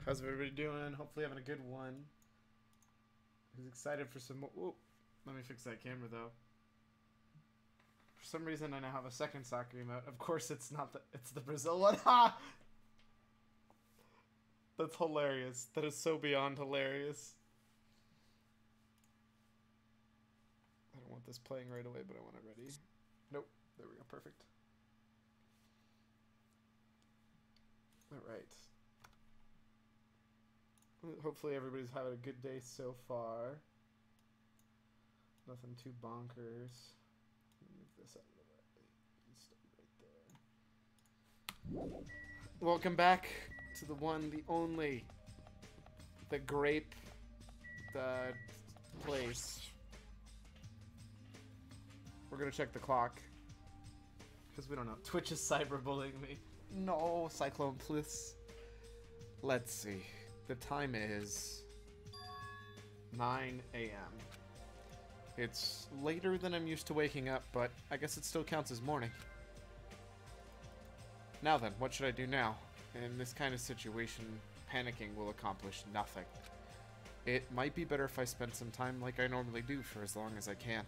How's everybody doing? Hopefully having a good one. Who's excited for some more? Whoa. Let me fix that camera though. For some reason I now have a second soccer emote. Of course it's not it's the Brazil one. Ha! That's hilarious. That is so beyond hilarious. I don't want this playing right away, but I want it ready. Nope. There we go. Perfect. Alright. Hopefully everybody's having a good day so far. Nothing too bonkers. Move this out of the way. Stay right there. Welcome back to the one, the only, the grape, the place. We're gonna check the clock. Because we don't know. Twitch is cyberbullying me. No, Cyclone, please. Let's see. The time is 9 a.m. It's later than I'm used to waking up, but I guess it still counts as morning. Now then, what should I do now? In this kind of situation, panicking will accomplish nothing. It might be better if I spend some time like I normally do for as long as I can.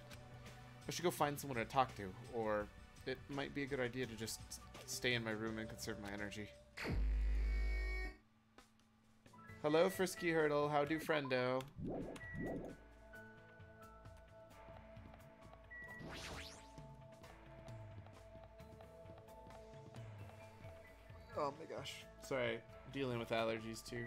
I should go find someone to talk to, or it might be a good idea to just stay in my room and conserve my energy. Hello, Frisky Hurdle. How do, friendo? Oh my gosh. Sorry, dealing with allergies too.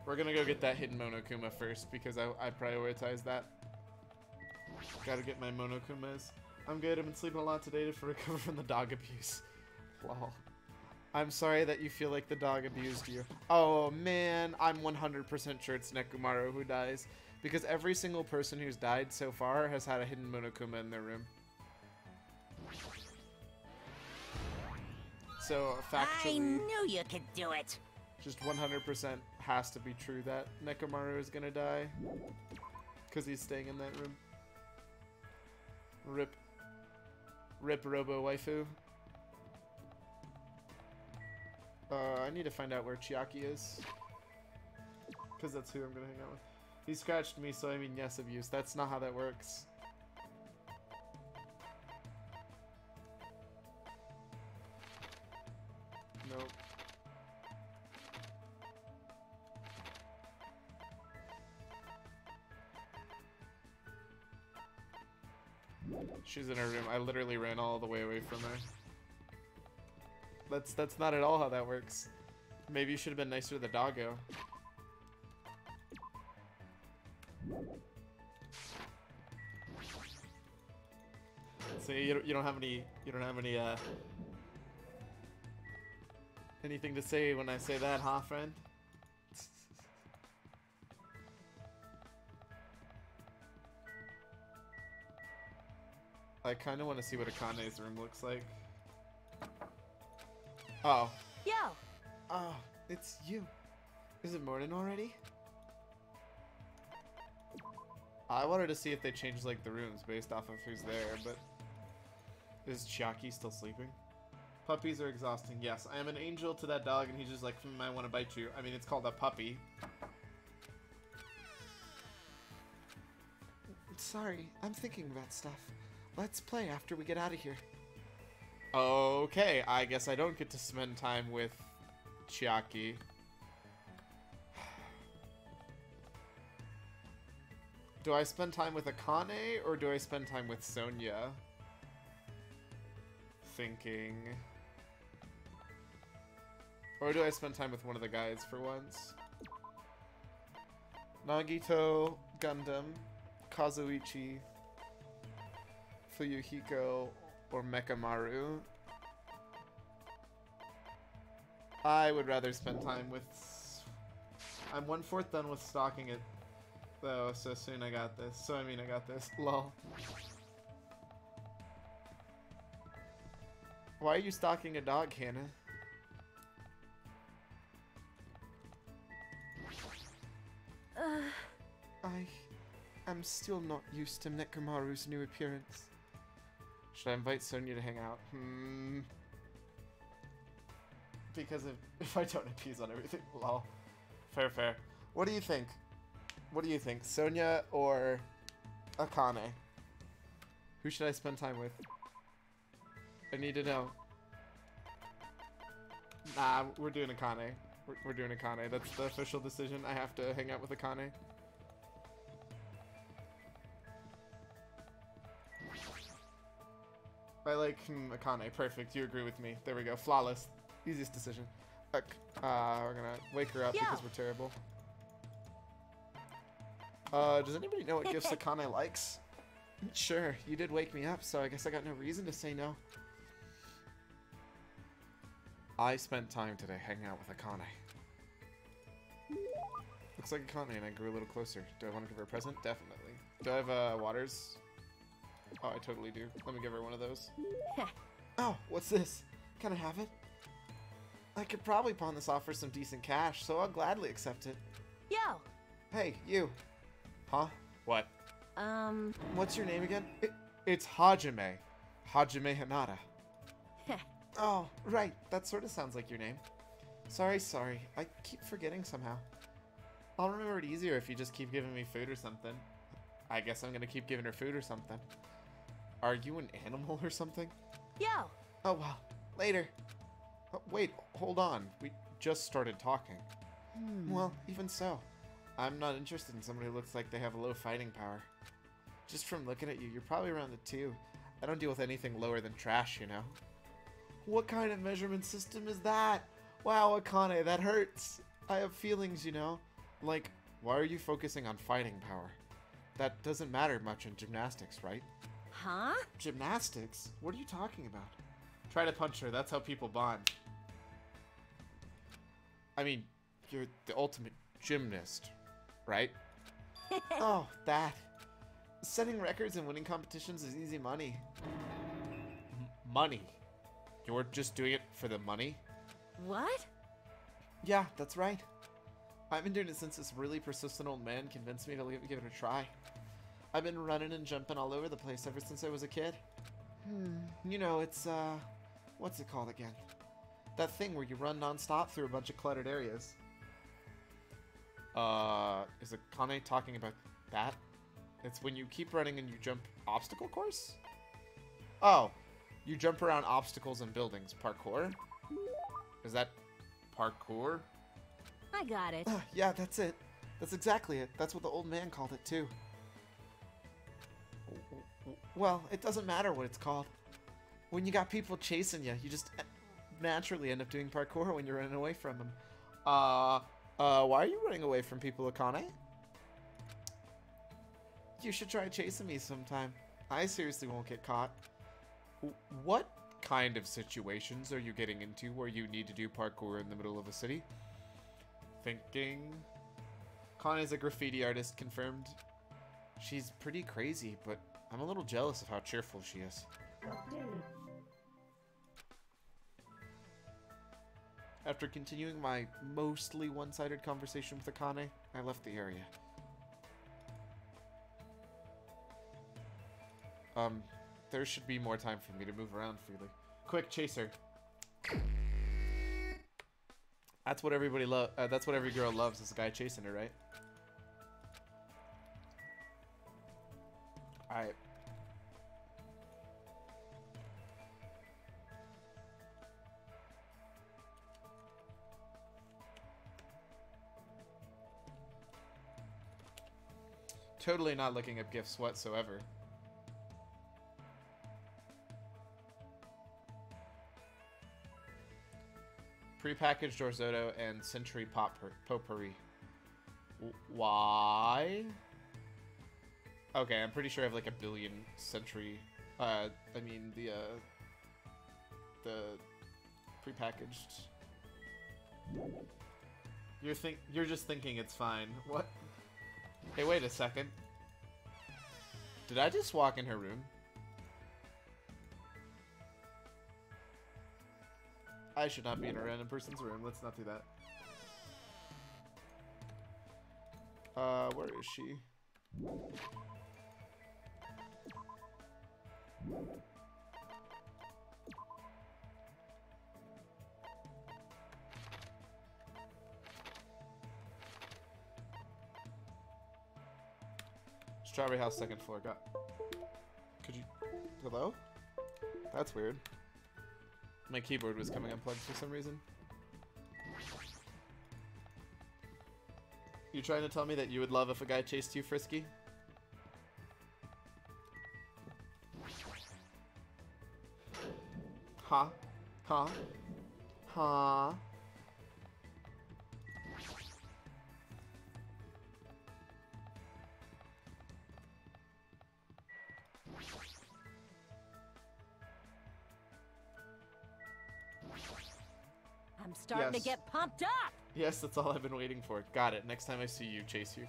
We're gonna go get that hidden Monokuma first because I prioritize that. Gotta get my Monokumas. I'm good. I've been sleeping a lot today to recover from the dog abuse. Lol. I'm sorry that you feel like the dog abused you. Oh man, I'm 100% sure it's Nekomaru who dies. Because every single person who's died so far has had a hidden Monokuma in their room. So, factually... I knew you could do it! Just 100% has to be true that Nekomaru is gonna die. Because he's staying in that room. Rip. Rip Robo Waifu. I need to find out where Chiaki is. Because that's who I'm going to hang out with. He scratched me, so I mean yes, abuse. That's not how that works. Nope. She's in her room. I literally ran all the way away from her. That's not at all how that works. Maybe you should have been nicer to the doggo. So you don't have any anything to say when I say that, huh, friend? I kind of want to see what Akane's room looks like. Oh. Yo. Oh, it's you. Is it morning already? I wanted to see if they changed like the rooms based off of who's there, but is Chiaki still sleeping? Puppies are exhausting. Yes, I am an angel to that dog, and he's just like, I want to bite you. I mean, it's called a puppy. Sorry, I'm thinking about stuff. Let's play after we get out of here. Okay, I guess I don't get to spend time with Chiaki. Do I spend time with Akane, or do I spend time with Sonia? Thinking. Or do I spend time with one of the guys for once? Nagito, Gundam, Kazuichi, Fuyuhiko, or Mekamaru. I would rather spend time with... I'm 1/4 done with stalking it, though, so soon I got this. So, I mean, I got this. Lol. Why are you stalking a dog, Hannah? I'm still not used to Nekomaru's new appearance. Should I invite Sonia to hang out? Because if I don't appease on everything, lol. Fair, fair. What do you think? What do you think? Sonia or Akane? Who should I spend time with? I need to know. Nah, we're doing Akane. We're doing Akane. That's the official decision. I have to hang out with Akane. I like Akane. Perfect. You agree with me. There we go. Flawless. Easiest decision. We're gonna wake her up because we're terrible. Does anybody know what gifts Akane likes? Sure, you did wake me up, so I guess I got no reason to say no. I spent time today hanging out with Akane. Looks like Akane and I grew a little closer. Do I want to give her a present? Definitely. Do I have waters? Oh, I totally do. Let me give her one of those. Oh, what's this? Can I have it? I could probably pawn this off for some decent cash, so I'll gladly accept it. Yo! Hey, you. Huh? What? What's your name again? It's Hajime. Hajime Hanada. Oh, right. That sort of sounds like your name. Sorry. I keep forgetting somehow. I'll remember it easier if you just keep giving me food or something. I guess I'm gonna keep giving her food or something. Are you an animal or something? Yo! Oh, well. Later. Oh, wait, hold on. We just started talking. Well, even so. I'm not interested in somebody who looks like they have low fighting power. Just from looking at you, you're probably around the 2. I don't deal with anything lower than trash, you know? What kind of measurement system is that? Wow, Akane, that hurts. I have feelings, you know? Like, why are you focusing on fighting power? That doesn't matter much in gymnastics, right? Huh? Gymnastics? What are you talking about? Try to punch her, that's how people bond. I mean, you're the ultimate gymnast, right? Oh, that. Setting records and winning competitions is easy money. Money? You're just doing it for the money? What? Yeah, that's right. I've been doing it since this really persistent old man convinced me to give it a try. I've been running and jumping all over the place ever since I was a kid. You know, it's, what's it called again? That thing where you run non-stop through a bunch of cluttered areas. Is Akane talking about that? It's when you keep running and you jump obstacle course? Oh, you jump around obstacles and buildings. Parkour? Is that parkour? I got it. Yeah, that's it. That's exactly it. That's what the old man called it, too. Well, it doesn't matter what it's called. When you got people chasing you, you just naturally end up doing parkour when you're running away from them. Why are you running away from people, Akane? You should try chasing me sometime. I seriously won't get caught. What kind of situations are you getting into where you need to do parkour in the middle of a city? Thinking. Akane is a graffiti artist, confirmed. She's pretty crazy, but I'm a little jealous of how cheerful she is. After continuing my mostly one-sided conversation with Akane, I left the area. There should be more time for me to move around freely. Quick, chaser. That's what everybody that's what every girl loves, is a guy chasing her, right? Alright. Totally not looking up gifts whatsoever. Prepackaged Orzoto and Century Potpourri. Why? Okay, I'm pretty sure I have like a billion Century. I mean the prepackaged. You're just thinking it's fine. What? Hey, wait a second. Did I just walk in her room? I should not be in a random person's room. Let's not do that. Where is she? Strawberry house, second floor. Got. Could you? Hello? That's weird. My keyboard was coming unplugged for some reason. You trying to tell me that you would love if a guy chased you, Frisky? Huh? Huh? Huh? I'm starting to get pumped up. Yes, that's all I've been waiting for. Got it. Next time I see you, chase you.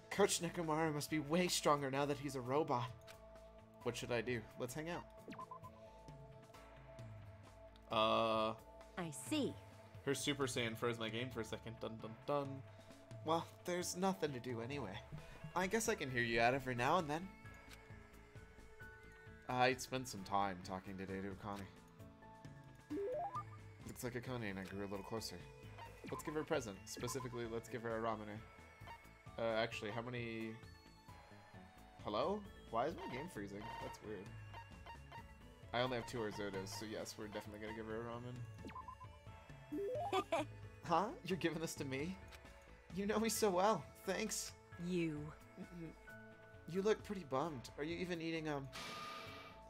Coach Nekomaru must be way stronger now that he's a robot. What should I do? Let's hang out. I see. Her Super Saiyan froze my game for a second. Dun dun dun. Well, there's nothing to do anyway. I guess I can hear you out every now and then. I'd spent some time talking today to Akane. Looks like Akane and I grew a little closer. Let's give her a present. Specifically, let's give her a ramune. Actually, how many... Hello? Why is my game freezing? That's weird. I only have 2 Orzotas, so yes, we're definitely gonna give her a ramen. Huh? You're giving this to me? You know me so well. Thanks. You. You look pretty bummed. Are you even eating,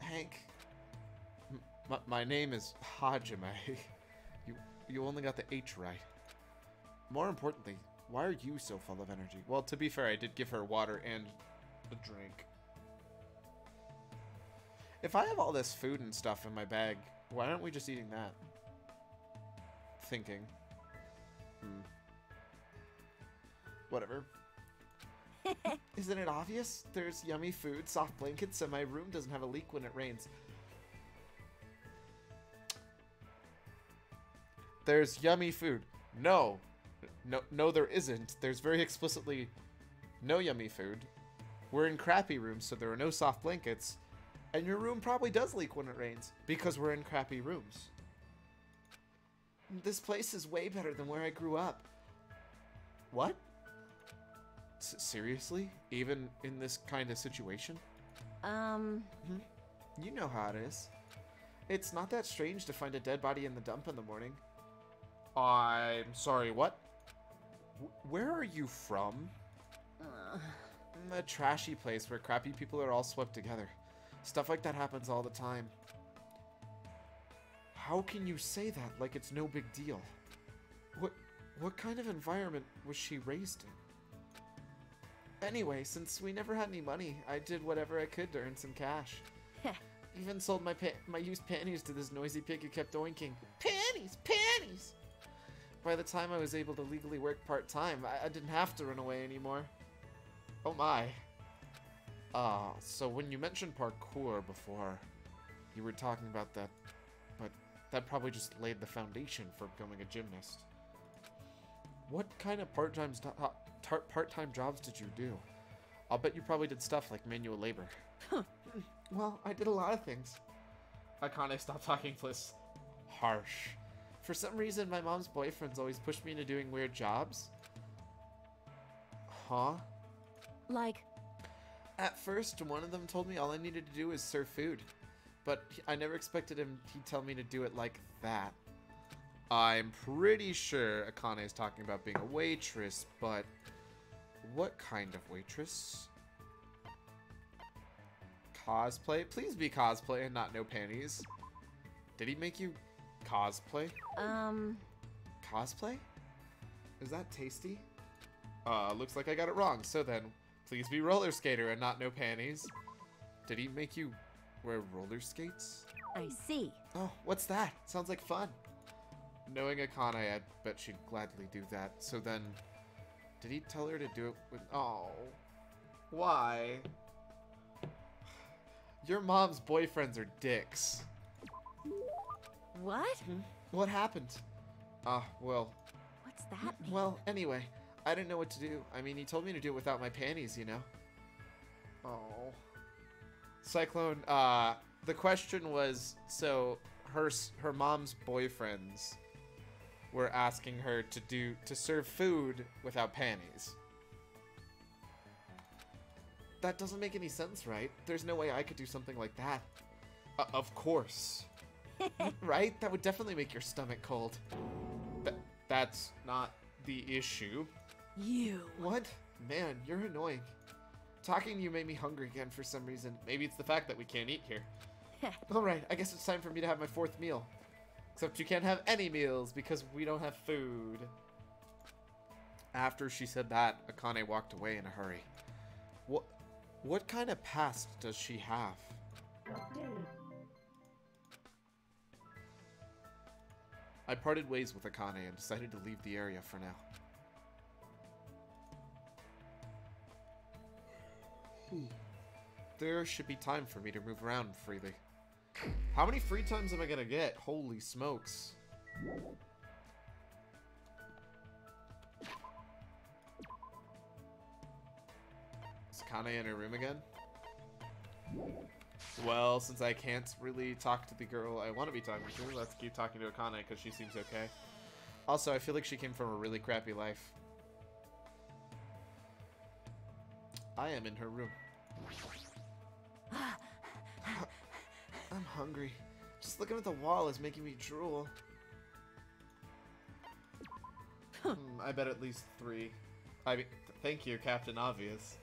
Hank? My name is Hajime. You only got the H right. More importantly, why are you so full of energy? Well, to be fair, I did give her water and a drink. If I have all this food and stuff in my bag, why aren't we just eating that? Thinking. Whatever. Isn't it obvious? There's yummy food, soft blankets, and my room doesn't have a leak when it rains. There's yummy food. No, there isn't. There's very explicitly no yummy food. We're in crappy rooms, so there are no soft blankets. And your room probably does leak when it rains, because we're in crappy rooms. This place is way better than where I grew up. What? Seriously? Even in this kind of situation? You know how it is. It's not that strange to find a dead body in the dump in the morning. I'm sorry, what? Where are you from? A trashy place where crappy people are all swept together. Stuff like that happens all the time. How can you say that like it's no big deal? What kind of environment was she raised in? Anyway, since we never had any money, I did whatever I could to earn some cash. Even sold my used panties to this noisy pig who kept oinking. Panties! Panties! By the time I was able to legally work part-time, I didn't have to run away anymore. Oh my. So when you mentioned parkour before, you were talking about that, but that probably just laid the foundation for becoming a gymnast. What kind of part-time jobs did you do? I'll bet you probably did stuff like manual labor. Well, I did a lot of things. Akane, stop talking, please. Harsh. For some reason, my mom's boyfriends always pushed me into doing weird jobs. Huh? Like? At first, one of them told me all I needed to do was serve food. But I never expected he'd tell me to do it like that. I'm pretty sure Akane is talking about being a waitress, but what kind of waitress? Cosplay? Please be cosplay and not no panties. Did he make you cosplay? Cosplay? Is that tasty? Looks like I got it wrong. So then, please be roller skater and not no panties. Did he make you wear roller skates? I see. Oh, what's that? Sounds like fun. Knowing Akane, I bet she'd gladly do that. So then, did he tell her to do it with... Oh. Why? Your mom's boyfriends are dicks. What? What happened? Well... What's that mean? Well, anyway, I didn't know what to do. I mean, he told me to do it without my panties, you know? Oh. Cyclone, the question was, so her mom's boyfriends were asking her to serve food without panties. that doesn't make any sense, right? There's no way I could do something like that. Of course. Right? That would definitely make your stomach cold. That's not the issue. You. What? Man, you're annoying. Talking to you made me hungry again for some reason. Maybe it's the fact that we can't eat here. Alright, I guess it's time for me to have my 4th meal. Except you can't have any meals because we don't have food. After she said that, Akane walked away in a hurry. What kind of past does she have? I parted ways with Akane and decided to leave the area for now. There should be time for me to move around freely. How many free times am I gonna get? Holy smokes. Is Akane in her room again? Well, since I can't really talk to the girl I want to be talking to, let's keep talking to Akane because she seems okay. Also, I feel like she came from a really crappy life. I am in her room. I'm hungry. Just looking at the wall is making me drool. I bet at least 3. I mean, thank you, Captain Obvious.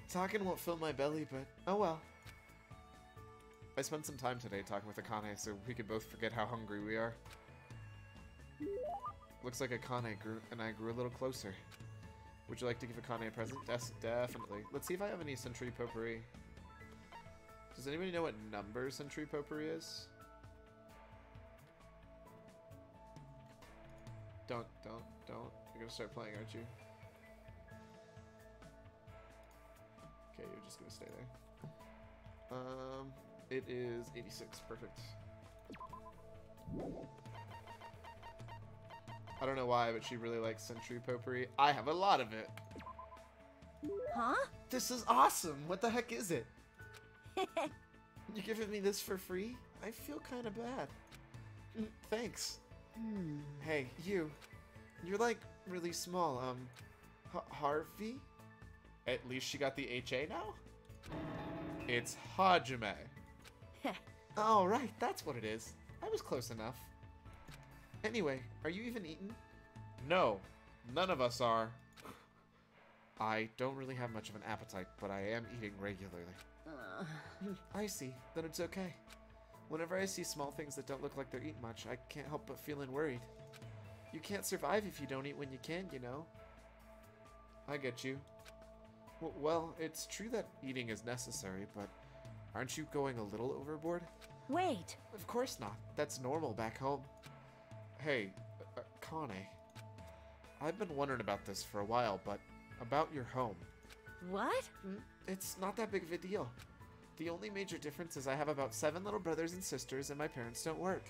Talking won't fill my belly, but oh well. I spent some time today talking with Akane so we could both forget how hungry we are. Looks like Akane and I grew a little closer. Would you like to give Akane a present? Definitely. Let's see if I have any Century Potpourri. Does anybody know what number Century Potpourri is? Don't. You're gonna start playing, aren't you? Okay, you're just gonna stay there. It is 86. Perfect. I don't know why, but she really likes Century Potpourri. I have a lot of it. Huh? This is awesome. What the heck is it? You giving me this for free? I feel kind of bad. Thanks. Hey, you. You're like really small. Harvey? At least she got the HA now? It's Hajime. Oh, right. That's what it is. I was close enough. Anyway, are you even eating? No, none of us are. I don't really have much of an appetite, but I am eating regularly. I see. Then it's okay. Whenever I see small things that don't look like they're eating much, I can't help but feeling worried. You can't survive if you don't eat when you can, you know. I get you. Well, it's true that eating is necessary, but aren't you going a little overboard? Wait. Of course not. That's normal back home. Hey, Kane. I've been wondering about this for a while, but about your home. What? It's not that big of a deal. The only major difference is I have about 7 little brothers and sisters and my parents don't work.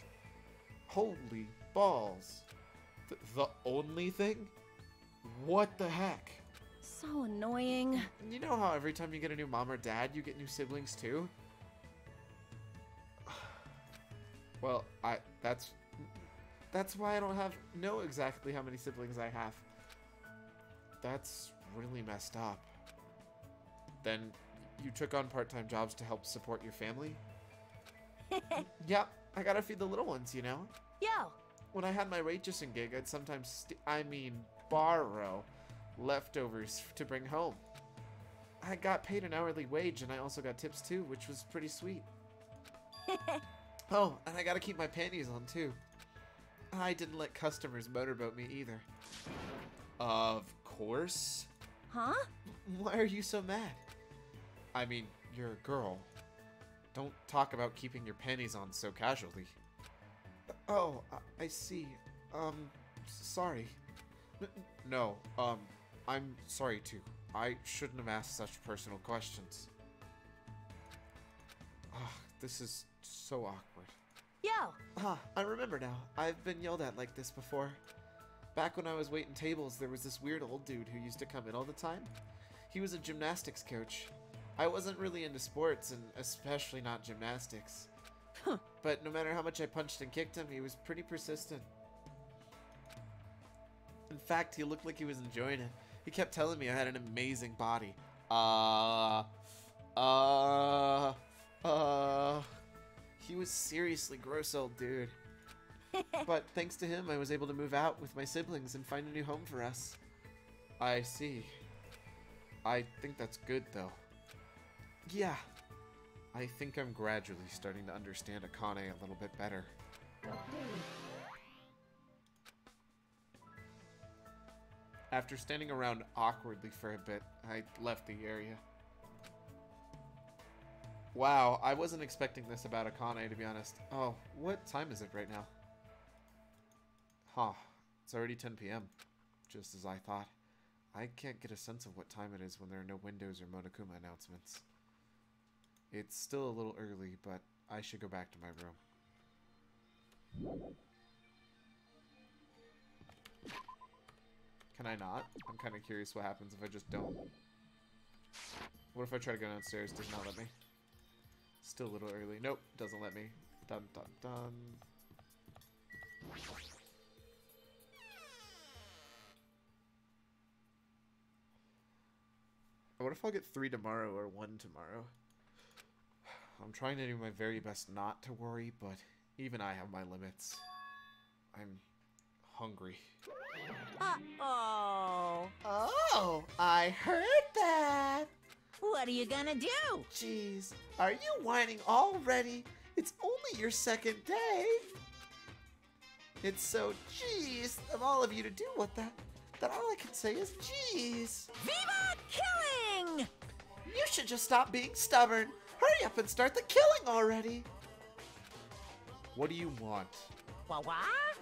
Holy balls. The only thing? What the heck? So annoying. You know how every time you get a new mom or dad, you get new siblings too? Well, that's why I don't know exactly how many siblings I have. That's really messed up. Then you took on part-time jobs to help support your family? Yep, I gotta feed the little ones, you know? Yo! When I had my waitressing gig, I'd sometimes borrow leftovers to bring home. I got paid an hourly wage and I also got tips too, which was pretty sweet. Oh, and I gotta keep my panties on too. I didn't let customers motorboat me either. Of course. Huh? Why are you so mad? I mean, you're a girl. Don't talk about keeping your panties on so casually. Oh, I see. Sorry. No, I'm sorry too. I shouldn't have asked such personal questions. This is so awkward. Yo! I remember now. I've been yelled at like this before. Back when I was waiting tables, there was this weird old dude who used to come in all the time. He was a gymnastics coach. I wasn't really into sports, and especially not gymnastics. But no matter how much I punched and kicked him, he was pretty persistent. In fact, he looked like he was enjoying it. He kept telling me I had an amazing body. He was seriously gross old dude. But thanks to him, I was able to move out with my siblings and find a new home for us. I see. I think that's good, though. Yeah. I think I'm gradually starting to understand Akane a little bit better. After standing around awkwardly for a bit, I left the area. Wow, I wasn't expecting this about Akane, to be honest. Oh, what time is it right now? Huh, it's already 10 p.m. Just as I thought. I can't get a sense of what time it is when there are no windows or Monokuma announcements. It's still a little early, but I should go back to my room. Can I not? I'm kind of curious what happens if I just don't. What if I try to go downstairs? Does not let me. Still a little early. Nope, doesn't let me. Dun dun dun. What if I'll get 3 tomorrow or 1 tomorrow? I'm trying to do my very best not to worry, but even I have my limits. I'm hungry. Uh-oh. Oh, I heard that. What are you gonna do? Jeez, are you whining already? It's only your second day. It's so jeez of all of you to do what that all I can say is jeez. Viva killing! You should just stop being stubborn. Hurry up and start the killing already. What do you want? What?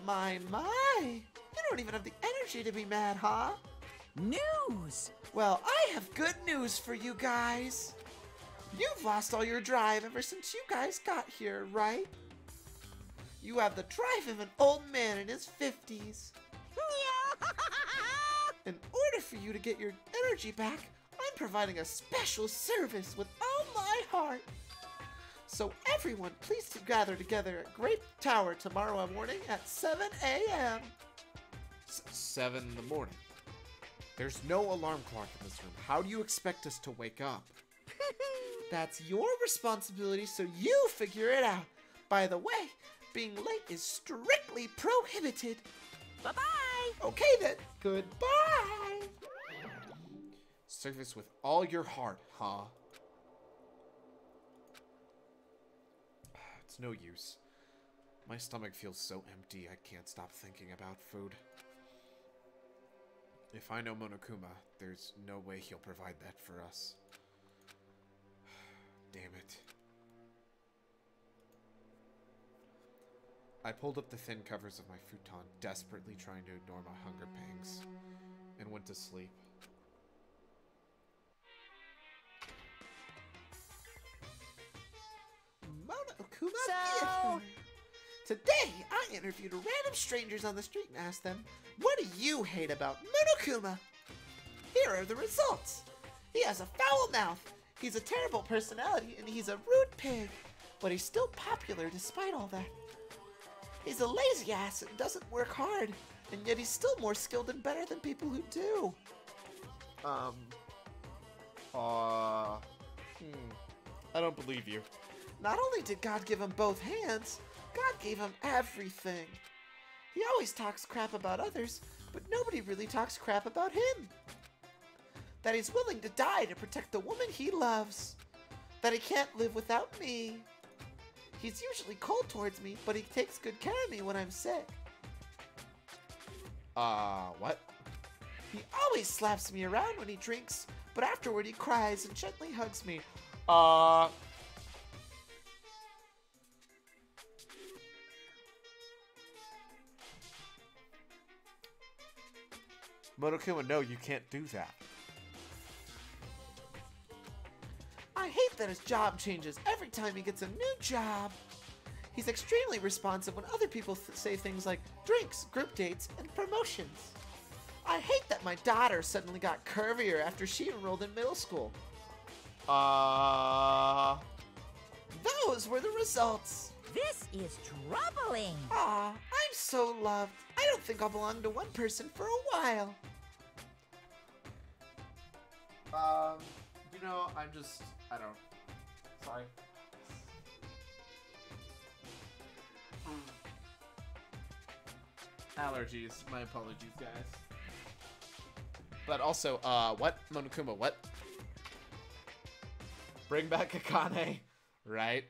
My. You don't even have the energy to be mad, huh? News! Well, I have good news for you guys. You've lost all your drive ever since you guys got here, right? You have the drive of an old man in his 50s. In order for you to get your energy back, I'm providing a special service with all my heart. So everyone, please gather together at Grape Tower tomorrow morning at 7 a.m. 7 in the morning. There's no alarm clock in this room. How do you expect us to wake up? That's your responsibility, so you figure it out. By the way, being late is strictly prohibited. Bye-bye! Okay then, goodbye! Service with all your heart, huh? It's no use. My stomach feels so empty, I can't stop thinking about food. If I know Monokuma, there's no way he'll provide that for us. Damn it. I pulled up the thin covers of my futon, desperately trying to ignore my hunger pangs, and went to sleep. Monokuma So- Theater. Today, I interviewed random strangers on the street and asked them, what do you hate about Monokuma? Here are the results. He has a foul mouth, he's a terrible personality, and he's a rude pig. But he's still popular despite all that. He's a lazy ass and doesn't work hard, and yet he's still more skilled and better than people who do. I don't believe you. Not only did God give him both hands, God gave him everything. He always talks crap about others, but nobody really talks crap about him. That he's willing to die to protect the woman he loves. That he can't live without me. He's usually cold towards me, but he takes good care of me when I'm sick. What? He always slaps me around when he drinks, but afterward he cries and gently hugs me. Monokuma, no, you can't do that. I hate that his job changes every time he gets a new job. He's extremely responsive when other people say things like drinks, group dates, and promotions. I hate that my daughter suddenly got curvier after she enrolled in middle school. Those were the results. This is troubling. Aw, I'm so loved. I don't think I'll belong to one person for a while. Do know, I'm just, I don't, sorry. Allergies, my apologies, guys. But also, what? Monokuma, what? Bring back Akane, right?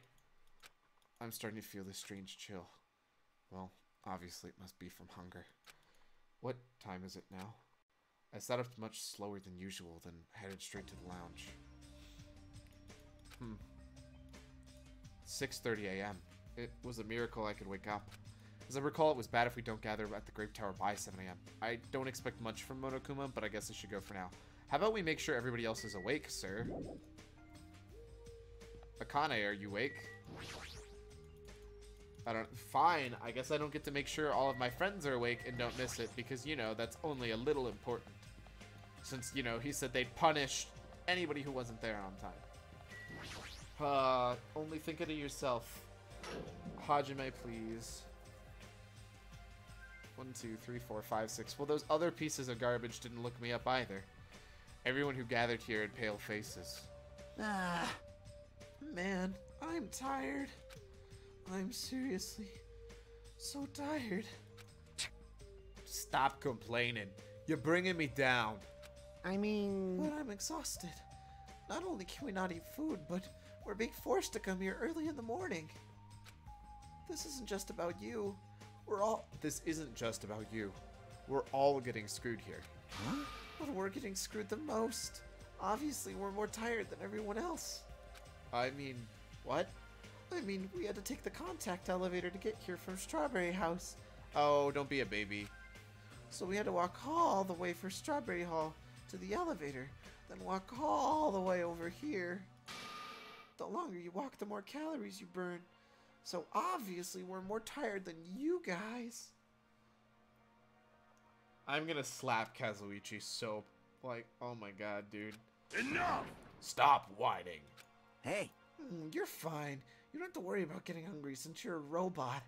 I'm starting to feel this strange chill. Well, obviously it must be from hunger. What time is it now? I sat up much slower than usual, then headed straight to the lounge. 6:30 a.m. It was a miracle I could wake up. As I recall, it was bad if we don't gather at the Grape Tower by 7 a.m. I don't expect much from Monokuma, but I guess I should go for now. How about we make sure everybody else is awake, sir? Akane, are you awake? Fine, I guess I don't get to make sure all of my friends are awake and don't miss it, because, you know, that's only a little important. Since, you know, he said they'd punish anybody who wasn't there on time. Only think of yourself. Hajime, please. 1, 2, 3, 4, 5, 6. Well, those other pieces of garbage didn't look me up either. Everyone who gathered here had pale faces. Man, I'm tired. I'm seriously so tired. Stop complaining. You're bringing me down. But I'm exhausted. Not only can we not eat food, but we're being forced to come here early in the morning. This isn't just about you. This isn't just about you. We're all getting screwed here. Huh? But we're getting screwed the most. Obviously, we're more tired than everyone else. I mean, what? I mean, we had to take the contact elevator to get here from Strawberry House. Oh, don't be a baby. So we had to walk all the way from Strawberry Hall to the elevator, then walk all the way over here. The longer you walk, the more calories you burn. So obviously we're more tired than you guys. I'm gonna slap Kazuichi so, like, oh my god, dude. Enough! Stop whining. Hey. You're fine. You don't have to worry about getting hungry since you're a robot.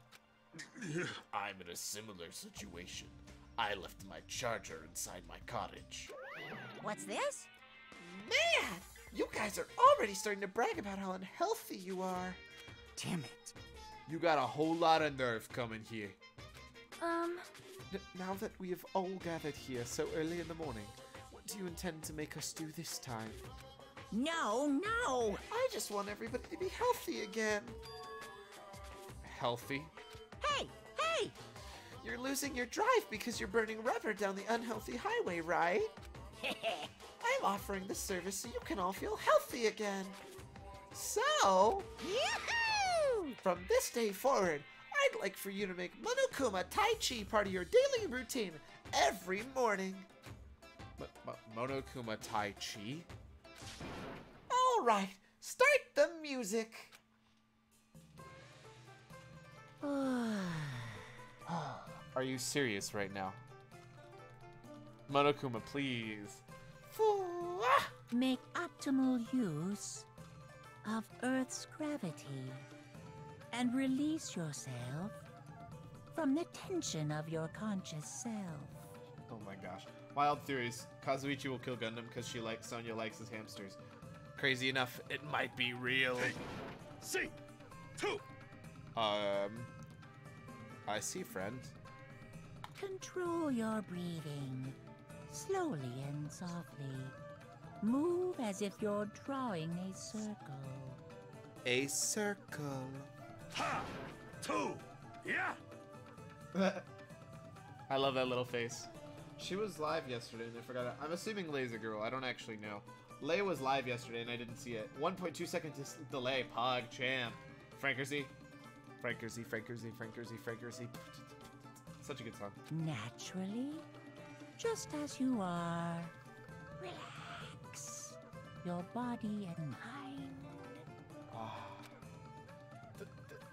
I'm in a similar situation. I left my charger inside my cottage. What's this? Man! You guys are already starting to brag about how unhealthy you are. Damn it. You got a whole lot of nerve coming here. Now that we have all gathered here so early in the morning, what do you intend to make us do this time? No. I just want everybody to be healthy again. Healthy? Hey! You're losing your drive because you're burning rubber down the unhealthy highway, right? I'm offering this service so you can all feel healthy again. So, Yahoo! from this day forward, I'd like for you to make Monokuma Tai Chi part of your daily routine every morning. Monokuma Tai Chi? All right, start the music. Are you serious right now? Monokuma, please. Foo-ah! Make optimal use of Earth's gravity and release yourself from the tension of your conscious self. Oh my gosh. Wild theories. Kazuichi will kill Gundam because Sonya likes his hamsters. Crazy enough, it might be real. See. 2. I see, friend. Control your breathing, slowly and softly. Move as if you're drawing a circle. A circle. Ha. 2. Yeah. I love that little face. She was live yesterday and I forgot it. I'm assuming Lay's a girl. I don't actually know. Lay was live yesterday and I didn't see it. 1.2 second delay. Pog champ. Frankersy. Such a good song. Naturally, just as you are. Relax your body and mind.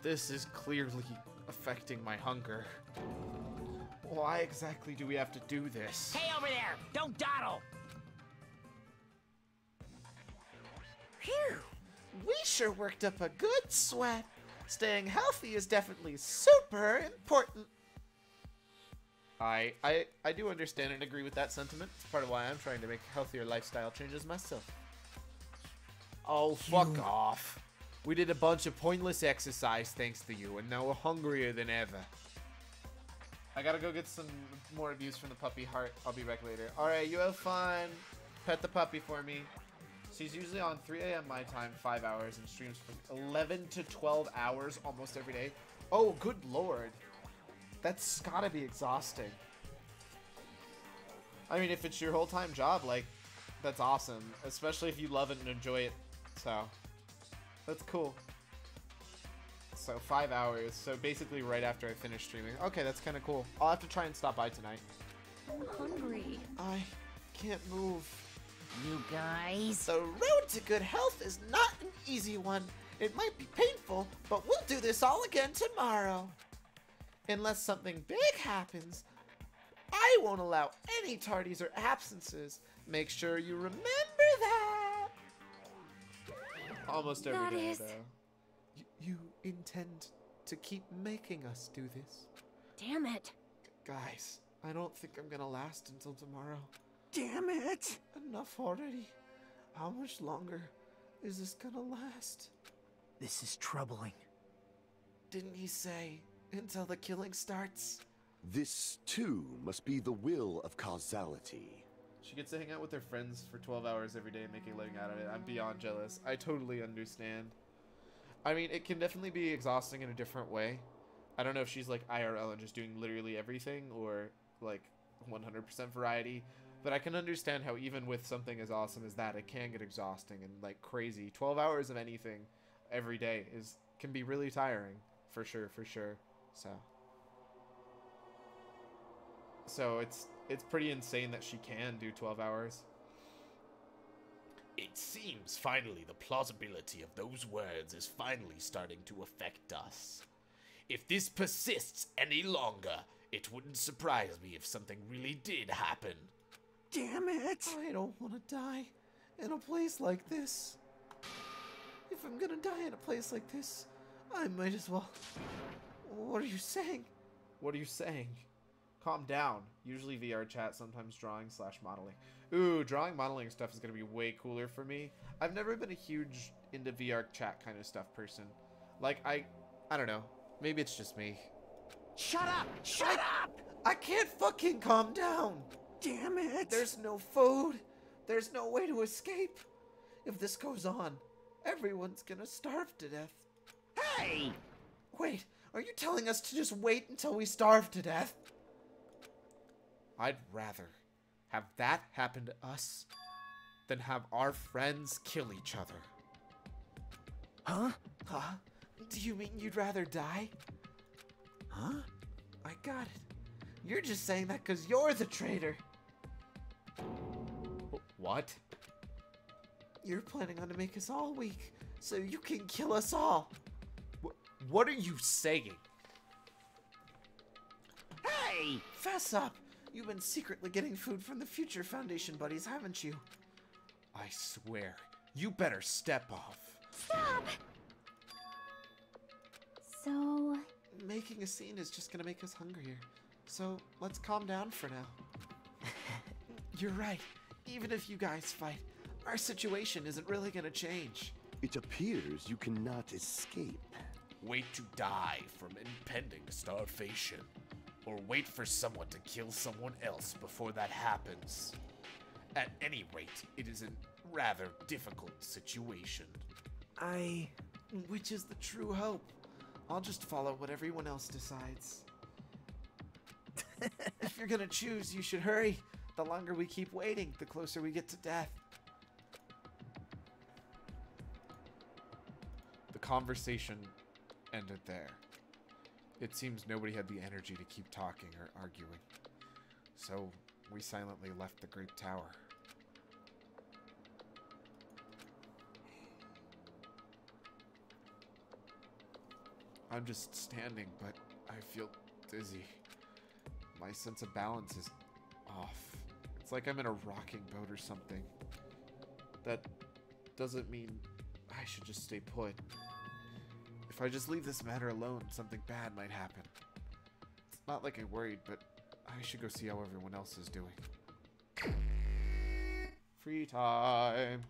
This is clearly affecting my hunger. Why exactly do we have to do this? Hey, over there! Don't dawdle! Phew! We sure worked up a good sweat. Staying healthy is definitely super important. I do understand and agree with that sentiment. It's part of why I'm trying to make healthier lifestyle changes myself. Oh, fuck off. We did a bunch of pointless exercise thanks to you, and now we're hungrier than ever. I gotta go get some more reviews from the puppy heart. I'll be back later. Alright, you have fun. Pet the puppy for me. She's usually on 3 a.m. my time, 5 hours, and streams from 11 to 12 hours almost every day. Oh, good lord. That's gotta be exhausting. I mean, if it's your whole-time job, like, that's awesome. Especially if you love it and enjoy it. So, that's cool. So, 5 hours. So, basically right after I finish streaming. Okay, that's kind of cool. I'll have to try and stop by tonight. I'm hungry. I can't move. You guys. The road to good health is not an easy one. It might be painful, but we'll do this all again tomorrow. Unless something big happens, I won't allow any tardies or absences. Make sure you remember that. Almost every day, though. You intend to keep making us do this? Damn it. Guys, I don't think I'm gonna last until tomorrow. Damn it! Enough already. How much longer is this gonna last? This is troubling. Didn't he say until the killing starts? This, too, must be the will of causality. She gets to hang out with her friends for 12 hours every day and make a living out of it. I'm beyond jealous. I totally understand. I mean, it can definitely be exhausting in a different way. I don't know if she's like IRL and just doing literally everything or like 100% variety. But I can understand how even with something as awesome as that, it can get exhausting and like crazy. 12 hours of anything every day can be really tiring. For sure, for sure. So it's pretty insane that she can do 12 hours. It seems finally the plausibility of those words is finally starting to affect us. If this persists any longer, it wouldn't surprise me if something really did happen. Damn it! I don't want to die in a place like this. If I'm gonna die in a place like this, I might as well. What are you saying? What are you saying? Calm down. Usually VR chat, sometimes drawing / modeling. Ooh, drawing, modeling stuff is going to be way cooler for me. I've never been a huge into VR chat kind of stuff person. Like, I don't know. Maybe it's just me. Shut up! Shut up! I can't fucking calm down. Damn it! There's no food. There's no way to escape. If this goes on, everyone's gonna starve to death. Hey! Wait, are you telling us to just wait until we starve to death? I'd rather have that happen to us than have our friends kill each other. Huh? Huh? Do you mean you'd rather die? Huh? I got it. You're just saying that because you're the traitor. What? You're planning on to make us all weak so you can kill us all. What are you saying? Hey! Fess up. You've been secretly getting food from the Future Foundation buddies, haven't you? I swear, you better step off. Stop! So, Making a scene is just gonna make us hungrier. So let's calm down for now. You're right. Even if you guys fight, our situation isn't really gonna change. It appears you cannot escape. Wait to die from impending starvation. Or wait for someone to kill someone else before that happens. At any rate, it is a rather difficult situation. Which is the true hope. I'll just follow what everyone else decides. If you're gonna choose, you should hurry. The longer we keep waiting, the closer we get to death. The conversation ended there. It seems nobody had the energy to keep talking or arguing. So, we silently left the Great Tower. I'm just standing, but I feel dizzy. My sense of balance is off. It's like I'm in a rocking boat or something. That doesn't mean I should just stay put. If I just leave this matter alone, something bad might happen. It's not like I worried, but I should go see how everyone else is doing. Free time.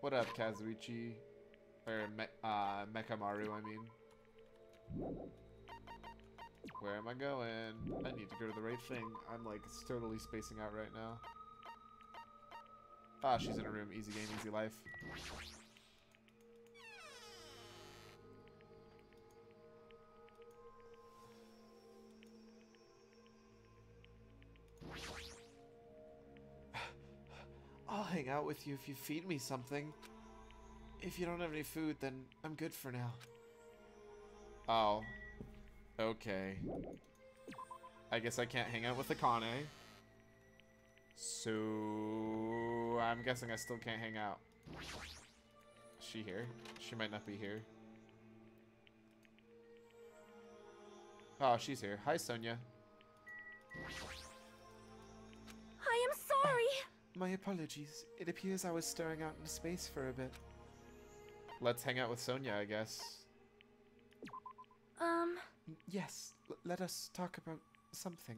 What up, Kazuichi? Or Mekamaru, I mean. Where am I going? I need to go to the right thing. I'm like totally spacing out right now. Ah, she's in a room. Easy game, easy life. I'll hang out with you if you feed me something. If you don't have any food, then I'm good for now. Oh. Okay. I guess I can't hang out with Akane. So I'm guessing I still can't hang out. Is she here? She might not be here. Oh, she's here. Hi, Sonia. I am sorry. My apologies. It appears I was staring out into space for a bit. Let's hang out with Sonia, I guess. Yes, let us talk about something.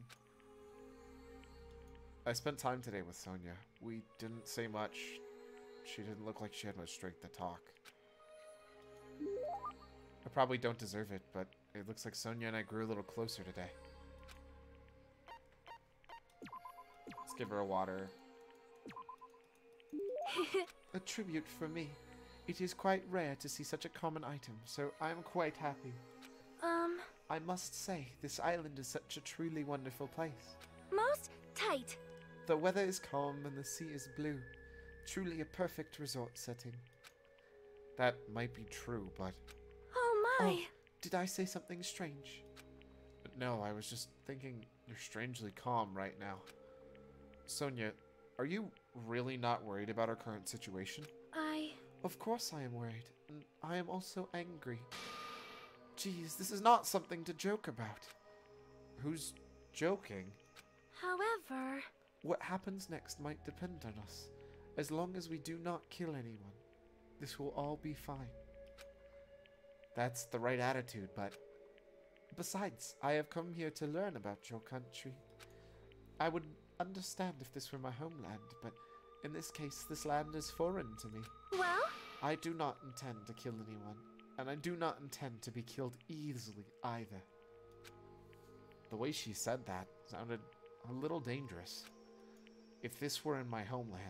I spent time today with Sonia. We didn't say much. She didn't look like she had much strength to talk. I probably don't deserve it, but it looks like Sonia and I grew a little closer today. Let's give her a water. A tribute from me. It is quite rare to see such a common item, so I am quite happy. I must say, this island is such a truly wonderful place. Most tight. The weather is calm and the sea is blue. Truly a perfect resort setting. That might be true, but... Oh my. Oh, did I say something strange? No, I was just thinking you're strangely calm right now. Sonia, are you really not worried about our current situation? Of course I am worried, and I am also angry. Geez, this is not something to joke about. Who's joking? However... What happens next might depend on us. As long as we do not kill anyone, this will all be fine. That's the right attitude, but... Besides, I have come here to learn about your country. I would understand if this were my homeland, but in this case, this land is foreign to me. Well? I do not intend to kill anyone, and I do not intend to be killed easily either. The way she said that sounded a little dangerous. If this were in my homeland.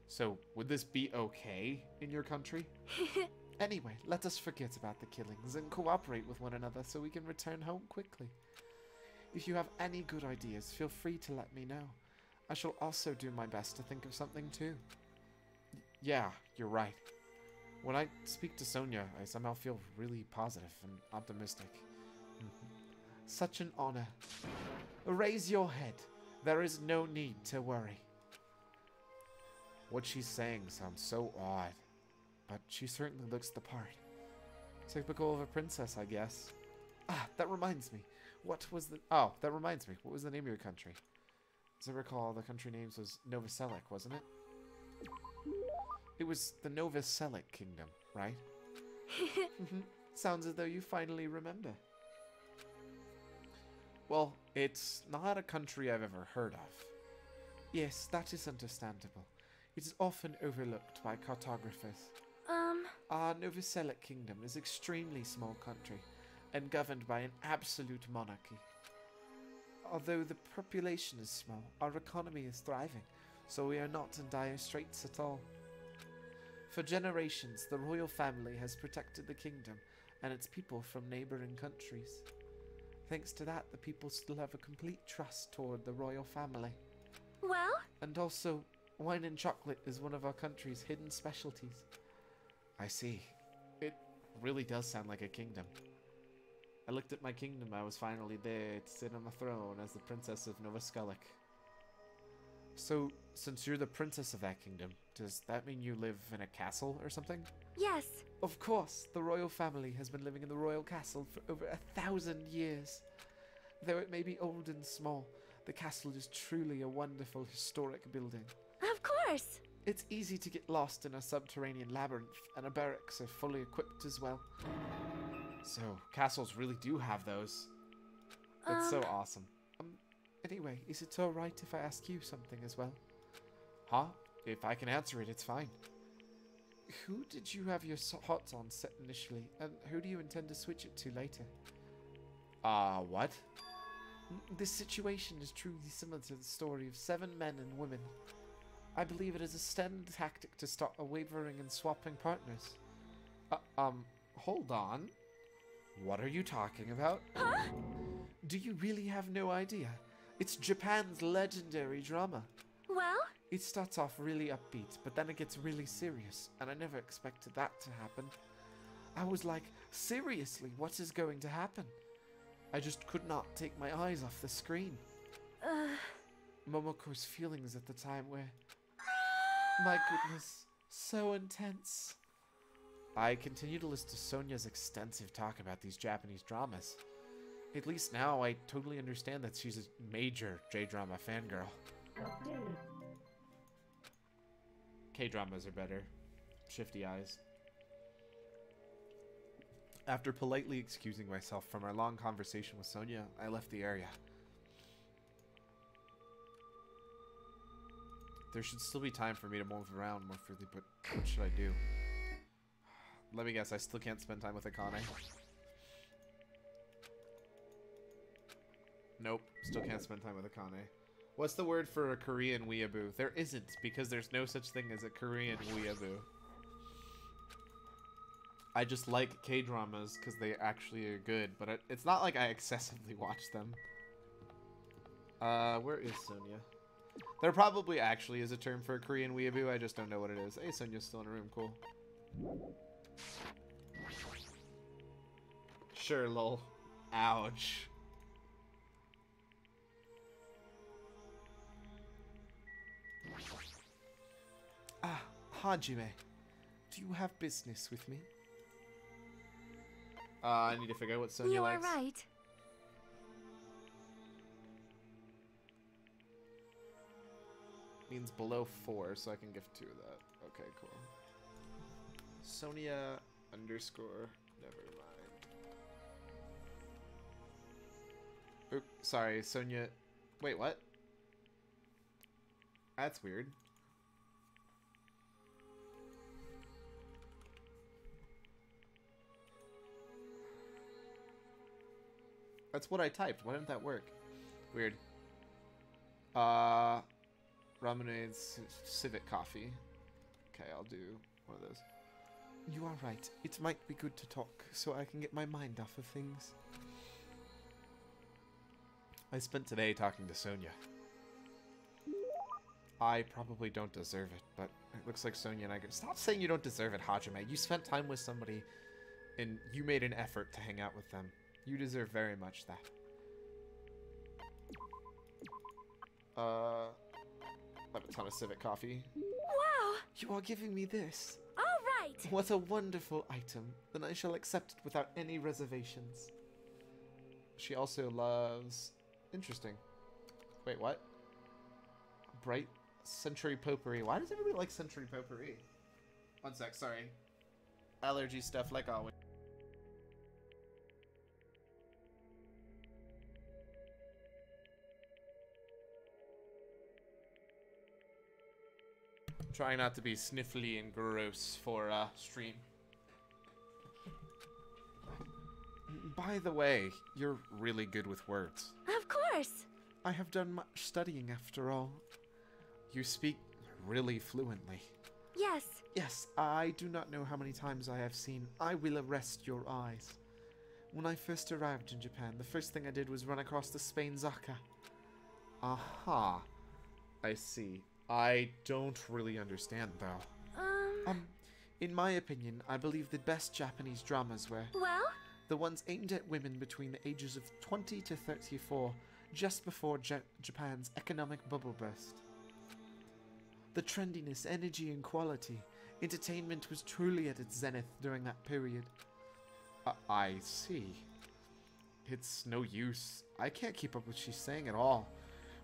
So, would this be okay in your country? Anyway, let us forget about the killings and cooperate with one another so we can return home quickly. If you have any good ideas, feel free to let me know. I shall also do my best to think of something too. Yeah, you're right. When I speak to Sonia, I somehow feel really positive and optimistic. Such an honor. Raise your head. There is no need to worry. What she's saying sounds so odd, but she certainly looks the part. Typical of a princess, I guess. Ah, that reminds me. What was the... Oh, that reminds me. What was the name of your country? As I recall, the country name was Nova Selic, wasn't it? It was the Nova Selic Kingdom, right? Sounds as though you finally remember. Well, it's not a country I've ever heard of. Yes, that is understandable. It is often overlooked by cartographers. Our Nova Selic Kingdom is an extremely small country and governed by an absolute monarchy. Although the population is small, our economy is thriving, so we are not in dire straits at all. For generations, the royal family has protected the kingdom and its people from neighboring countries. Thanks to that, the people still have a complete trust toward the royal family. Well? And also, wine and chocolate is one of our country's hidden specialties. I see. It really does sound like a kingdom. I looked at my kingdom. I was finally there to sit on the throne as the princess of Nova Skellig. So, since you're the princess of that kingdom, does that mean you live in a castle or something? Yes. Of course, the royal family has been living in the royal castle for over 1,000 years. Though it may be old and small, the castle is truly a wonderful historic building. Of course. It's easy to get lost in a subterranean labyrinth, and our barracks are fully equipped as well. So, castles really do have those. That's so awesome. Anyway, is it alright if I ask you something as well? Huh? If I can answer it, it's fine. who did you have your HOTS on set initially, and who do you intend to switch it to later? What? This situation is truly similar to the story of 7 men and women. I believe it is a standard tactic to stop a wavering and swapping partners. Hold on. What are you talking about? Huh? Do you really have no idea? It's Japan's legendary drama. Well, It starts off really upbeat, but then it gets really serious, and I never expected that to happen. I was like, seriously, what is going to happen? I just could not take my eyes off the screen. Momoko's feelings at the time were... My goodness, so intense. I continue to listen to Sonia's extensive talk about these Japanese dramas. At least now I totally understand that she's a major J-drama fangirl. K-dramas are better. Shifty eyes. After politely excusing myself from our long conversation with Sonia, I left the area. There should still be time for me to move around more freely, but what should I do? Let me guess, I still can't spend time with Akane. Nope, still can't spend time with Akane. What's the word for a Korean weeaboo? There isn't, because there's no such thing as a Korean weeaboo. I just like K-dramas because they actually are good, but it's not like I excessively watch them. Where is Sonia? There probably actually is a term for a Korean weeaboo, I just don't know what it is. Hey, Sonia's still in a room, cool. Sure, lol. Ouch. Ah, Hajime. Do you have business with me? I need to figure out what Sonia you likes. are right. Means below 4, so I can give 2 of that. Okay, cool. Sonia underscore. Never mind. Oop, sorry, Sonia. Wait, what? That's weird. That's what I typed. Why didn't that work? Weird. Ramenade civet coffee. Okay, I'll do one of those. You are right. It might be good to talk so I can get my mind off of things. I spent today talking to Sonia. I probably don't deserve it, but it looks like Sonia and I... Stop saying you don't deserve it, Hajime. You spent time with somebody and you made an effort to hang out with them. You deserve very much that. I have a ton of civet coffee. Wow! You are giving me this. All right! What a wonderful item. Then I shall accept it without any reservations. She also loves... Interesting. Wait, what? Bright Century Potpourri. Why does everybody like Century Potpourri? One sec, sorry. Allergy stuff like always. Trying not to be sniffly and gross for stream. By the way, you're really good with words. Of course! I have done much studying after all. You speak really fluently. Yes. Yes, I do not know how many times I have seen I Will Arrest Your Eyes. When I first arrived in Japan, the first thing I did was run across the Spain Zaka. Aha. I see. I don't really understand, though. In my opinion, I believe the best Japanese dramas were Well? the ones aimed at women between the ages of 20 to 34, just before Japan's economic bubble burst. The trendiness, energy, and quality. Entertainment was truly at its zenith during that period. I see. It's no use. I can't keep up with what she's saying at all.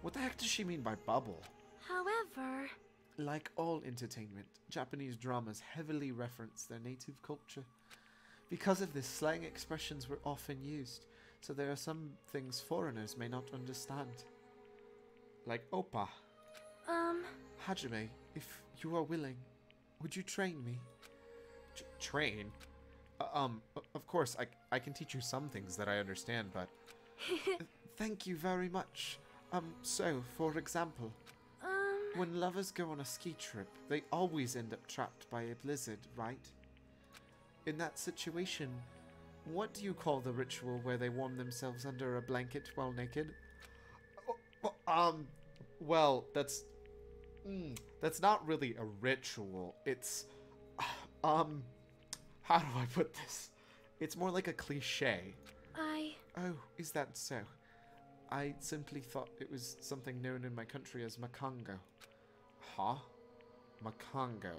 What the heck does she mean by bubble? However... Like all entertainment, Japanese dramas heavily reference their native culture. Because of this, slang expressions were often used, so there are some things foreigners may not understand. Like oppa. Hajime, if you are willing, would you train me? Train? Of course, I can teach you some things that I understand, but... Thank you very much. So, for example, when lovers go on a ski trip, they always end up trapped by a blizzard, right? In that situation, what do you call the ritual where they warm themselves under a blanket while naked? Well, that's not really a ritual. It's, how do I put this? It's more like a cliche. Oh, is that so? I simply thought it was something known in my country as makango. Huh? Makango.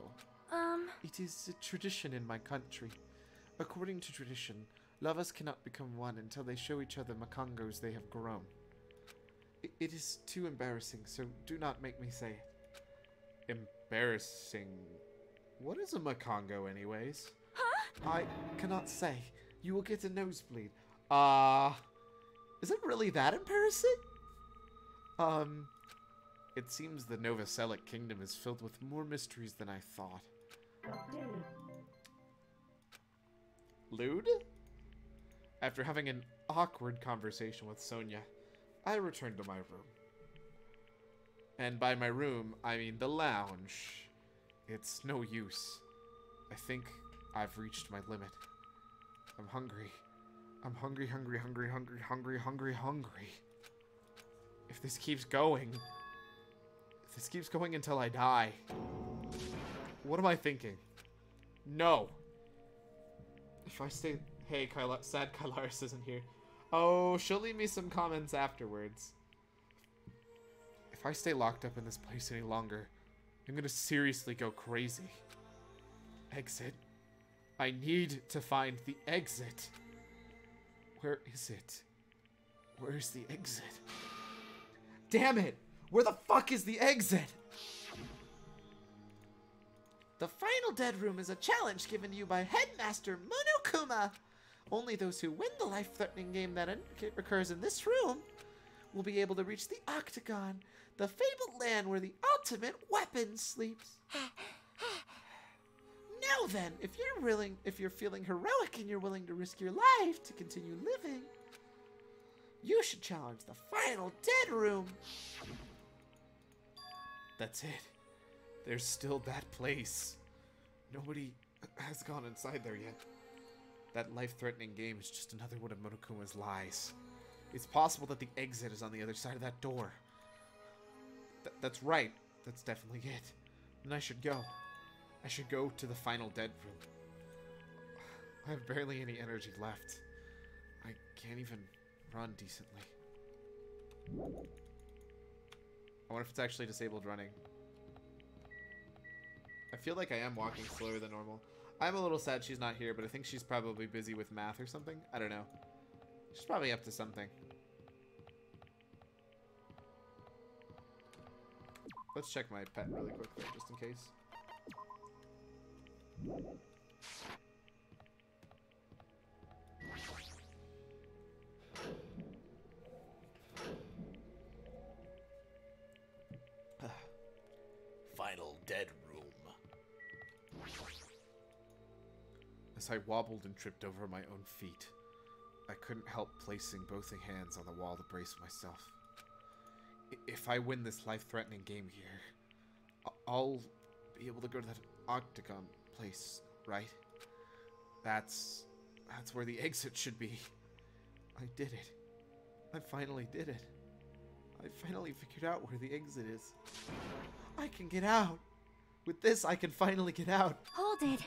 It is a tradition in my country. According to tradition, lovers cannot become one until they show each other makangos they have grown. It is too embarrassing, so do not make me say it. Embarrassing? What is a makango, anyways? Huh? I cannot say. You will get a nosebleed. Is it really that embarrassing? It seems the Novoselic kingdom is filled with more mysteries than I thought. Lude? After having an awkward conversation with Sonia, I returned to my room. And by my room, I mean the lounge. It's no use. I think I've reached my limit. I'm hungry. I'm hungry, hungry, hungry, hungry, hungry, hungry, hungry. If this keeps going until I die, what am I thinking? No. If I stay... Hey, sad Kylaris isn't here. Oh, she'll leave me some comments afterwards. If I stay locked up in this place any longer, I'm gonna seriously go crazy. Exit. I need to find the exit. Where is it? Where's the exit? Damn it! Where the fuck is the exit? The final dead room is a challenge given you by Headmaster Monokuma. Only those who win the life-threatening game that occurs in this room will be able to reach the Octagon, the fabled land where the ultimate weapon sleeps. Now then, if you're feeling heroic and you're willing to risk your life to continue living, you should challenge the final dead room. That's it. There's still that place. Nobody has gone inside there yet. That life-threatening game is just another one of Monokuma's lies. It's possible that the exit is on the other side of that door. That's right. That's definitely it. Then I should go. I should go to the final dead room. I have barely any energy left. I can't even run decently. I wonder if it's actually disabled running. I feel like I am walking slower than normal. I'm a little sad she's not here, but I think she's probably busy with math or something. I don't know. She's probably up to something. Let's check my pet really quick though, just in case. Final dead room. As I wobbled and tripped over my own feet, I couldn't help placing both hands on the wall to brace myself. If I win this life-threatening game here, I'll be able to go to that Octagon place, right? That's where the exit should be. I did it. I finally did it. I finally figured out where the exit is. I can get out. With this, I can finally get out. Hold it,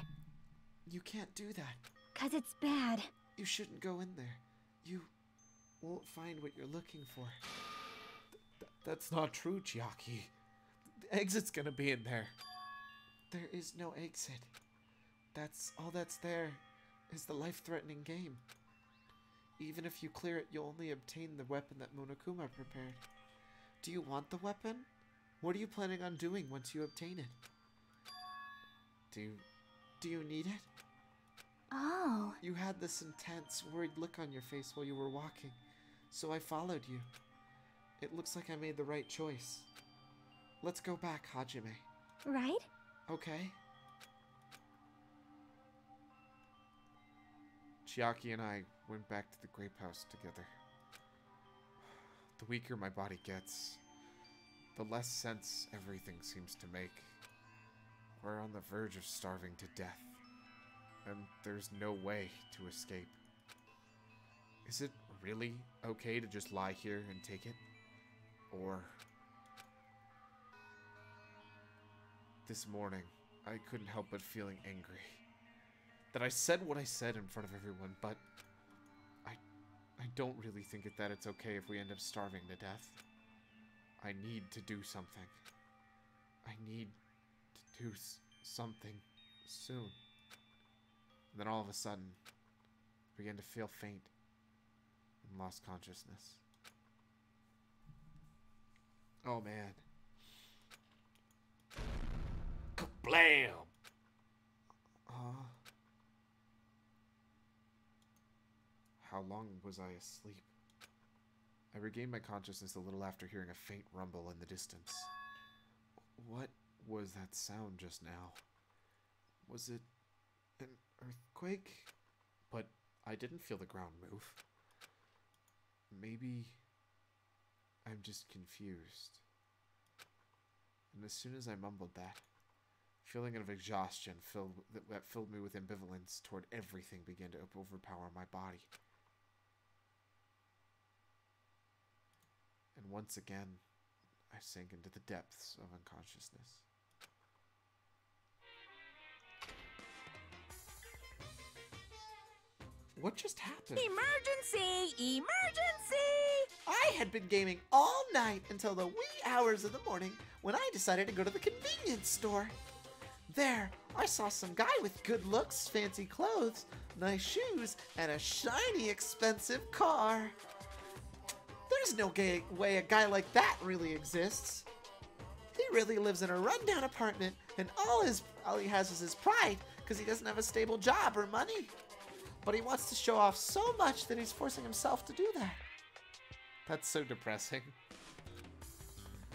You can't do that. 'cause it's bad. You shouldn't go in there. You won't find what you're looking for. That's not true, Chiaki. The exit's gonna be in there. There is no exit. That's all that's there is the life-threatening game. Even if you clear it, you'll only obtain the weapon that Monokuma prepared. Do you want the weapon? What are you planning on doing once you obtain it? Do you need it? Oh, You had this intense, worried look on your face while you were walking, so I followed you. It looks like I made the right choice. Let's go back, Hajime. right? Okay? Chiaki and I went back to the grape house together. The weaker my body gets, the less sense everything seems to make. We're on the verge of starving to death, and there's no way to escape. Is it really okay to just lie here and take it? Or... This morning, I couldn't help but feeling angry. That I said what I said in front of everyone, but I don't really think that it's okay if we end up starving to death. I need to do something. I need to do something soon. And then all of a sudden, I began to feel faint and lost consciousness. Oh man. Kablam! How long was I asleep? I regained my consciousness a little after hearing a faint rumble in the distance. What was that sound just now? Was it an earthquake? But I didn't feel the ground move. Maybe I'm just confused. And as soon as I mumbled that, a feeling of exhaustion that filled me with ambivalence toward everything began to overpower my body. And once again, I sank into the depths of unconsciousness. What just happened? Emergency! Emergency! I had been gaming all night until the wee hours of the morning when I decided to go to the convenience store. There, I saw some guy with good looks, fancy clothes, nice shoes, and a shiny, expensive car. There's no way a guy like that really exists. He really lives in a rundown apartment, and all he has is his pride because he doesn't have a stable job or money. But he wants to show off so much that he's forcing himself to do that. That's so depressing.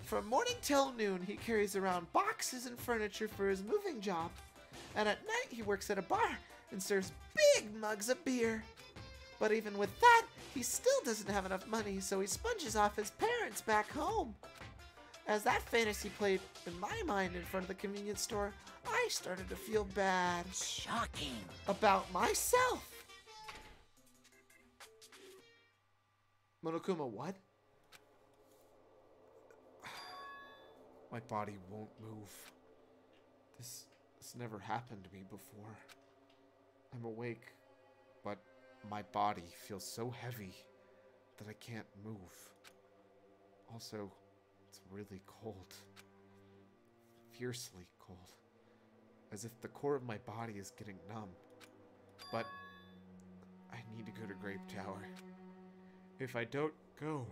From morning till noon, he carries around boxes and furniture for his moving job. And at night, he works at a bar and serves big mugs of beer. But even with that, he still doesn't have enough money, so he sponges off his parents back home. As that fantasy played in my mind in front of the convenience store, I started to feel bad. Shocking. About myself. Monokuma, what? My body won't move. This never happened to me before. I'm awake, but my body feels so heavy that I can't move. Also, it's really cold. Fiercely cold. As if the core of my body is getting numb. But I need to go to Grape Tower. If I don't go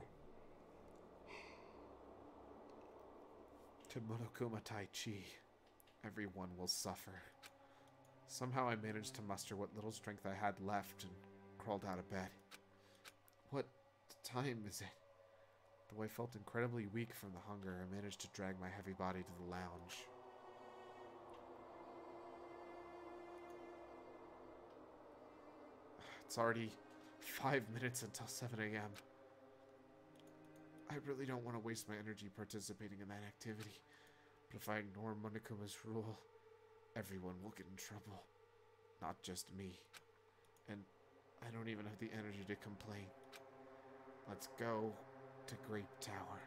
to Monokuma Tai Chi, everyone will suffer. Somehow I managed to muster what little strength I had left and crawled out of bed. What time is it? Though I felt incredibly weak from the hunger, I managed to drag my heavy body to the lounge. It's already 5 minutes until 7 a.m. I really don't want to waste my energy participating in that activity, but if I ignore Monokuma's rule, everyone will get in trouble. Not just me. And I don't even have the energy to complain. Let's go to Grape Tower.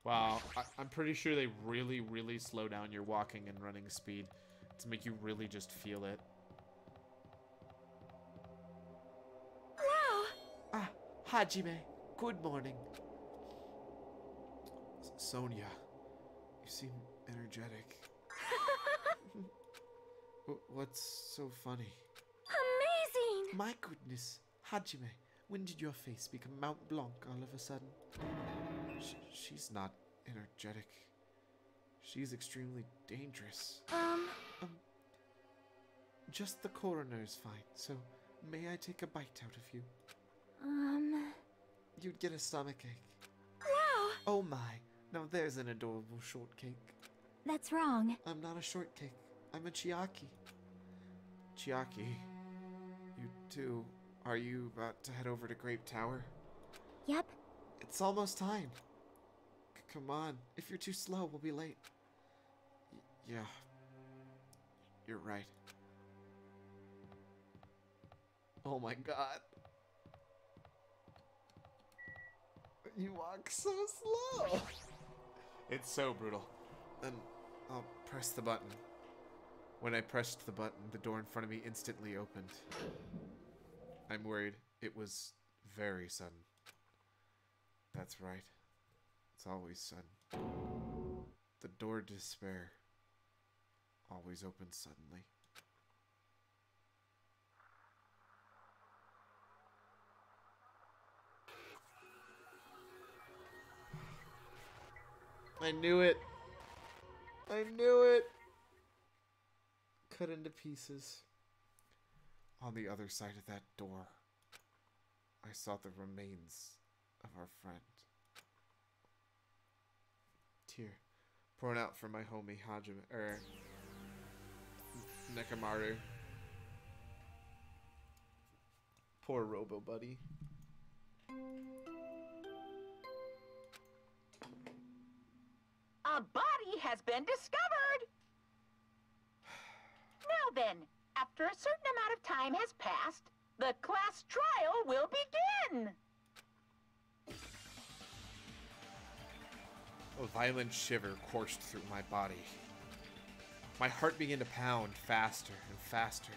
Wow, I'm pretty sure they really, really slow down your walking and running speed to make you really just feel it. Wow! Ah, Hajime, good morning. Sonia, you seem energetic. What's so funny? Amazing! My goodness, Hajime, when did your face become Mount Blanc all of a sudden? She's not energetic. She's extremely dangerous. Just the coroner is fine, so may I take a bite out of you? You'd get a stomachache. Wow! Oh my, now there's an adorable shortcake. That's wrong. I'm not a shortcake. I'm a Chiaki. Chiaki, you too. Are you about to head over to Grape Tower? Yep. It's almost time. Come on. If you're too slow, we'll be late. Yeah. You're right. Oh my god. You walk so slow. It's so brutal. Then I'll press the button. When I pressed the button, the door in front of me instantly opened. I'm worried it was very sudden. That's right. It's always sudden. The door to despair always opens suddenly. I knew it. I knew it. Cut into pieces. On the other side of that door, I saw the remains of our friend. Tear pouring out for my homie Hajime, Nekamaru. Poor Robo Buddy. A body has been discovered! Now then, after a certain amount of time has passed, the class trial will begin! A violent shiver coursed through my body. My heart began to pound faster and faster,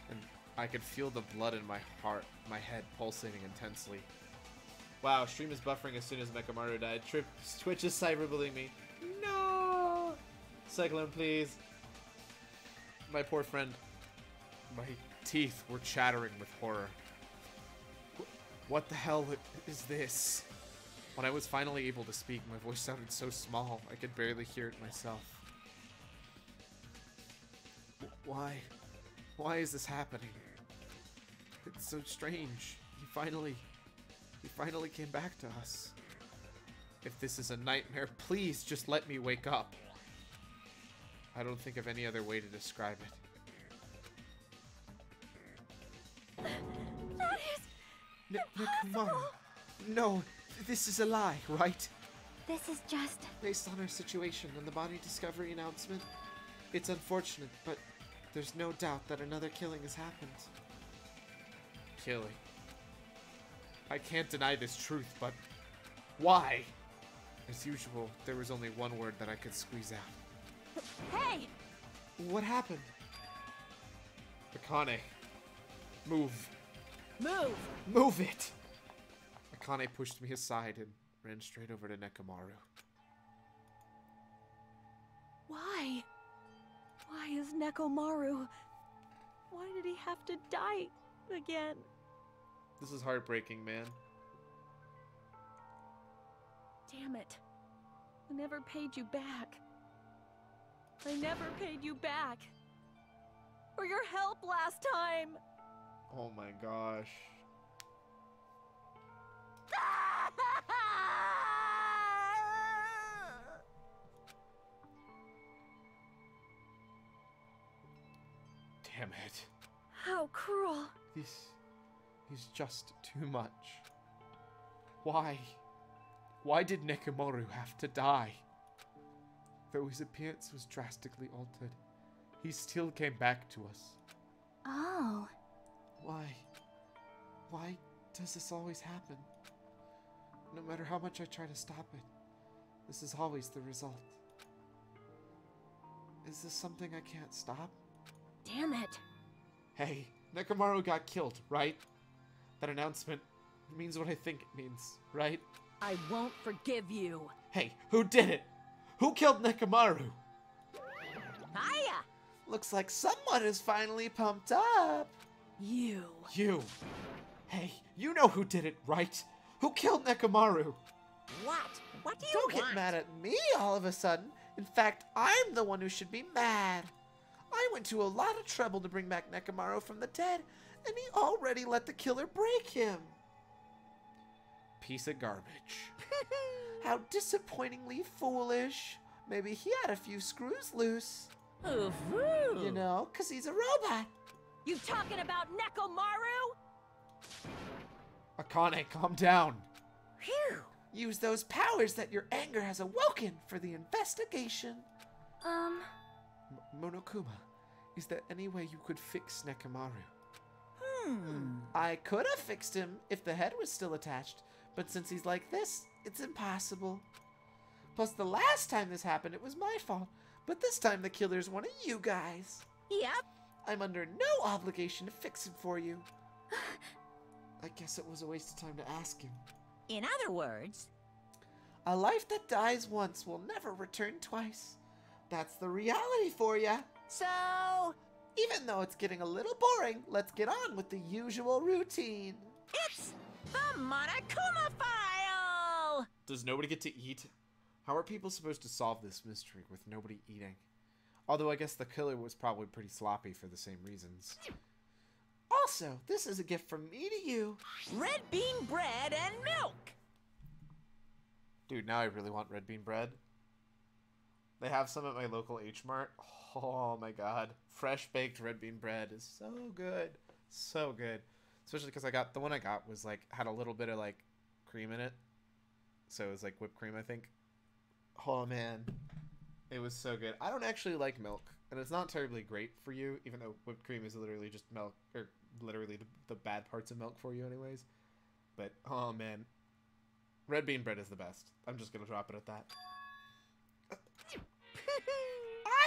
and I could feel the blood in my heart, my head pulsating intensely. Wow, stream is buffering as soon as Mekamaru died. Twitch is cyberbullying me. No! Cyclone, please. My poor friend. My teeth were chattering with horror. What the hell is this? When I was finally able to speak, my voice sounded so small, I could barely hear it myself. Why? Why is this happening? It's so strange. He finally came back to us. If this is a nightmare, please just let me wake up. I don't think of any other way to describe it. That is Come on. No, this is a lie, right? This is just... Based on our situation and the body discovery announcement, it's unfortunate, but there's no doubt that another killing has happened. Killing? I can't deny this truth, but why? As usual, there was only one word that I could squeeze out. Hey! What happened? Akane. Move. Move! Move it! Akane pushed me aside and ran straight over to Nekamaru. Why? Why is Nekomaru? Why did he have to die again? This is heartbreaking, man. Damn it. I never paid you back. I never paid you back. For your help last time. Oh my gosh. Damn it. How cruel. He's just too much. Why? Why did Nekamaru have to die? Though his appearance was drastically altered, he still came back to us. Oh. Why? Why does this always happen? No matter how much I try to stop it, this is always the result. Is this something I can't stop? Damn it. Hey, Nekamaru got killed, right? That announcement means what I think it means, right? I won't forgive you. Hey, who did it? Who killed Nekamaru? Hiya! Looks like someone is finally pumped up. You. You. Hey, you know who did it, right? Who killed Nekamaru? What? What do you Don't want? get mad at me all of a sudden. In fact, I'm the one who should be mad. I went to a lot of trouble to bring back Nekamaru from the dead, and he already let the killer break him. Piece of garbage. How disappointingly foolish. Maybe he had a few screws loose. Ooh-hoo. You know, 'cause he's a robot. You talking about Nekomaru? Akane, calm down. Phew. Use those powers that your anger has awoken for the investigation. Monokuma, is there any way you could fix Nekomaru? I could have fixed him if the head was still attached, but since he's like this, it's impossible. Plus, the last time this happened, it was my fault, but this time the killer's one of you guys. Yep. I'm under no obligation to fix him for you. I guess it was a waste of time to ask him. In other words, A life that dies once will never return twice. That's the reality for ya. so Even though it's getting a little boring, let's get on with the usual routine. it's the Monokuma file! Does nobody get to eat? How are people supposed to solve this mystery with nobody eating? Although I guess the killer was probably pretty sloppy for the same reasons. Also, this is a gift from me to you. Red bean bread and milk! Dude, now I really want red bean bread. They have some at my local H Mart. Oh my god. Fresh baked red bean bread is so good. So good. Especially because the one I got was like, had a little bit of like cream in it. So it was like whipped cream, I think. Oh man. It was so good. I don't actually like milk. And it's not terribly great for you, even though whipped cream is literally just milk, or literally the bad parts of milk for you anyways. But, oh man. Red bean bread is the best. I'm just gonna drop it at that.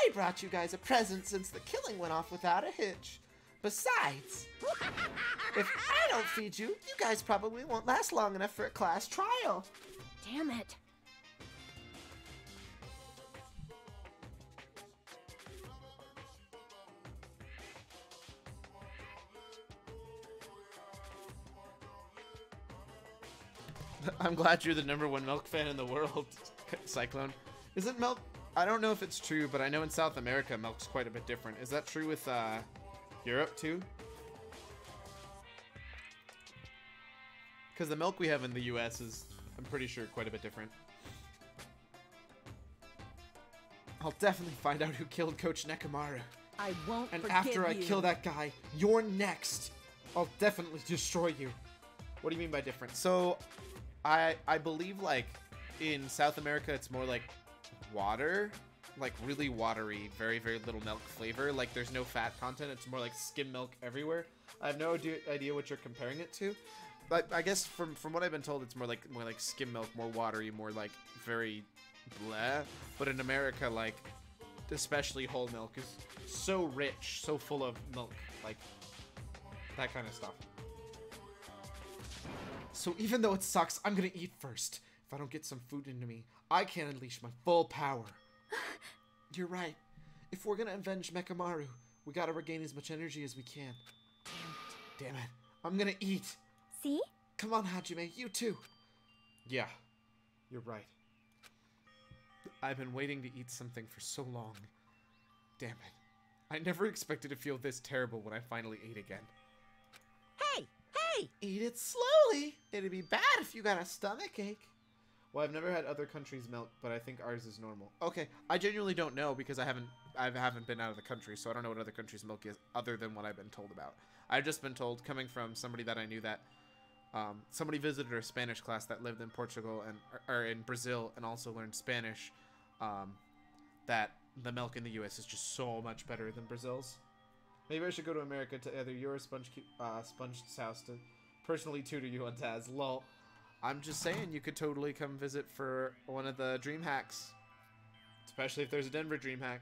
I brought you guys a present since the killing went off without a hitch. Besides, if I don't feed you, you guys probably won't last long enough for a class trial. Damn it. I'm glad you're the #1 milk fan in the world, Cyclone. Isn't milk... I don't know if it's true, but I know in South America milk's quite a bit different. Is that true with Europe too? Because the milk we have in the US is, I'm pretty sure, quite a bit different. I'll definitely find out who killed Coach Nekomaru. I won't And forgive after I you. kill that guy, you're next. I'll definitely destroy you. What do you mean by different? So, I believe, like, in South America, it's more like water. Like, really watery, very, very little milk flavor. Like, there's no fat content. It's more like skim milk everywhere. I have no idea what you're comparing it to. But I guess from what I've been told, it's more like skim milk, more watery, more, like, very bleh. But in America, like, especially whole milk is so rich, so full of milk. Like, that kind of stuff. So even though it sucks, I'm gonna eat first. If I don't get some food into me, I can't unleash my full power. You're right. If we're gonna avenge Mekamaru, we gotta regain as much energy as we can. Damn it. I'm gonna eat. See? Come on, Hajime, you too. Yeah, you're right. I've been waiting to eat something for so long. Damn it. I never expected to feel this terrible when I finally ate again. Hey! Hey! Eat it slowly. It'd be bad if you got a stomach ache. Well, I've never had other countries' milk, but I think ours is normal. Okay, I genuinely don't know because I haven't been out of the country, so I don't know what other countries' milk is other than what I've been told about. I've just been told, coming from somebody that I knew, that somebody visited a Spanish class that lived in Portugal or in Brazil and also learned Spanish, that the milk in the U.S. is just so much better than Brazil's. Maybe I should go to America to either your Sponge's house to personally tutor you on Taz. Lol. I'm just saying, you could totally come visit for one of the dream hacks. Especially if there's a Denver dream hack.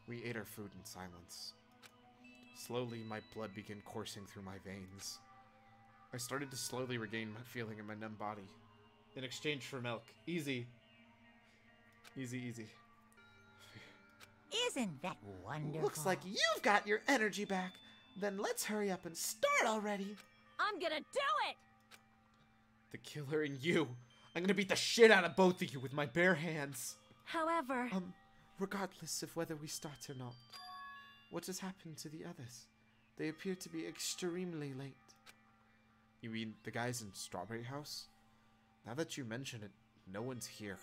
We ate our food in silence. Slowly, my blood began coursing through my veins. I started to slowly regain my feeling in my numb body. In exchange for milk. Easy. Easy, easy. Isn't that wonderful? Looks like you've got your energy back. Then let's hurry up and start already. I'm gonna do it! The killer and you. I'm gonna beat the shit out of both of you with my bare hands. However, Regardless of whether we start or not, what has happened to the others? They appear to be extremely late. You mean the guys in Strawberry House? Now that you mention it, no one's here.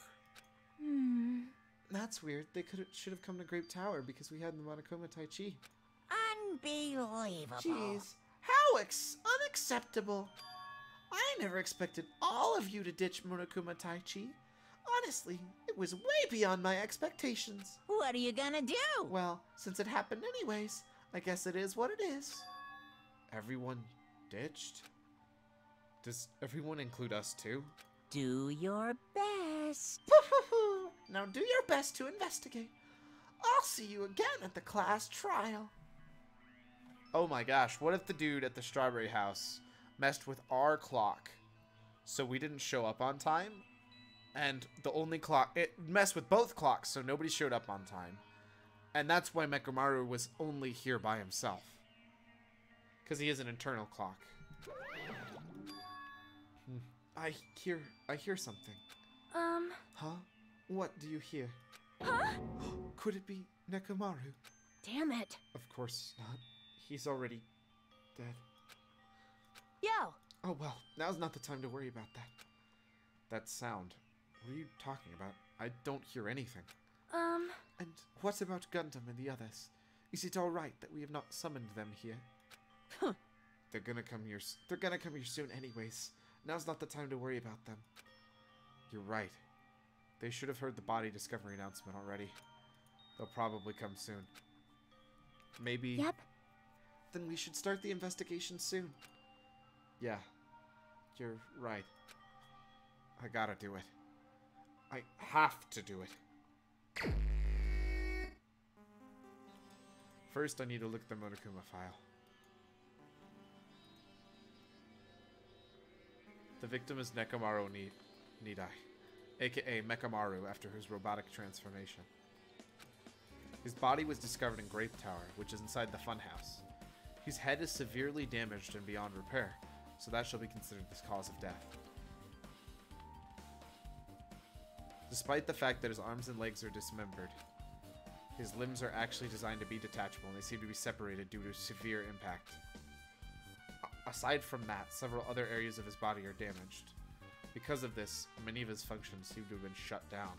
That's weird. They should have come to Grape Tower because we had the Monokuma Tai Chi. Unbelievable. Jeez, how unacceptable. I never expected all of you to ditch Monokuma Tai Chi. Honestly, it was way beyond my expectations. What are you gonna do? Well, since it happened anyways, I guess it is what it is. Everyone ditched? Does everyone include us too? Do your best. Now do your best to investigate. I'll see you again at the class trial. Oh my gosh, what if the dude at the Strawberry House messed with our clock so we didn't show up on time? And the only clock, it messed with both clocks so nobody showed up on time. And that's why Mekamaru was only here by himself. Because he is an internal clock. I hear something. Huh? What do you hear? Huh? Could it be Nekamaru? Damn it. Of course not. He's already dead. Yo, Oh well, now's not the time to worry about that. That sound. What are you talking about? I don't hear anything. And what about Gundam and the others? Is it all right that we have not summoned them here? Huh. They're gonna come here. They're gonna come here soon, anyways. Now's not the time to worry about them. You're right. They should have heard the body discovery announcement already. They'll probably come soon. Maybe. Yep. Then we should start the investigation soon. Yeah, you're right. I gotta do it. I have to do it. First, I need to look at the Monokuma file. The victim is Nekamaru Nidai, aka Mekamaru after his robotic transformation. His body was discovered in Grape Tower, which is inside the funhouse. His head is severely damaged and beyond repair, so that shall be considered the cause of death. Despite the fact that his arms and legs are dismembered, his limbs are actually designed to be detachable and they seem to be separated due to severe impact. Aside from that, several other areas of his body are damaged. Because of this, many of his functions seem to have been shut down.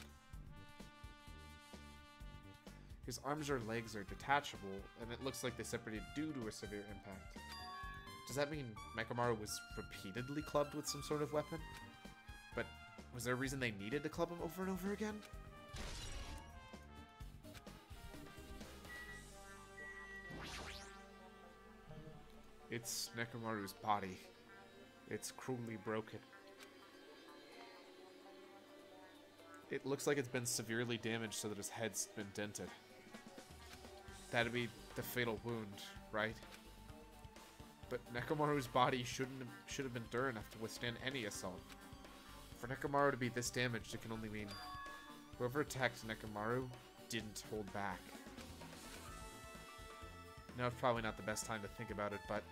His arms or legs are detachable, and it looks like they separated due to a severe impact. Does that mean Mekamaru was repeatedly clubbed with some sort of weapon? But was there a reason they needed to club him over and over again? It's Nekamaru's body. It's cruelly broken. It looks like it's been severely damaged so that his head's been dented. That'd be the fatal wound, right? But Nekamaru's body should have been durable enough to withstand any assault. For Nekamaru to be this damaged, it can only mean whoever attacked Nekamaru didn't hold back. Now it's probably not the best time to think about it, but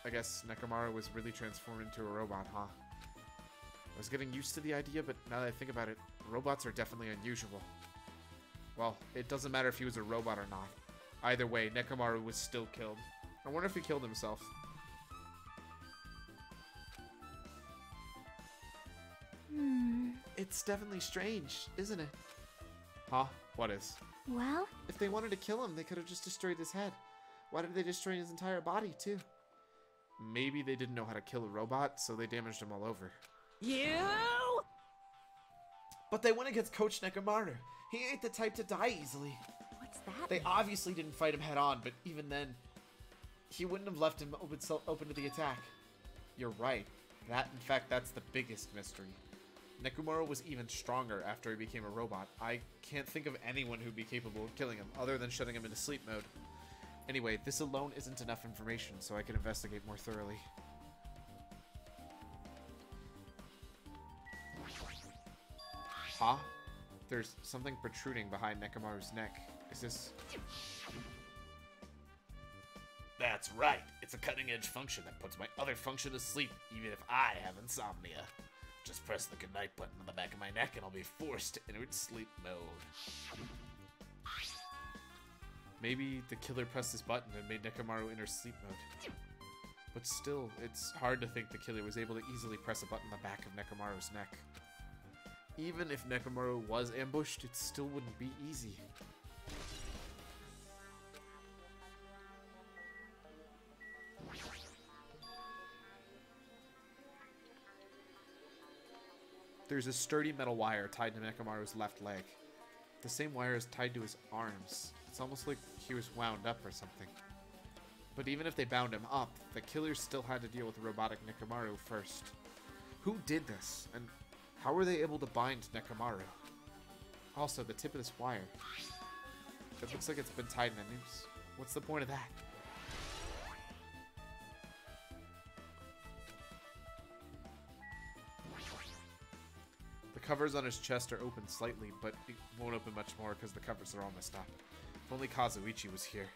I guess Nekamaru was really transformed into a robot, huh? I was getting used to the idea, but now that I think about it, robots are definitely unusual. Well, it doesn't matter if he was a robot or not. Either way, Nekamaru was still killed. I wonder if he killed himself. It's definitely strange, isn't it? Huh? What is? Well, If they wanted to kill him, they could have just destroyed his head. Why did they destroy his entire body, too? Maybe they didn't know how to kill a robot, so they damaged him all over. you! But they went against Coach Nekamaru. He ain't the type to die easily. What's that? They obviously didn't fight him head on, but even then, he wouldn't have left him open to the attack. You're right. In fact, that's the biggest mystery. Nekamaru was even stronger after he became a robot. I can't think of anyone who'd be capable of killing him, other than shutting him into sleep mode. Anyway, this alone isn't enough information, so I can investigate more thoroughly. Huh? There's something protruding behind Nekamaru's neck. Is this... That's right. It's a cutting-edge function that puts my other function to sleep, even if I have insomnia. Just press the goodnight button on the back of my neck and I'll be forced to enter sleep mode. Maybe the killer pressed this button and made Nekamaru enter sleep mode. But still, it's hard to think the killer was able to easily press a button on the back of Nekamaru's neck. Even if Nekomaru was ambushed, it still wouldn't be easy. There's a sturdy metal wire tied to Nekomaru's left leg. The same wire is tied to his arms. It's almost like he was wound up or something. But even if they bound him up, the killers still had to deal with robotic Nekomaru first. Who did this? And how were they able to bind Nekomaru? Also, the tip of this wire. It looks like it's been tied in a noose. What's the point of that? The covers on his chest are open slightly, but it won't open much more because the covers are all messed up. If only Kazuichi was here,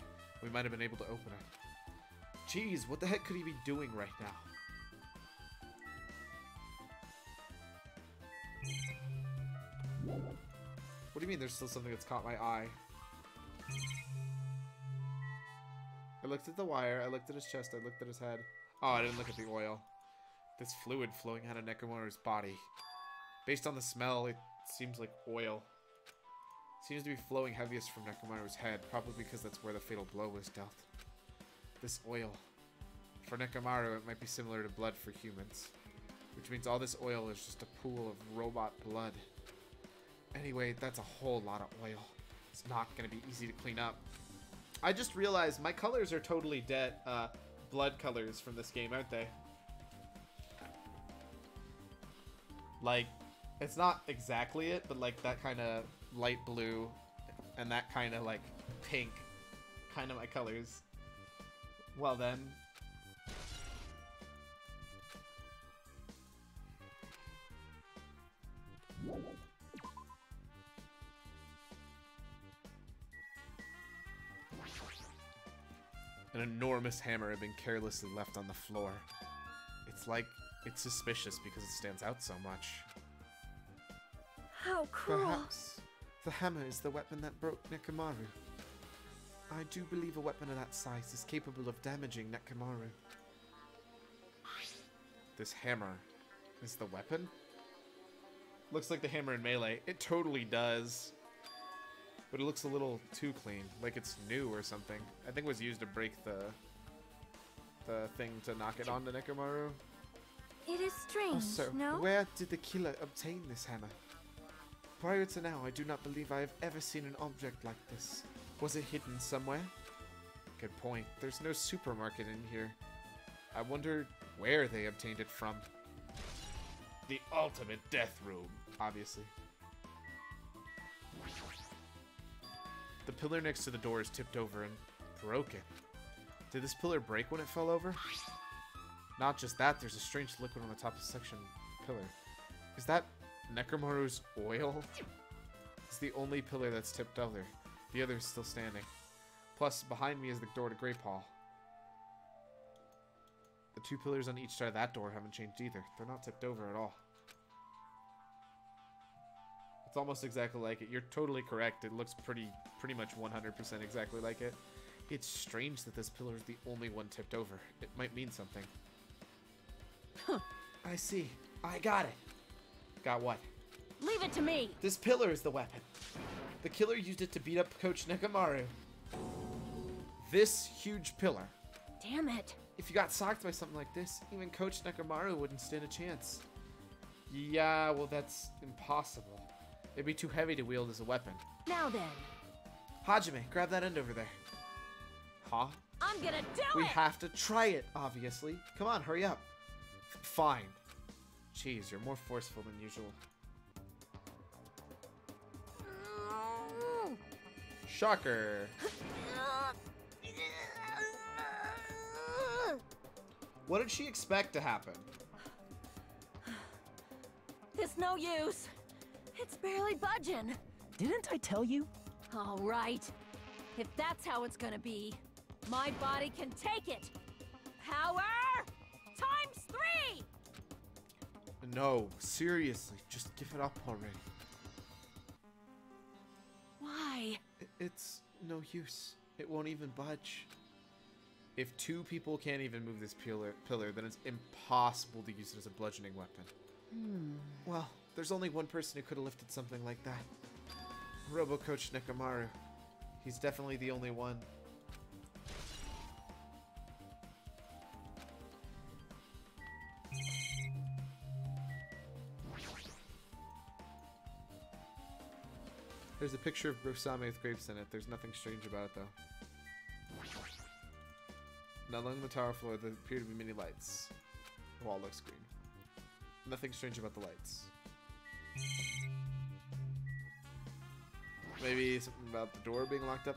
we might have been able to open it. Jeez, what the heck could he be doing right now? What do you mean there's still something that's caught my eye? I looked at the wire, I looked at his chest, I looked at his head. Oh, I didn't look at the oil. This fluid flowing out of Nekomaru's body. Based on the smell, it seems like oil. It seems to be flowing heaviest from Nekomaru's head, probably because that's where the fatal blow was dealt. This oil. For Nekomaru, it might be similar to blood for humans. Which means all this oil is just a pool of robot blood. Anyway, that's a whole lot of oil. It's not going to be easy to clean up. I just realized my colors are totally dead, blood colors from this game, aren't they? Like, it's not exactly it, but like that kind of light blue and that kind of like pink, kind of my colors. Well then. An enormous hammer had been carelessly left on the floor. It's like it's suspicious because it stands out so much. How cruel. Perhaps the hammer is the weapon that broke Nekomaru. I do believe a weapon of that size is capable of damaging Nekomaru. This hammer is the weapon? Looks like the hammer in Melee. It totally does. But it looks a little too clean, like it's new or something. I think it was used to break the thing to knock it onto Nekomaru. It is strange, Also, no? where did the killer obtain this hammer? Prior to now, I do not believe I have ever seen an object like this. Was it hidden somewhere? Good point. There's no supermarket in here. I wonder where they obtained it from. The ultimate death room, obviously. The pillar next to the door is tipped over and broken. Did this pillar break when it fell over? Not just that, there's a strange liquid on the top of the section pillar. Is that Nekomaru's oil? It's the only pillar that's tipped over. The other is still standing. Plus, behind me is the door to Great Hall. The two pillars on each side of that door haven't changed either. They're not tipped over at all. It's almost exactly like it. You're totally correct. It looks pretty much 100% exactly like it. It's strange that this pillar is the only one tipped over. It might mean something. Huh. I see. I got it. Got what? Leave it to me. This pillar is the weapon. The killer used it to beat up Coach Nekomaru. This huge pillar. Damn it. If you got socked by something like this, even Coach Nekomaru wouldn't stand a chance. Yeah, well, that's impossible. It'd be too heavy to wield as a weapon. Now then. Hajime, grab that end over there. Huh? I'm gonna do We it! have to try it, obviously. Come on, hurry up. Fine. Jeez, you're more forceful than usual. Shocker. What did she expect to happen? It's no use. It's barely budging. Didn't I tell you? All right. If that's how it's gonna be, my body can take it. Power times 3! No, seriously, just give it up already. Why? It's no use. It won't even budge. If two people can't even move this pillar, then it's impossible to use it as a bludgeoning weapon. Well, There's only one person who could have lifted something like that. Robo-Coach Nekomaru. He's definitely the only one. There's a picture of Brosame with grapes in it. There's nothing strange about it, though. Now along the tower floor, there appear to be many lights. The wall looks green. Nothing strange about the lights. Maybe something about the door being locked up?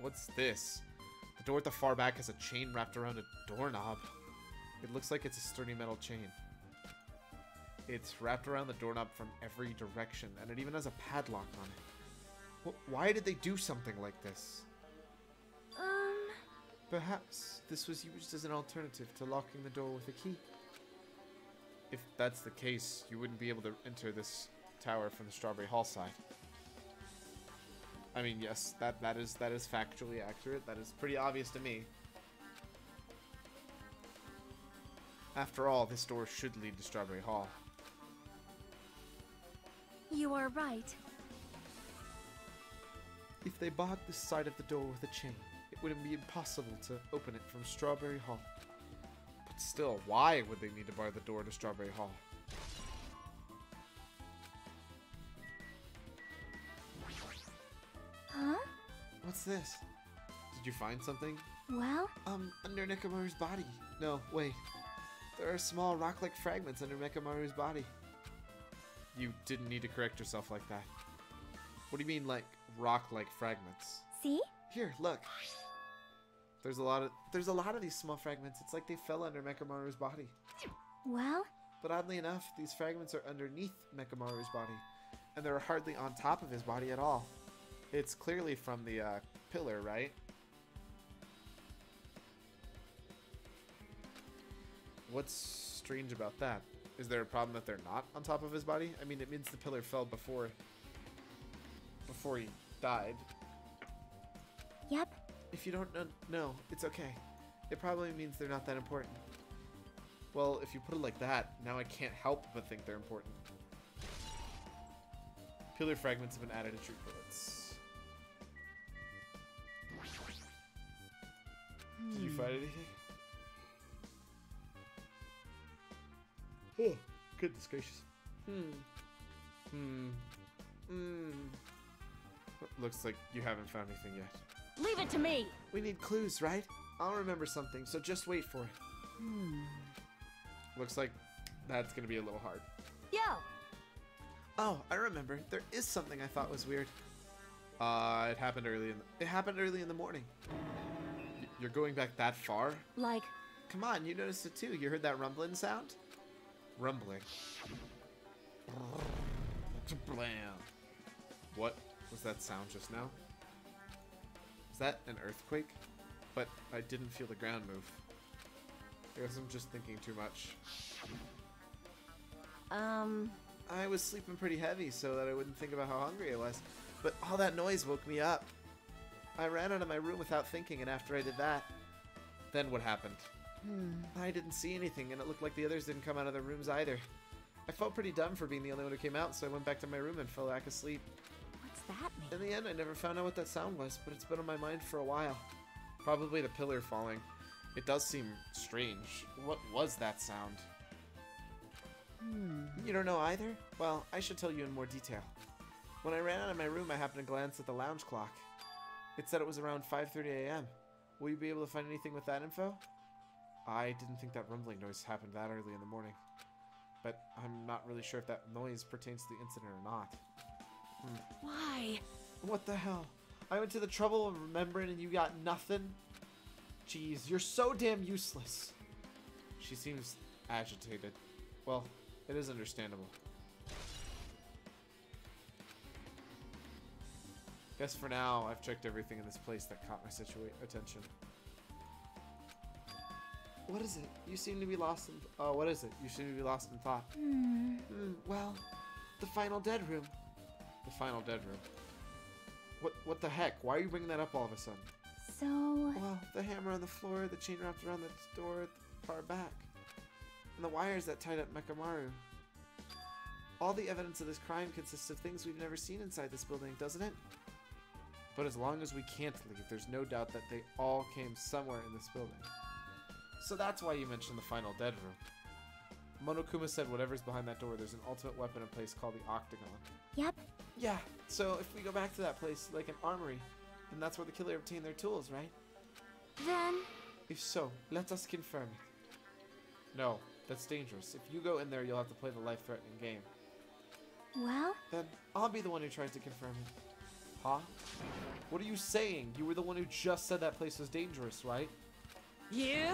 What's this? The door at the far back has a chain wrapped around a doorknob. It looks like it's a sturdy metal chain. It's wrapped around the doorknob from every direction, and it even has a padlock on it. Why did they do something like this? Perhaps this was used as an alternative to locking the door with a key. If that's the case, you wouldn't be able to enter this tower from the Strawberry Hall side. I mean, yes, that is factually accurate. That is pretty obvious to me. After all, this door should lead to Strawberry Hall. You are right. If they barred this side of the door with a chain, it wouldn't be impossible to open it from Strawberry Hall. But still, why would they need to bar the door to Strawberry Hall? Huh? What's this? Did you find something? Well? Under Nekomaru's body. No, wait. There are small rock-like fragments under Nekomaru's body. You didn't need to correct yourself like that. What do you mean, like, rock-like fragments? See? Here, look. There's a lot of these small fragments. It's like they fell under Nekomaru's body. Well? But oddly enough, these fragments are underneath Nekomaru's body, and they're hardly on top of his body at all. It's clearly from the pillar, right? What's strange about that? Is there a problem that they're not on top of his body? I mean, it means the pillar fell before he died. Yep. If you don't know, no, it's okay. It probably means they're not that important. Well, if you put it like that, now I can't help but think they're important. Pillar fragments have been added to tree bullets. Did you find anything? Oh, goodness gracious. Looks like you haven't found anything yet. Leave it to me! We need clues, right? I'll remember something, so just wait for it. Looks like that's gonna be a little hard. Yo! Oh, I remember. There is something I thought was weird. It happened early in the morning. You're going back that far? Like... Come on, you noticed it too. You heard that rumbling sound? Rumbling. Blam. What was that sound just now? Is that an earthquake? But I didn't feel the ground move. I guess I'm just thinking too much. I was sleeping pretty heavy so that I wouldn't think about how hungry I was. But all that noise woke me up. I ran out of my room without thinking, and after I did that, then what happened? I didn't see anything, and it looked like the others didn't come out of their rooms either. I felt pretty dumb for being the only one who came out, so I went back to my room and fell back asleep. What's that mean? In the end, I never found out what that sound was, but it's been on my mind for a while. Probably the pillar falling. It does seem strange. What was that sound? You don't know either? Well, I should tell you in more detail. When I ran out of my room, I happened to glance at the lounge clock. It said it was around 5:30 a.m. Will you be able to find anything with that info? I didn't think that rumbling noise happened that early in the morning. But I'm not really sure if that noise pertains to the incident or not. Why? What the hell? I went to the trouble of remembering and you got nothing? Jeez, you're so damn useless. She seems agitated. Well, it is understandable. Guess for now, I've checked everything in this place that caught my attention. What is it? You seem to be lost in... Oh, what is it? You seem to be lost in thought. Well, the final dead room. The final dead room. What the heck? Why are you bringing that up all of a sudden? So... Well, the hammer on the floor, the chain wrapped around the door at the far back, and the wires that tied up Mekamaru. All the evidence of this crime consists of things we've never seen inside this building, doesn't it? But as long as we can't leave, there's no doubt that they all came somewhere in this building. So that's why you mentioned the final dead room. Monokuma said whatever's behind that door, there's an ultimate weapon in place called the Octagon. Yep. Yeah, so if we go back to that place, like an armory, then that's where the killer obtained their tools, right? Then... If so, let us confirm it. No, that's dangerous. If you go in there, you'll have to play the life-threatening game. Well? Then I'll be the one who tries to confirm it. Huh? What are you saying? You were the one who just said that place was dangerous, right? You!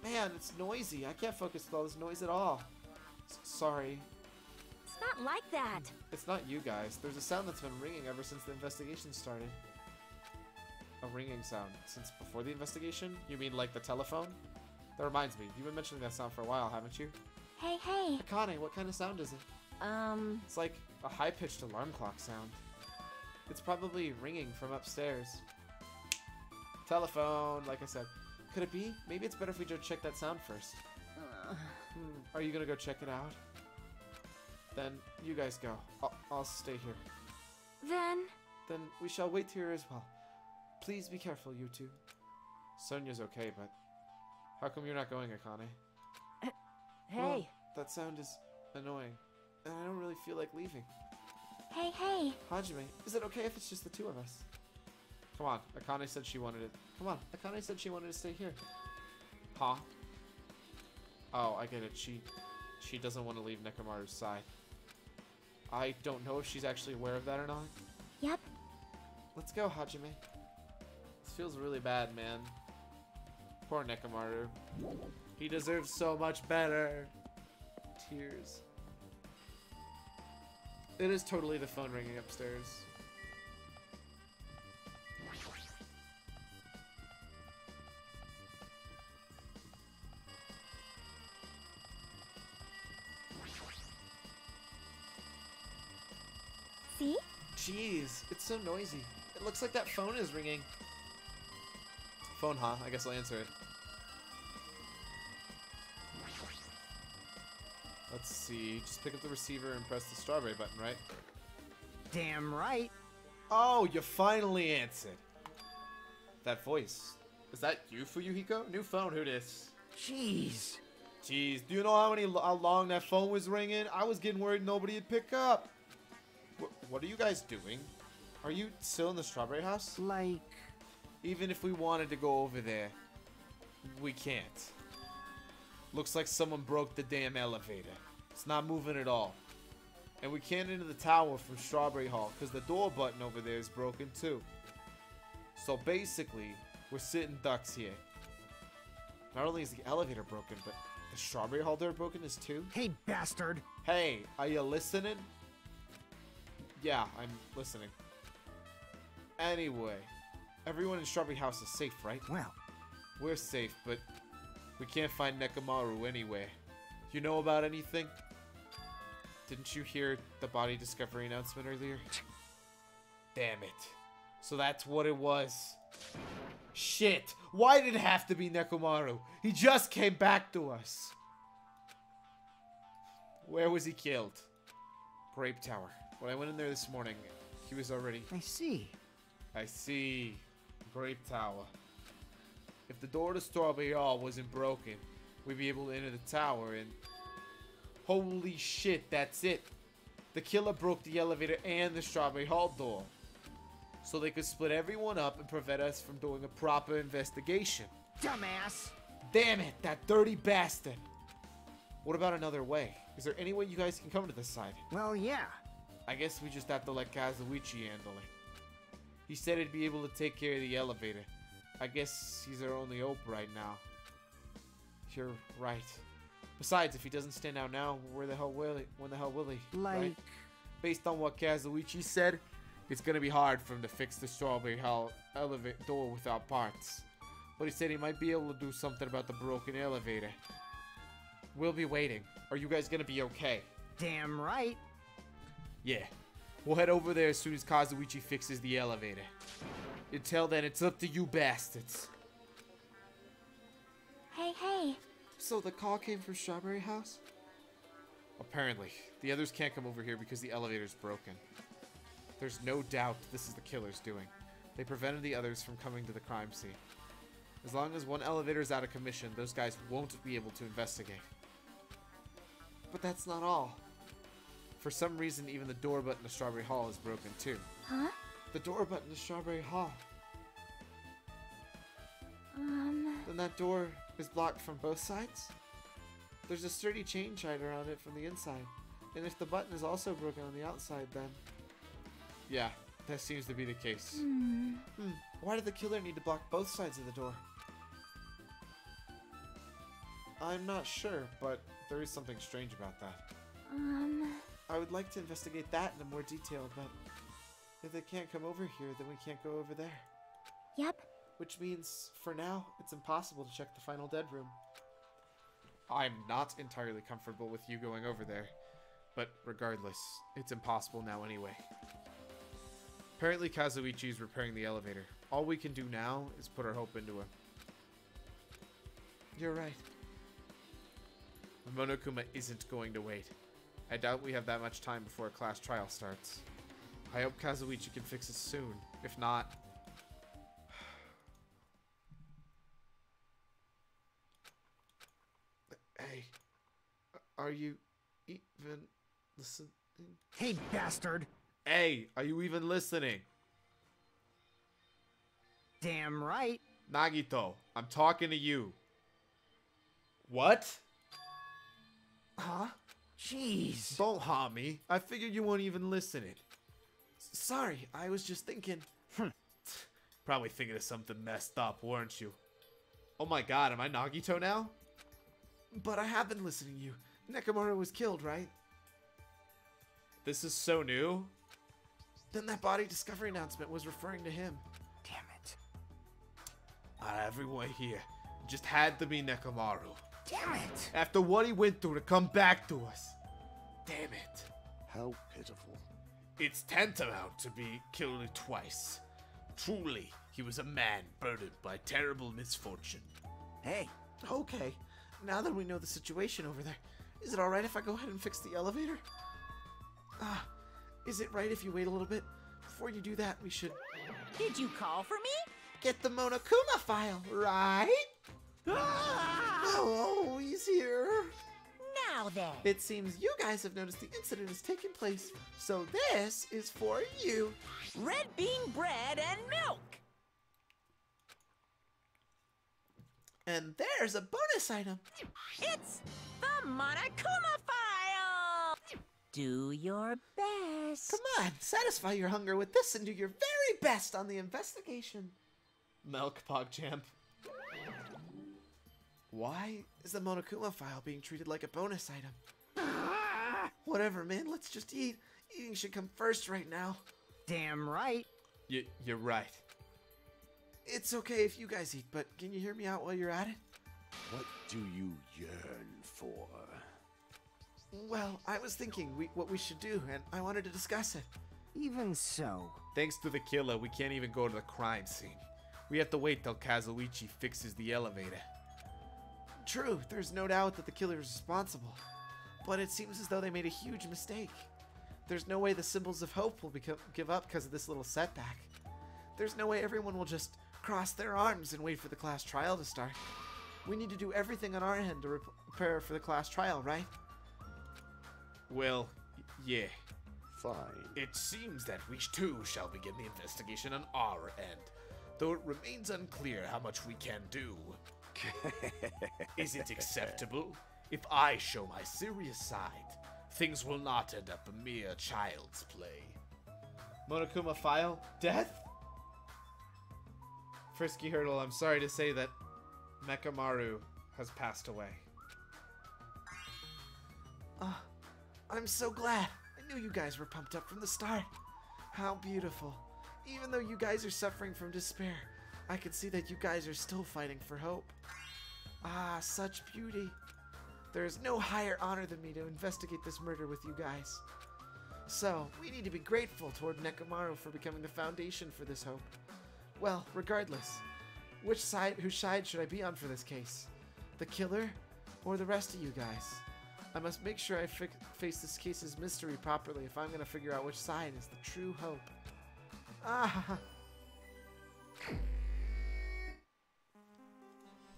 Man, it's noisy. I can't focus with all this noise at all. Sorry. It's not like that. It's not you guys. There's a sound that's been ringing ever since the investigation started. A ringing sound. Since before the investigation? You mean like the telephone? That reminds me. You've been mentioning that sound for a while, haven't you? Hey, hey. Akane, what kind of sound is it? It's like a high-pitched alarm clock sound. It's probably ringing from upstairs. Telephone, like I said. Could it be? Maybe it's better if we just check that sound first. Are you gonna go check it out? Then you guys go. I'll stay here. Then we shall wait here as well. Please be careful, you two. Sonia's okay, but how come you're not going, Akane? Hey. Well, that sound is annoying, and I don't really feel like leaving. Hey, hey. Hajime, is it okay if it's just the two of us? Come on, Akane said she wanted it. Come on, Akane said she wanted to stay here. Huh? Oh, I get it. She doesn't want to leave Nekomaru's side. I don't know if she's actually aware of that or not. Yep. Let's go, Hajime. This feels really bad, man. Poor Nekomaru. He deserves so much better. Tears. It is totally the phone ringing upstairs. See? Jeez, it's so noisy. It looks like that phone is ringing. Phone, huh? I guess I'll answer it. Let's see. Just pick up the receiver and press the strawberry button, right? Damn right. Oh, you finally answered. That voice. Is that you, Fuyuhiko? New phone, who dis? Jeez. Jeez, do you know how long that phone was ringing? I was getting worried nobody'd pick up. What are you guys doing? Are you still in the strawberry house? Like... Even if we wanted to go over there, we can't. Looks like someone broke the damn elevator. It's not moving at all. And we can't enter the tower from Strawberry Hall because the door button over there is broken too. So basically, we're sitting ducks here. Not only is the elevator broken, but the Strawberry Hall door broken is too. Hey, bastard. Hey, are you listening? Yeah, I'm listening. Anyway, everyone in Strawberry House is safe, right? Well, We're safe, but we can't find Nekomaru anywhere. You know about anything? Didn't you hear the body discovery announcement earlier? Damn it. So that's what it was. Shit. Why did it have to be Nekomaru? He just came back to us. Where was he killed? Grape Tower. When I went in there this morning, he was already... I see. I see. Grape Tower. If the door to Strawberry Hall wasn't broken, we'd be able to enter the tower and... Holy shit, that's it. The killer broke the elevator and the Strawberry Hall door. So they could split everyone up and prevent us from doing a proper investigation. Dumbass. Damn it, that dirty bastard. What about another way? Is there any way you guys can come to this side? Well, yeah. I guess we just have to let Kazuichi handle it. He said he'd be able to take care of the elevator. I guess he's our only hope right now. You're right. Besides, if he doesn't stand out now, when the hell will he? Like... Right? Based on what Kazuichi said, it's gonna be hard for him to fix the Strawberry Hall elevator door without parts. But he said he might be able to do something about the broken elevator. We'll be waiting. Are you guys gonna be okay? Damn right. Yeah. We'll head over there as soon as Kazuichi fixes the elevator. Until then, it's up to you bastards. Hey, hey. So the call came from Strawberry House? Apparently, the others can't come over here because the elevator's broken. There's no doubt this is the killer's doing. They prevented the others from coming to the crime scene. As long as one elevator is out of commission, those guys won't be able to investigate. But that's not all. For some reason, even the door button to Strawberry Hall is broken too. Huh? The door button to Strawberry Hall. Then that door is blocked from both sides? There's a sturdy chain tied around it from the inside. And if the button is also broken on the outside, then... Yeah, that seems to be the case. Why did the killer need to block both sides of the door? I'm not sure, but there is something strange about that. I would like to investigate that in more detail, but if they can't come over here, then we can't go over there. Yep. Which means, for now, it's impossible to check the final dead room. I'm not entirely comfortable with you going over there, but regardless, it's impossible now anyway. Apparently Kazuichi is repairing the elevator. All we can do now is put our hope into him. You're right. Monokuma isn't going to wait. I doubt we have that much time before a class trial starts. I hope Kazuichi can fix it soon. If not... Hey, are you even listening? Hey, bastard! Hey, are you even listening? Damn right. Nagito, I'm talking to you. What? Huh? Jeez. Don't harm me. I figured you weren't even listening. Sorry, I was just thinking. Probably thinking of something messed up, weren't you? Oh my god, am I Nagito now? But I have been listening to you. Nekomaru was killed, right? This is so new. Then that body discovery announcement was referring to him. Damn it. Everyone here just had to be Nekomaru. Damn it. After what he went through to come back to us. Damn it. How pitiful. It's tantamount to be killed twice. Truly, he was a man burdened by terrible misfortune. Hey. Okay, now that we know the situation over there, is it alright if I go ahead and fix the elevator? Is it right if you wait a little bit? Before you do that, we should Did you call for me? get the Monokuma file, right? Oh, he's here. Now then. It seems you guys have noticed the incident has taken place, so this is for you. Red bean bread and milk. And there's a bonus item. It's the Monokuma file. Do your best. Come on, satisfy your hunger with this and do your very best on the investigation. Milk PogChamp. Why is the Monokuma file being treated like a bonus item? Whatever, man, let's just eat. Eating should come first right now. Damn right. You're right. It's okay if you guys eat, but can you hear me out while you're at it? What do you yearn for? Well, I was thinking what we should do, and I wanted to discuss it. Even so. Thanks to the killer, we can't even go to the crime scene. We have to wait till Kazuichi fixes the elevator. True, there's no doubt that the killer is responsible. But it seems as though they made a huge mistake. There's no way the symbols of hope will give up because of this little setback. There's no way everyone will just cross their arms and wait for the class trial to start. We need to do everything on our end to prepare for the class trial, right? Well, yeah. Fine. It seems that we too shall begin the investigation on our end, though it remains unclear how much we can do. Is it acceptable if I show my serious side? Things will not end up a mere child's play. Monokuma file? Death? Frisky Hurdle, I'm sorry to say that Nekomaru has passed away. I'm so glad. I knew you guys were pumped up from the start. How beautiful. Even though you guys are suffering from despair, I can see that you guys are still fighting for hope. Ah, such beauty. There is no higher honor than me to investigate this murder with you guys. So, we need to be grateful toward Nekomaru for becoming the foundation for this hope. Well, regardless, whose side should I be on for this case? The killer or the rest of you guys? I must make sure I face this case's mystery properly if I'm gonna figure out which side is the true hope. Ah!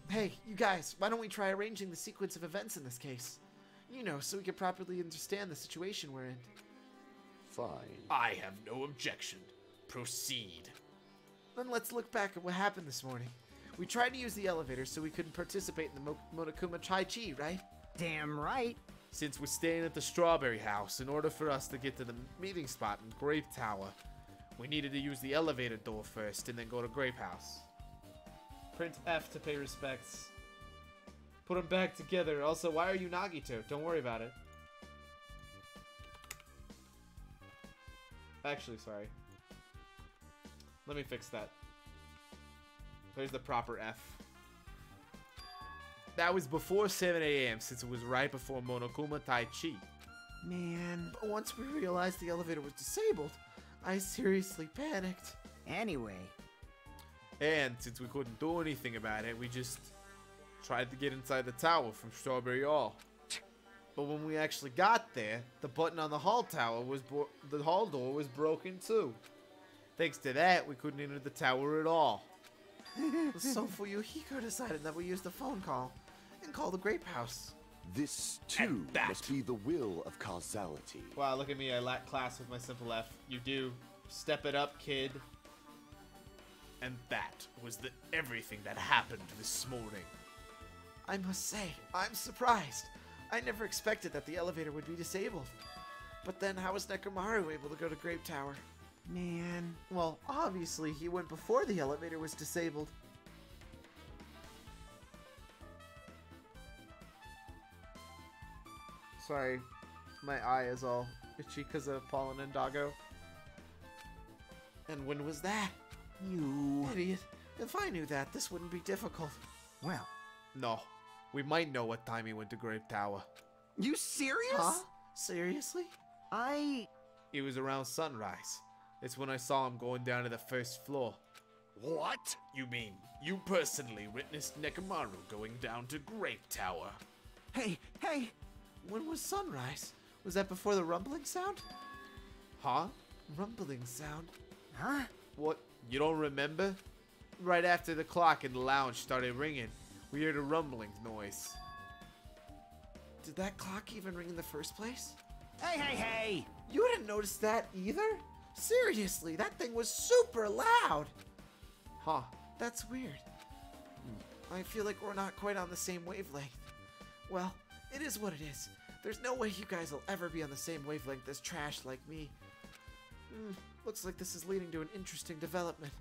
Hey, you guys, why don't we try arranging the sequence of events in this case? You know, so we can properly understand the situation we're in. Fine. I have no objection. Proceed. Then let's look back at what happened this morning. We tried to use the elevator so we couldn't participate in the Monokuma Tai-Chi, right? Damn right. Since we're staying at the Strawberry House, in order for us to get to the meeting spot in Grape Tower, we needed to use the elevator door first and then go to Grape House. Print F to pay respects. Put them back together. Also, why are you Nagito? Don't worry about it. Actually, sorry. Let me fix that. There's the proper F. That was before 7 a.m. since it was right before Monokuma Tai-Chi. Man. But once we realized the elevator was disabled, I seriously panicked. Anyway. And since we couldn't do anything about it, we just tried to get inside the tower from Strawberry Hall. But when we actually got there, the button on the hall door was broken too. Thanks to that, we couldn't enter the tower at all. So Fuyuhiko decided that we use the phone call and call the Grape House. This, too, that. must be the will of causality. Wow, look at me. I lack class with my simple F. You do. Step it up, kid. And that was everything that happened this morning. I must say, I'm surprised. I never expected that the elevator would be disabled. But then how was Nekomaru able to go to Grape Tower? Man. Well, obviously he went before the elevator was disabled. Sorry, my eye is all itchy because of Pollen and Doggo. And when was that? You. Idiot. If I knew that, this wouldn't be difficult. Well. No, we might know what time he went to Grape Tower. You serious? Huh? Seriously? It was around sunrise. It's when I saw him going down to the first floor. What? You mean, you personally witnessed Nekomaru going down to Grape Tower? Hey. When was sunrise? Was that before the rumbling sound? Huh? Rumbling sound? Huh? What? You don't remember? Right after the clock in the lounge started ringing, we heard a rumbling noise. Did that clock even ring in the first place? Hey! You didn't notice that either? Seriously, that thing was super loud! Huh, that's weird. I feel like we're not quite on the same wavelength. Well, it is what it is. There's no way you guys will ever be on the same wavelength as trash like me. Looks like this is leading to an interesting development.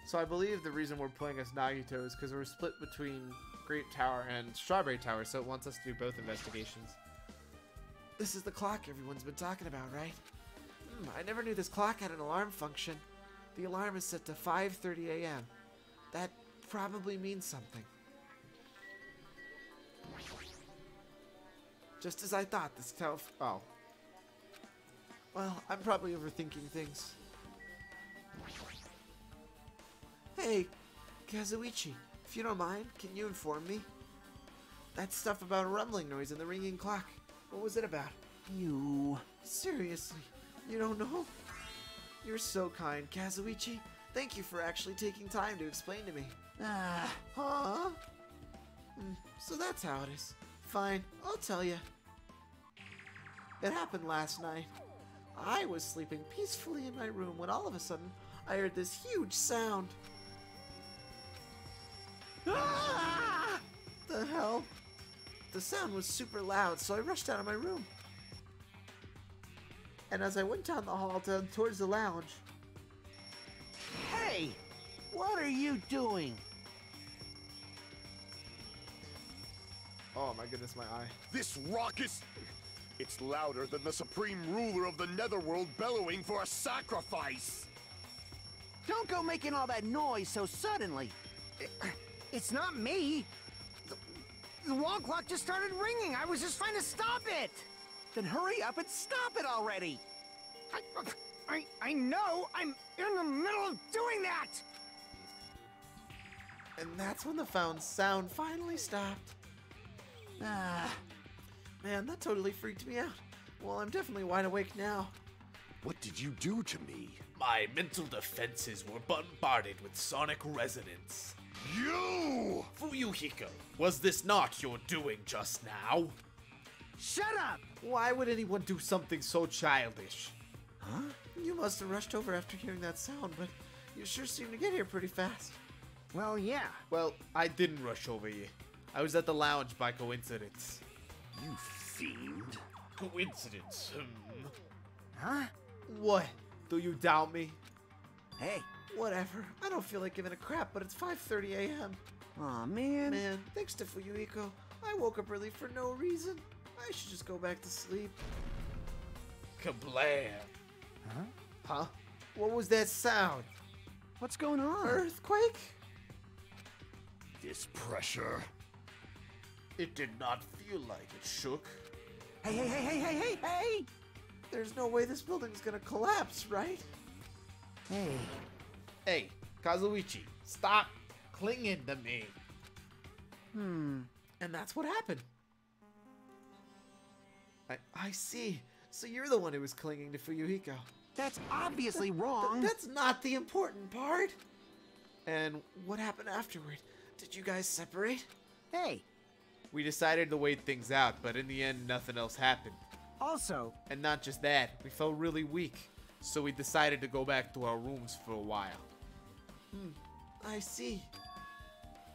So I believe the reason we're playing as Nagito is because we're split between Grape Tower and Strawberry Tower, so it wants us to do both investigations. This is the clock everyone's been talking about, right? I never knew this clock had an alarm function. The alarm is set to 5:30 a.m. That probably means something. Just as I thought, this oh. Well, I'm probably overthinking things. Hey, Kazuichi, if you don't mind, can you inform me? That stuff about a rumbling noise and the ringing clock, what was it about? You. Seriously, you don't know? You're so kind, Kazuichi. Thank you for actually taking time to explain to me. Huh? So that's how it is. Fine, I'll tell you. It happened last night. I was sleeping peacefully in my room when all of a sudden I heard this huge sound. Ah! The hell? The sound was super loud, so I rushed out of my room. And as I went down the hall towards the lounge... Hey! What are you doing? Oh my goodness, my eye. This raucous... It's louder than the supreme ruler of the netherworld bellowing for a sacrifice! Don't go making all that noise so suddenly. It's not me. The wall clock just started ringing. I was just trying to stop it. Then hurry up and stop it already. I know. I'm in the middle of doing that. And that's when the sound finally stopped. Ah, Man, that totally freaked me out. Well, I'm definitely wide awake now. What did you do to me? My mental defenses were bombarded with sonic resonance. You! Fuyuhiko, was this not your doing just now? shut up! Why would anyone do something so childish? Huh? You must have rushed over after hearing that sound, but you sure seem to get here pretty fast. Well, yeah. Well, I didn't rush over you. I was at the lounge by coincidence. You fiend. Coincidence, Huh? What? Do you doubt me? Hey. Whatever. I don't feel like giving a crap, but it's 5:30 a.m. Aw, man. Man, thanks to Fuyuhiko, I woke up early for no reason. I should just go back to sleep. Kablam! Huh? What was that sound? What's going on? Earthquake? This pressure. It did not feel like it shook. Hey, hey, hey, hey, hey, hey, hey! There's no way this building's gonna collapse, right? Hey. Hey, Kazuichi, stop clinging to me. And that's what happened. I see. So you're the one who was clinging to Fuyuhiko. That's obviously wrong. That's not the important part. And what happened afterward? Did you guys separate? Hey, We decided to wait things out, but in the end, nothing else happened. also, And not just that, we felt really weak, so we decided to go back to our rooms for a while. I see.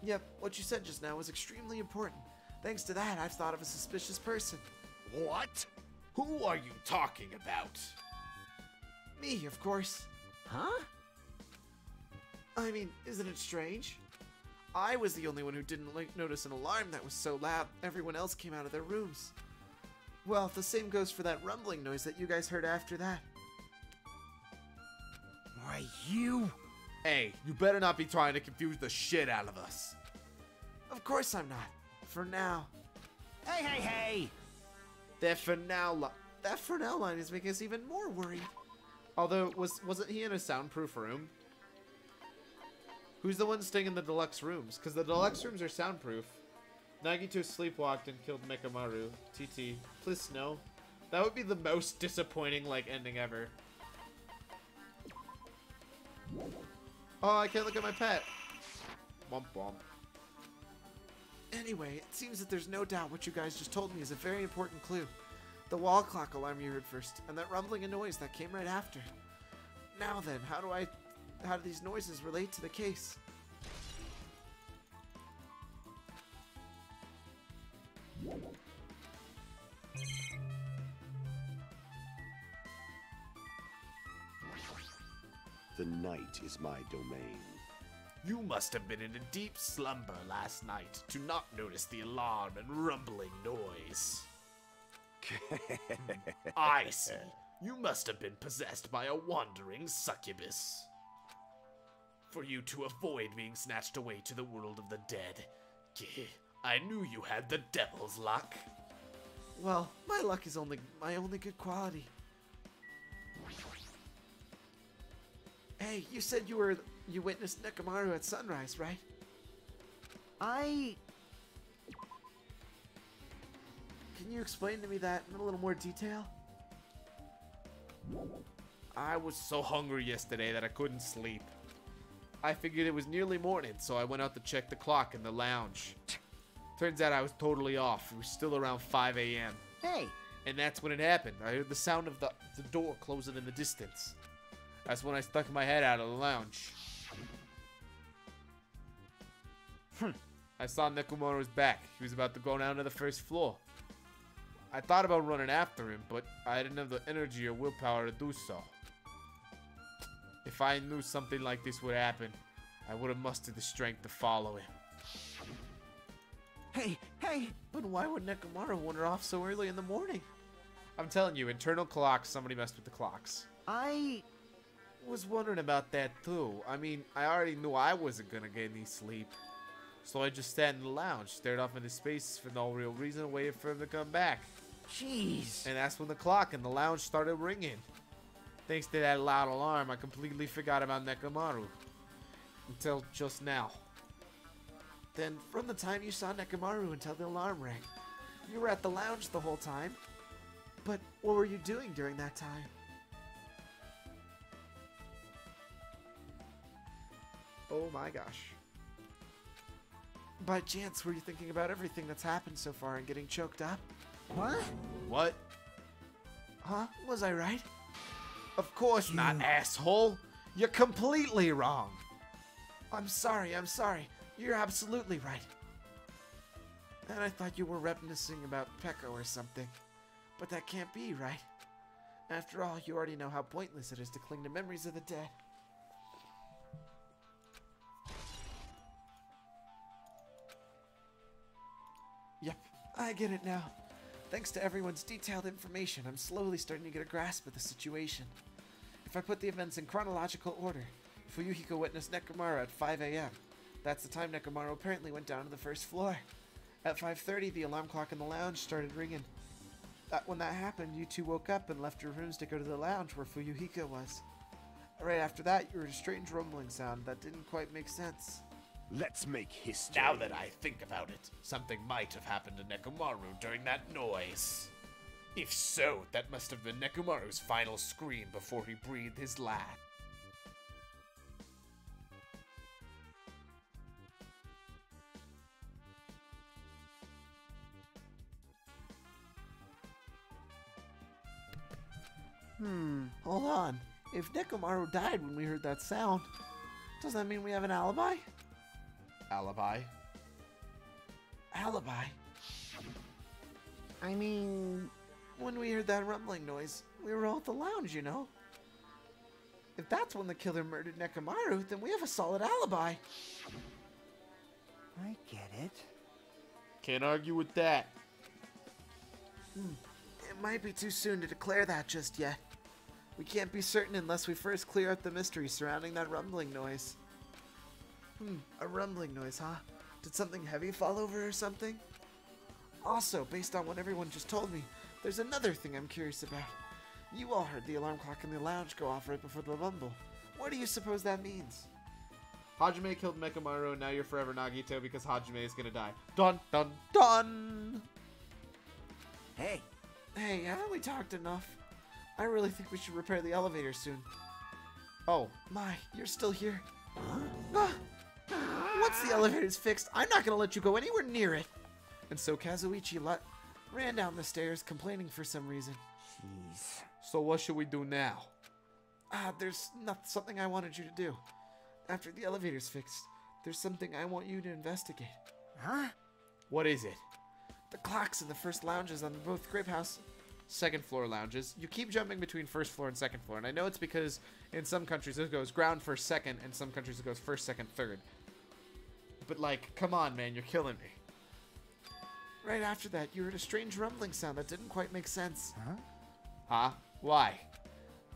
Yep, what you said just now was extremely important. Thanks to that, I've thought of a suspicious person. What? Who are you talking about? Me, of course. huh? I mean, isn't it strange? I was the only one who didn't notice an alarm that was so loud everyone else came out of their rooms. Well, the same goes for that rumbling noise that you guys heard after that. Why, you? Hey, you better not be trying to confuse the shit out of us. Of course I'm not. For now. Hey, hey, hey! That for now, That for now line is making us even more worried. although, wasn't he in a soundproof room? Who's the one staying in the deluxe rooms? Because the deluxe rooms are soundproof. Nagito sleepwalked and killed Mekamaru. TT. Please snow. That would be the most disappointing, ending ever. Oh, I can't look at my pet. Womp womp. Anyway, it seems that there's no doubt what you guys just told me is a very important clue. The wall clock alarm you heard first, and that rumbling and noise that came right after. Now then, how do these noises relate to the case? The night is my domain. You must have been in a deep slumber last night to not notice the alarm and rumbling noise. I see. You must have been possessed by a wandering succubus. For you to avoid being snatched away to the world of the dead. I knew you had the devil's luck. Well, my luck is my only good quality. Hey, you said you witnessed Nekamaru at sunrise, right? Can you explain to me that in a little more detail? I was so hungry yesterday that I couldn't sleep. I figured it was nearly morning, so I went out to check the clock in the lounge. Turns out I was totally off. It was still around 5 a.m. Hey, And that's when it happened. I heard the sound of the door closing in the distance. That's when I stuck my head out of the lounge. I saw Nekomaru's back. He was about to go down to the first floor. I thought about running after him, but I didn't have the energy or willpower to do so. If I knew something like this would happen, I would have mustered the strength to follow him. hey! But why would Nekamaru wander off so early in the morning? I'm telling you, internal clocks, somebody messed with the clocks. I was wondering about that too. I mean, I already knew I wasn't gonna get any sleep. So I just sat in the lounge, stared off into space for no real reason, waited for him to come back. Jeez. And that's when the clock in the lounge started ringing. Thanks to that loud alarm, I completely forgot about Nekamaru. Until just now. Then, from the time you saw Nekomaru until the alarm rang, you were at the lounge the whole time. But what were you doing during that time? Oh my gosh. By chance, were you thinking about everything that's happened so far and getting choked up? What? What? Huh? Was I right? Of course Not asshole. You're completely wrong. I'm sorry. You're absolutely right. And I thought you were reminiscing about Peko or something. But that can't be, right? After all, you already know how pointless it is to cling to memories of the dead. Yep, I get it now. Thanks to everyone's detailed information, I'm slowly starting to get a grasp of the situation. If I put the events in chronological order, Fuyuhiko witnessed Nekomaru at 5 a.m. That's the time Nekomaru apparently went down to the first floor. At 5:30, the alarm clock in the lounge started ringing. When that happened, you two woke up and left your rooms to go to the lounge where Fuyuhiko was. Right after that, you heard a strange rumbling sound that didn't quite make sense. Let's make history. Now that I think about it, something might have happened to Nekomaru during that noise. If so, that must have been Nekomaru's final scream before he breathed his last. Hold on. If Nekomaru died when we heard that sound, does that mean we have an alibi? Alibi? Alibi? I mean... When we heard that rumbling noise, we were all at the lounge, you know? If that's when the killer murdered Nekomaru, then we have a solid alibi. I get it. Can't argue with that. It might be too soon to declare that just yet. We can't be certain unless we first clear up the mystery surrounding that rumbling noise. A rumbling noise, huh? Did something heavy fall over or something? Also, based on what everyone just told me, there's another thing I'm curious about. You all heard the alarm clock in the lounge go off right before the rumble. What do you suppose that means? Hajime killed Nekomaru, and now you're forever Nagito because Hajime is gonna die. Dun dun dun! Hey, Hey, haven't we talked enough? I really think we should repair the elevator soon. Oh, My, you're still here? Ah, once the elevator's fixed, I'm not gonna let you go anywhere near it. And so Kazuichi ran down the stairs, complaining for some reason. jeez. so what should we do now? There's something I wanted you to do. After the elevator's fixed, there's something I want you to investigate. Huh? What is it? The clocks in the first lounges on both Grape House. Second floor lounges. You keep jumping between first floor and second floor, and I know it's because in some countries it goes ground first second, and some countries it goes first second third. But like, come on, man, you're killing me. Right after that, you heard a strange rumbling sound that didn't quite make sense. Huh? Why?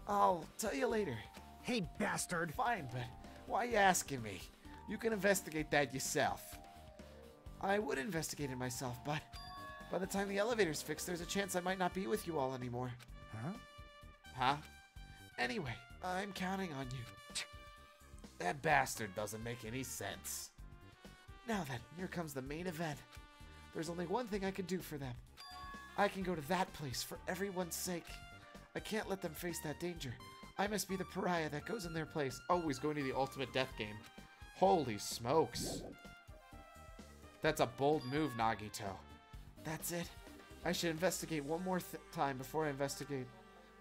I'll tell you later. Hey, bastard. Fine, but why are you asking me? You can investigate that yourself. I would investigate it myself, but by the time the elevator's fixed, there's a chance I might not be with you all anymore. Huh? Huh? Anyway, I'm counting on you. That bastard doesn't make any sense. Now then, here comes the main event. There's only one thing I can do for them. I can go to that place for everyone's sake. I can't let them face that danger. I must be the pariah that goes in their place. Oh, he's going to the ultimate death game. Holy smokes. That's a bold move, Nagito. That's it. I should investigate one more time before I investigate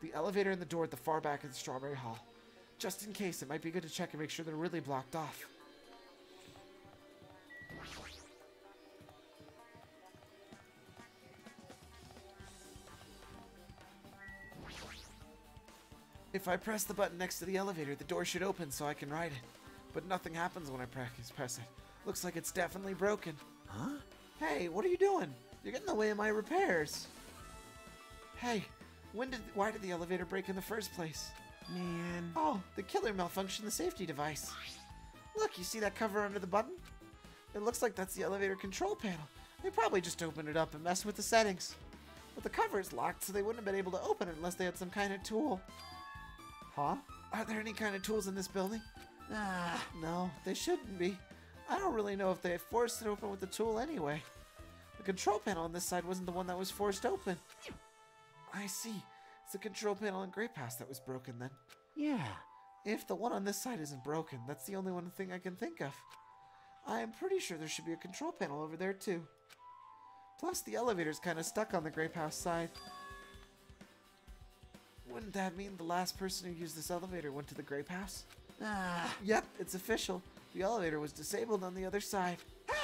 the elevator and the door at the far back of the Strawberry Hall. Just in case, it might be good to check and make sure they're really blocked off. If I press the button next to the elevator, the door should open so I can ride it. But nothing happens when I press it. Looks like it's definitely broken. Huh? Hey, what are you doing? You're getting in the way of my repairs. Hey, why did the elevator break in the first place? Man. Oh, the killer malfunctioned the safety device. Look, you see that cover under the button? It looks like that's the elevator control panel. They probably just opened it up and messed with the settings. But the cover is locked, so they wouldn't have been able to open it unless they had some kind of tool. Huh? Are there any kind of tools in this building? No, they shouldn't be. I don't really know if they forced it open with the tool anyway. The control panel on this side wasn't the one that was forced open. I see. It's the control panel in Grape House that was broken then. Yeah. If the one on this side isn't broken, that's the only one thing I can think of. I am pretty sure there should be a control panel over there too. Plus, the elevator's kind of stuck on the Grape House side. Wouldn't that mean the last person who used this elevator went to the Grape House? Yep, it's official. The elevator was disabled on the other side.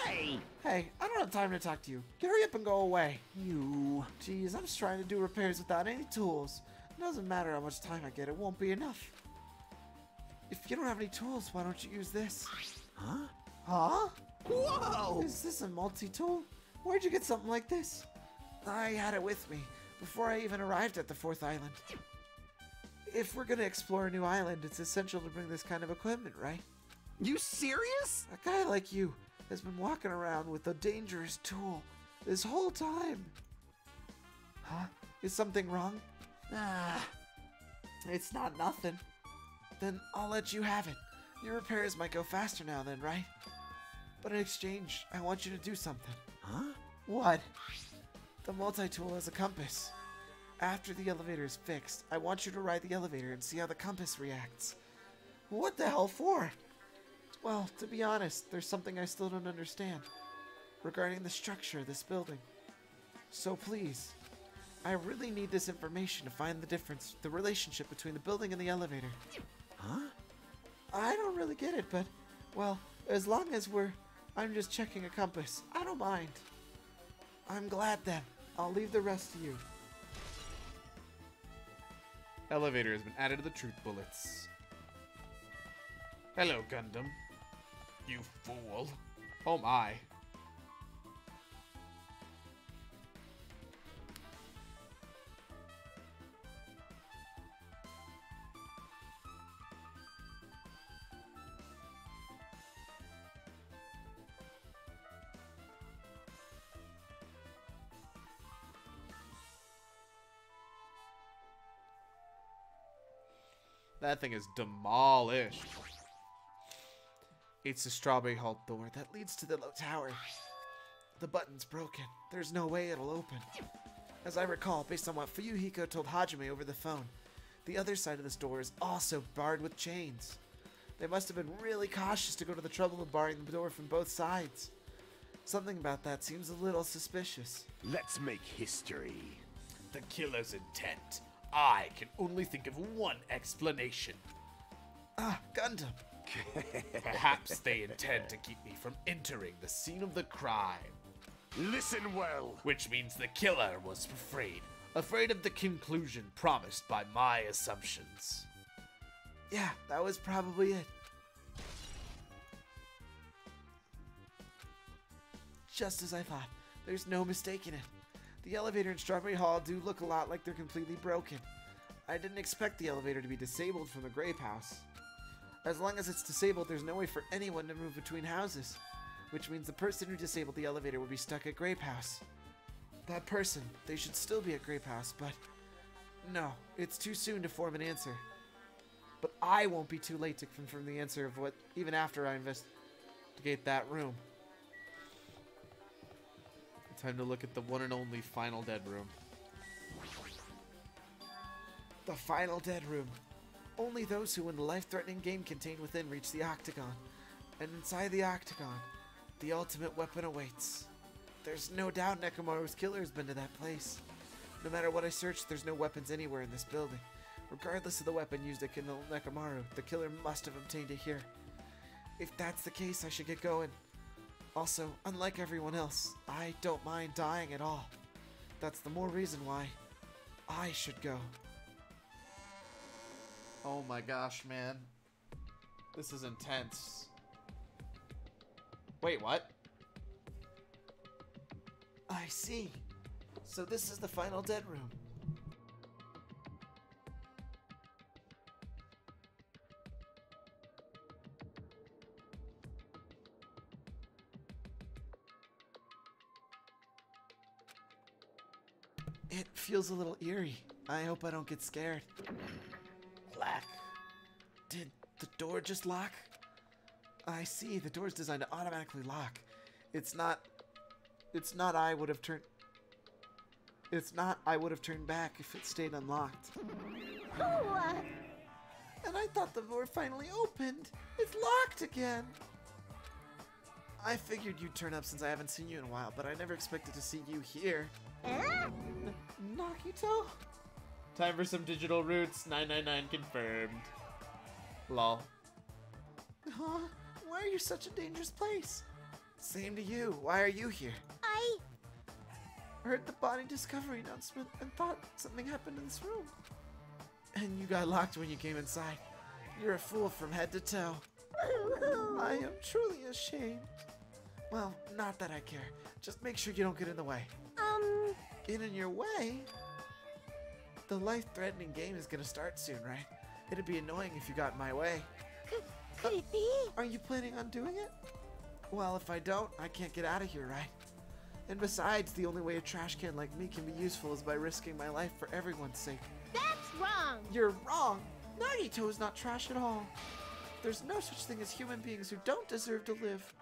Hey! Hey, I don't have time to talk to you. Hurry up and go away. You... Geez, I'm just trying to do repairs without any tools. It doesn't matter how much time I get, it won't be enough. If you don't have any tools, why don't you use this? Huh? Huh? Whoa! Is this a multi-tool? Where'd you get something like this? I had it with me before I even arrived at the 4th island. If we're gonna explore a new island, it's essential to bring this kind of equipment, right? You serious? A guy like you has been walking around with a dangerous tool this whole time. Huh? Is something wrong? It's not nothing. Then I'll let you have it. Your repairs might go faster now then, right? But in exchange, I want you to do something. Huh? What? The multi-tool has a compass. After the elevator is fixed, I want you to ride the elevator and see how the compass reacts. What the hell for? Well, to be honest, there's something I still don't understand regarding the structure of this building. So please, I really need this information to find the relationship between the building and the elevator. Huh? I don't really get it, but, well, as long as I'm just checking a compass, I don't mind. I'm glad then. I'll leave the rest to you. Elevator has been added to the truth bullets. Hello, Gundam. You fool. Oh my. That thing is demolished. It's the Strawberry Hall door that leads to the low tower. The button's broken. There's no way it'll open. As I recall, based on what Fuyuhiko told Hajime over the phone, the other side of this door is also barred with chains. They must have been really cautious to go to the trouble of barring the door from both sides. Something about that seems a little suspicious. Let's make history. The killer's intent. I can only think of one explanation. Ah, Gundam. Perhaps they intend to keep me from entering the scene of the crime. Listen well. Which means the killer was afraid of the conclusion promised by my assumptions. Yeah, that was probably it. Just as I thought. There's no mistaking it. The elevator in Strawberry Hall do look a lot like they're completely broken. I didn't expect the elevator to be disabled from the Grape House. As long as it's disabled, there's no way for anyone to move between houses. Which means the person who disabled the elevator will be stuck at Grape House. That person, they should still be at Grape House, but... no, it's too soon to form an answer. But I won't be too late to confirm the answer of what, even after I investigate that room. Time to look at the one and only Final Dead Room. The Final Dead Room. Only those who win the life-threatening game contained within reach the Octagon. And inside the Octagon, the ultimate weapon awaits. There's no doubt Nekomaru's killer has been to that place. No matter what I search, there's no weapons anywhere in this building. Regardless of the weapon used to kill Nekomaru, the killer must have obtained it here. If that's the case, I should get going. Also, unlike everyone else, I don't mind dying at all. That's the more reason why I should go. Oh my gosh, man. This is intense. Wait, what? I see. So this is the Final Dead Room. It feels a little eerie. I hope I don't get scared. Clack. Did the door just lock? I see. The door's designed to automatically lock. It's not I would have turned back if it stayed unlocked. And I thought the door finally opened. It's locked again. I figured you'd turn up since I haven't seen you in a while, but I never expected to see you here. Nagito? Time for some digital roots. 999 confirmed. Lol. Huh? Why are you such a dangerous place? Same to you. Why are you here? I Heard the body discovery announcement and thought something happened in this room. And you got locked when you came inside. You're a fool from head to toe. I am truly ashamed. Well, not that I care. Just make sure you don't get in the way. Get in your way? The life-threatening game is gonna start soon, right? It'd be annoying if you got in my way. could it be? Are you planning on doing it? Well, if I don't, I can't get out of here, right? And besides, the only way a trash can like me can be useful is by risking my life for everyone's sake. That's wrong. You're wrong. Nagito is not trash at all. There's no such thing as human beings who don't deserve to live.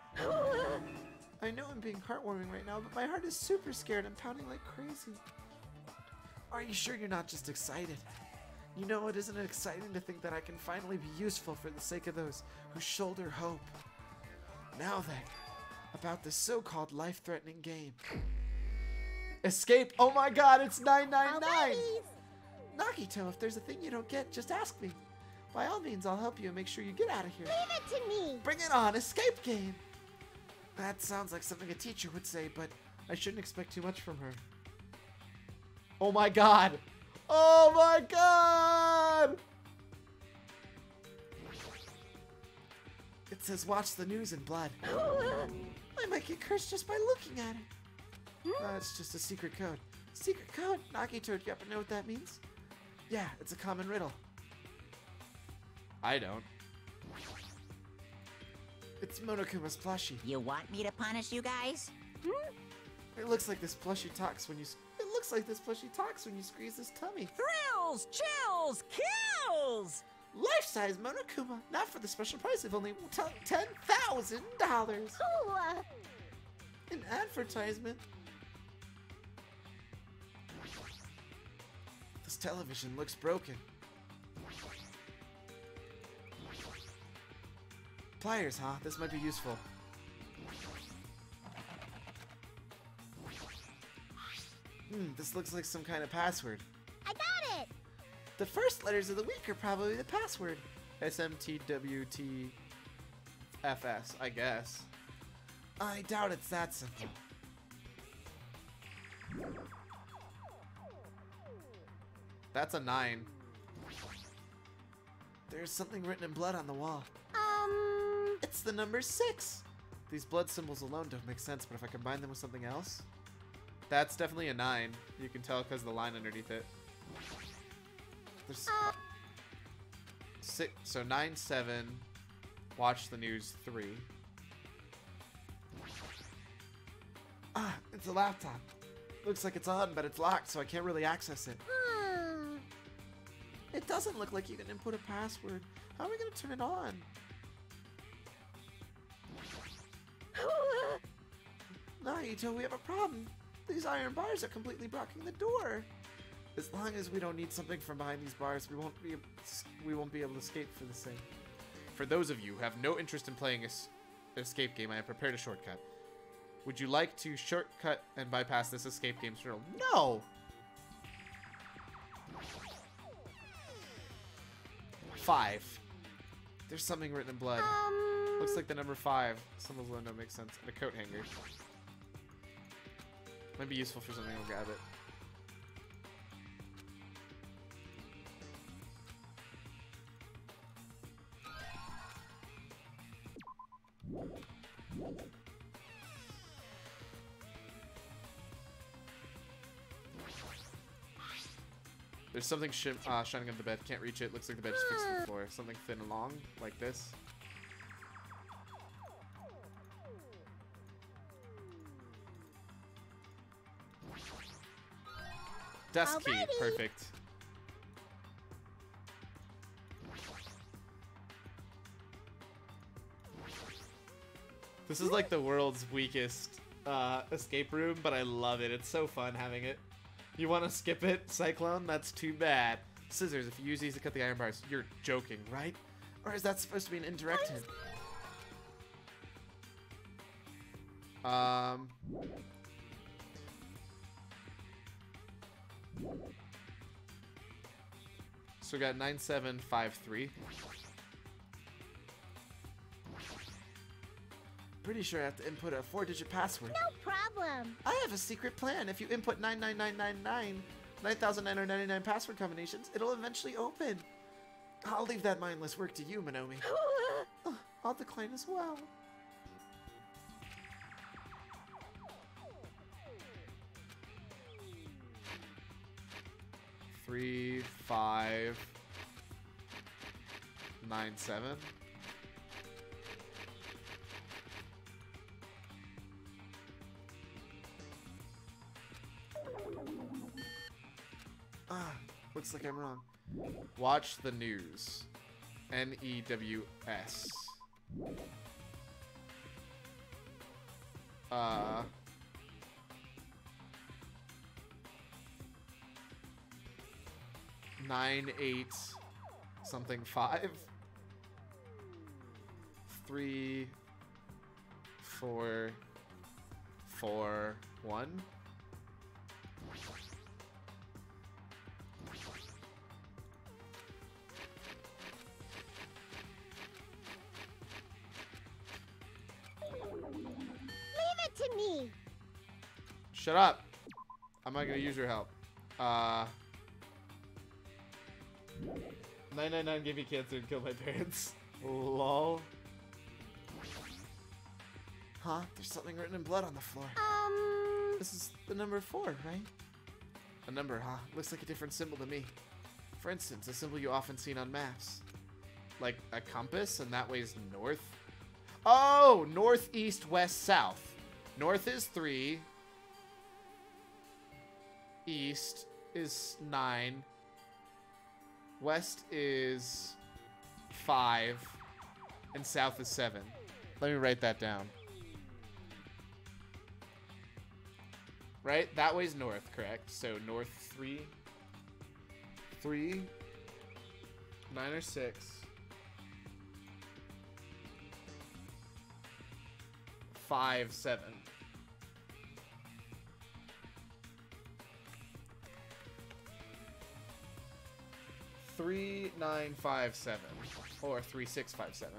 I know I'm being heartwarming right now, but my heart is super scared and pounding like crazy. Are you sure you're not just excited? You know, it isn't exciting to think that I can finally be useful for the sake of those who shoulder hope. Now then, about this so-called life-threatening game. Escape! Oh my god, it's 999! Nagito, if there's a thing you don't get, just ask me. By all means, I'll help you and make sure you get out of here. Leave it to me. Bring it on, escape game! That sounds like something a teacher would say, but I shouldn't expect too much from her. Oh my god! Oh my god! It says watch the news in blood. I might get cursed just by looking at it. It's just a secret code. Secret code? Nagito, do you happen to know what that means? Yeah, it's a common riddle. I don't. It's Monokuma's plushie. You want me to punish you guys? It looks like this plushie talks when you. It looks like this plushie talks when you squeeze his tummy. Thrills, chills, kills! Life-size Monokuma, not for the special price of only $10,000. An advertisement. This television looks broken. Pliers, huh? This might be useful. This looks like some kind of password. I got it. The first letters of the week are probably the password. SMTWTFS, I guess. I doubt it's that simple. That's a 9. There's something written in blood on the wall. Um, It's the number 6. These blood symbols alone don't make sense, but if I combine them with something else... That's definitely a 9. You can tell because of the line underneath it. There's... 6, so 9, 7. Watch the news 3. Ah, it's a laptop. Looks like it's on, but it's locked, so I can't really access it. It doesn't look like you can input a password. How are we going to turn it on? Nagito, we have a problem. These iron bars are completely blocking the door. As long as we don't need something from behind these bars, we won't be able to escape for the same. For those of you who have no interest in playing an escape game, I have prepared a shortcut. Would you like to shortcut and bypass this escape game's riddle? No! 5. There's something written in blood. Looks like the number 5. Symbols alone don't make sense. And a coat hanger. Might be useful for something. I'll grab it. There's something shining on the bed. Can't reach it. Looks like the bed is fixed to the floor. Something thin and long, like this. Desk key. Alrighty. Perfect. This is like the world's weakest escape room, but I love it. It's so fun having it. You want to skip it, Cyclone? That's too bad. Scissors, if you use these to cut the iron bars, you're joking, right? Or is that supposed to be an indirect hint? So we got 9753. Pretty sure I have to input a 4-digit password. No problem. I have a secret plan. If you input 99999 password combinations, it'll eventually open. I'll leave that mindless work to you, Minomi. I'll decline as well. Three, 5, 9, 7. Looks like I'm wrong. Watch the news. NEWS. Nine, 8, something 5. 3, 4, 4, 1. Leave it to me. Shut up. I'm not gonna use your help. 999 gave me cancer and killed my parents. Lol. Huh? There's something written in blood on the floor. This is the number 4, right? A number, huh? Looks like a different symbol to me. For instance, a symbol you often seen on maps. Like a compass, and that way's north. Oh! North, east, west, south. North is 3. East is 9. West is 5. And south is 7. Let me write that down. Right? That way's north, correct? So north 3. 3. 9 or 6. 5, 7. Three, 9, 5, 7, or 3, 6, 5, 7.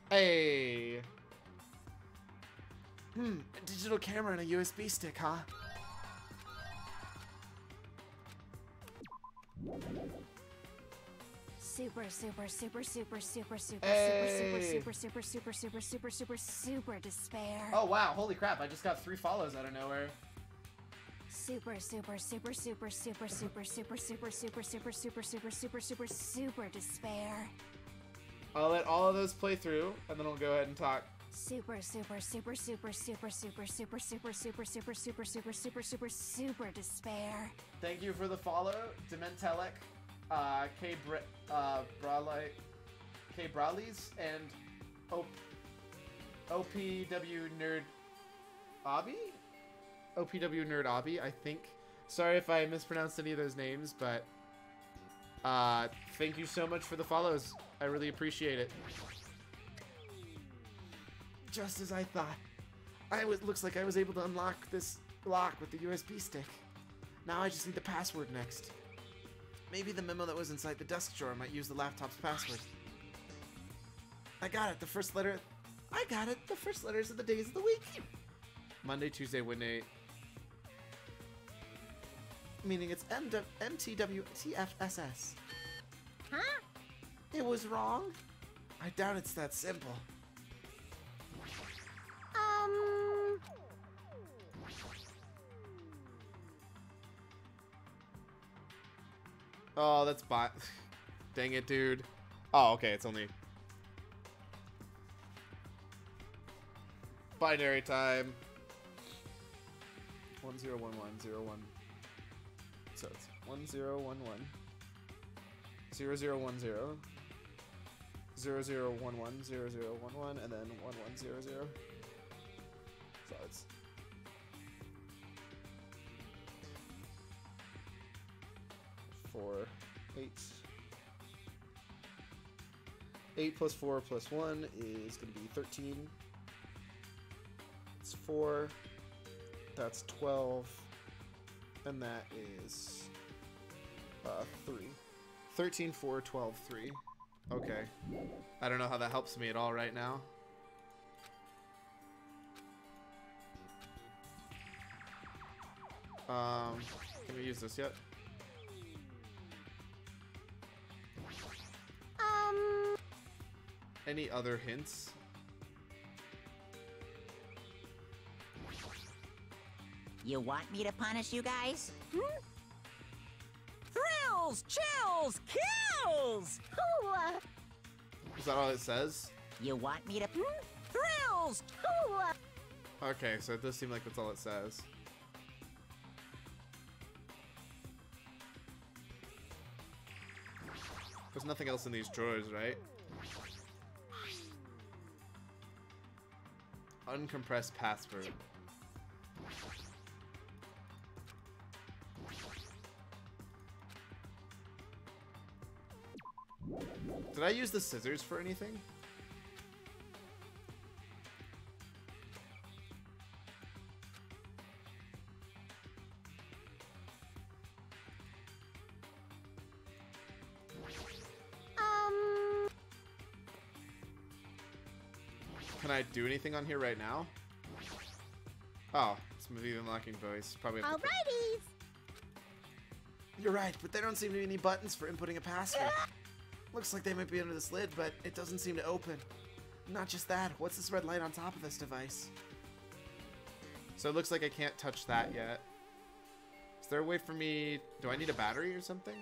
Hey. A digital camera and a USB stick, huh? Super, super, super, super, super, super, Hey. super, super, super, super, super, super, super, super despair. Oh wow, holy crap, I just got 3 follows out of nowhere. Super, super, super, super, super, super, super, super, super, super, super, super, super, super, super despair. I'll let all of those play through, and then we'll go ahead and talk. Super, super, super, super, super, super, super, super, super, super, super, super, super, super, super despair. Thank you for the follow, Dementelek, K Brawleys, and OPW Nerd Obby? OPW Nerd Obby, I think. Sorry if I mispronounced any of those names, but thank you so much for the follows. I really appreciate it. Just as I thought. Looks like I was able to unlock this lock with the USB stick. Now I just need the password next. Maybe the memo that was inside the desk drawer might use the laptop's password. I got it. The first letter. I got it. The first letters of the days of the week. Monday, Tuesday, Wednesday. Meaning it's MTWTFSS. Huh? It was wrong? I doubt it's that simple. Oh, that's bot. Dang it, dude. Oh, okay, it's only binary time. 101101. So it's 1011 0010 0011 0011 and then 1100. So it's 4 8. 8 plus 4 plus 1 is going to be 13. It's 4. That's 12. And that is 3. 13, 4, 12, 3. Okay. I don't know how that helps me at all right now. Can we use this yet? Any other hints? You want me to punish you guys? Thrills, chills, kills! Ooh, Is that all it says? You want me to... Thrills! ooh, Okay, so it does seem like that's all it says. There's nothing else in these drawers, right? Uncompressed password. Did I use the scissors for anything? Can I do anything on here right now? Oh, it's movie unlocking voice. Probably have to alrighties. You're right, but there don't seem to be any buttons for inputting a password. Looks like they might be under this lid, but it doesn't seem to open. Not just that, what's this red light on top of this device? So it looks like I can't touch that yet. Is there a way for me... Do I need a battery or something?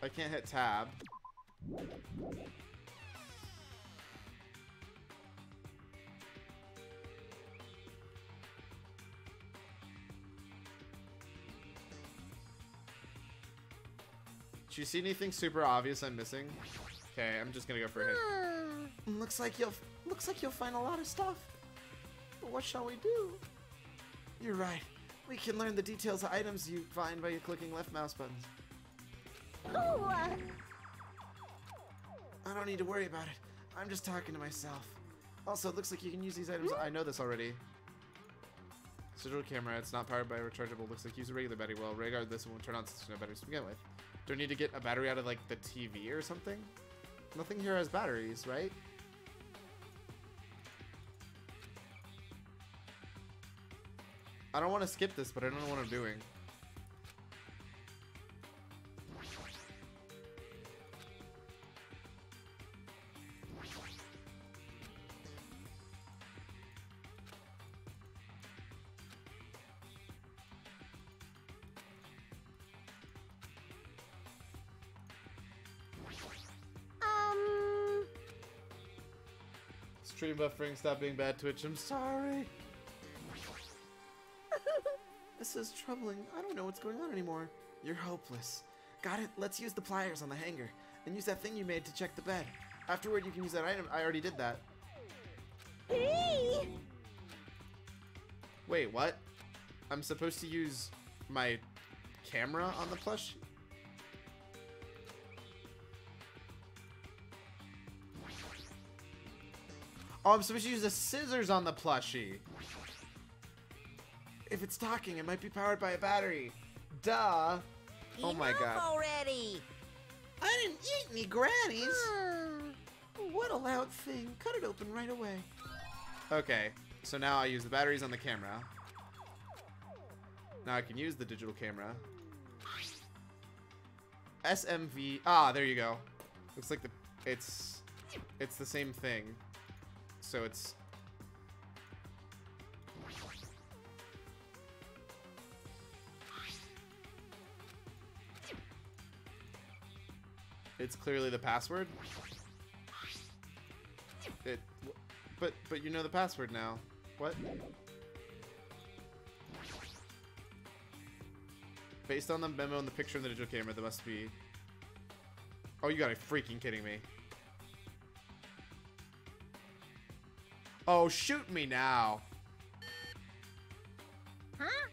I can't hit tab. Do you see anything super obvious I'm missing? Okay, I'm just gonna go for a hit. Looks like you'll find a lot of stuff. But what shall we do? You're right. We can learn the details of items you find by clicking left mouse buttons. Ooh, I don't need to worry about it. I'm just talking to myself. Also, it looks like you can use these items. I know this already. Digital camera, it's not powered by a rechargeable. Looks like use a regular battery. Well, regardless, it won't turn on since there's no batteries to begin with. Do I need to get a battery out of, like, the TV or something? Nothing here has batteries, right? I don't want to skip this, but I don't know what I'm doing. Stream buffering, stop being bad, Twitch. I'm sorry. This is troubling. I don't know what's going on anymore. You're hopeless. Got it. Let's use the pliers on the hanger and use that thing you made to check the bed. Afterward, you can use that item. I already did that. hey, Wait, what? I'm supposed to use my camera on the plush? Oh, I'm supposed to use the scissors on the plushie. If it's talking, it might be powered by a battery. Duh. Oh my god. Already! I didn't eat any grannies. uh, What a loud thing. Cut it open right away. Okay, so now I use the batteries on the camera. Now I can use the digital camera. SMV. Ah, there you go. Looks like it's the same thing. So it's It's clearly the password. But you know the password now. What? Based on the memo and the picture in the digital camera, there must be... Oh, you gotta be freaking kidding me. Oh, shoot me now. Huh?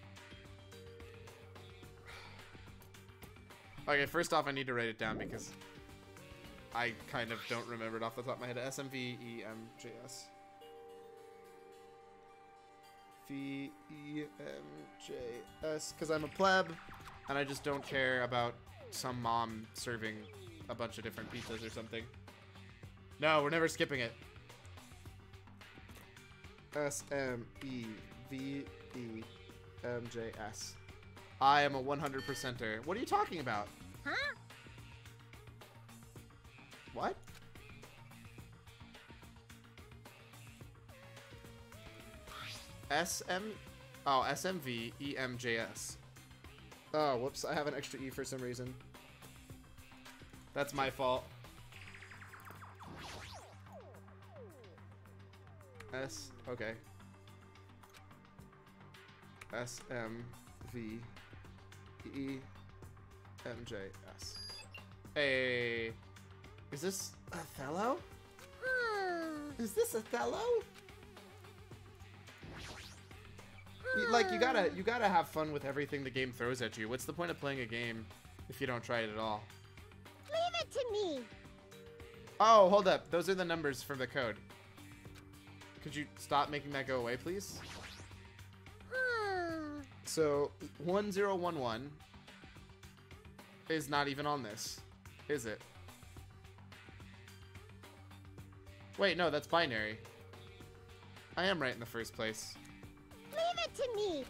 Okay, first off, I need to write it down because I kind of don't remember it off the top of my head. SMVEMJS. VEMJS, because I'm a pleb, and I just don't care about some mom serving a bunch of different pizzas or something. No, we're never skipping it. SMEVEMJS. I am a 100%er. What are you talking about? Huh? What? SMVEMJS. Oh, whoops. I have an extra E for some reason. That's my fault. Okay. SMVEMJS. Hey. Is this Othello? Is this Othello? Like, you gotta have fun with everything the game throws at you. What's the point of playing a game if you don't try it at all? Leave it to me. Oh, hold up. Those are the numbers for the code. Could you stop making that go away, please? So, 1011 is not even on this, is it? Wait, no, that's binary. I am right in the first place. Leave it to me.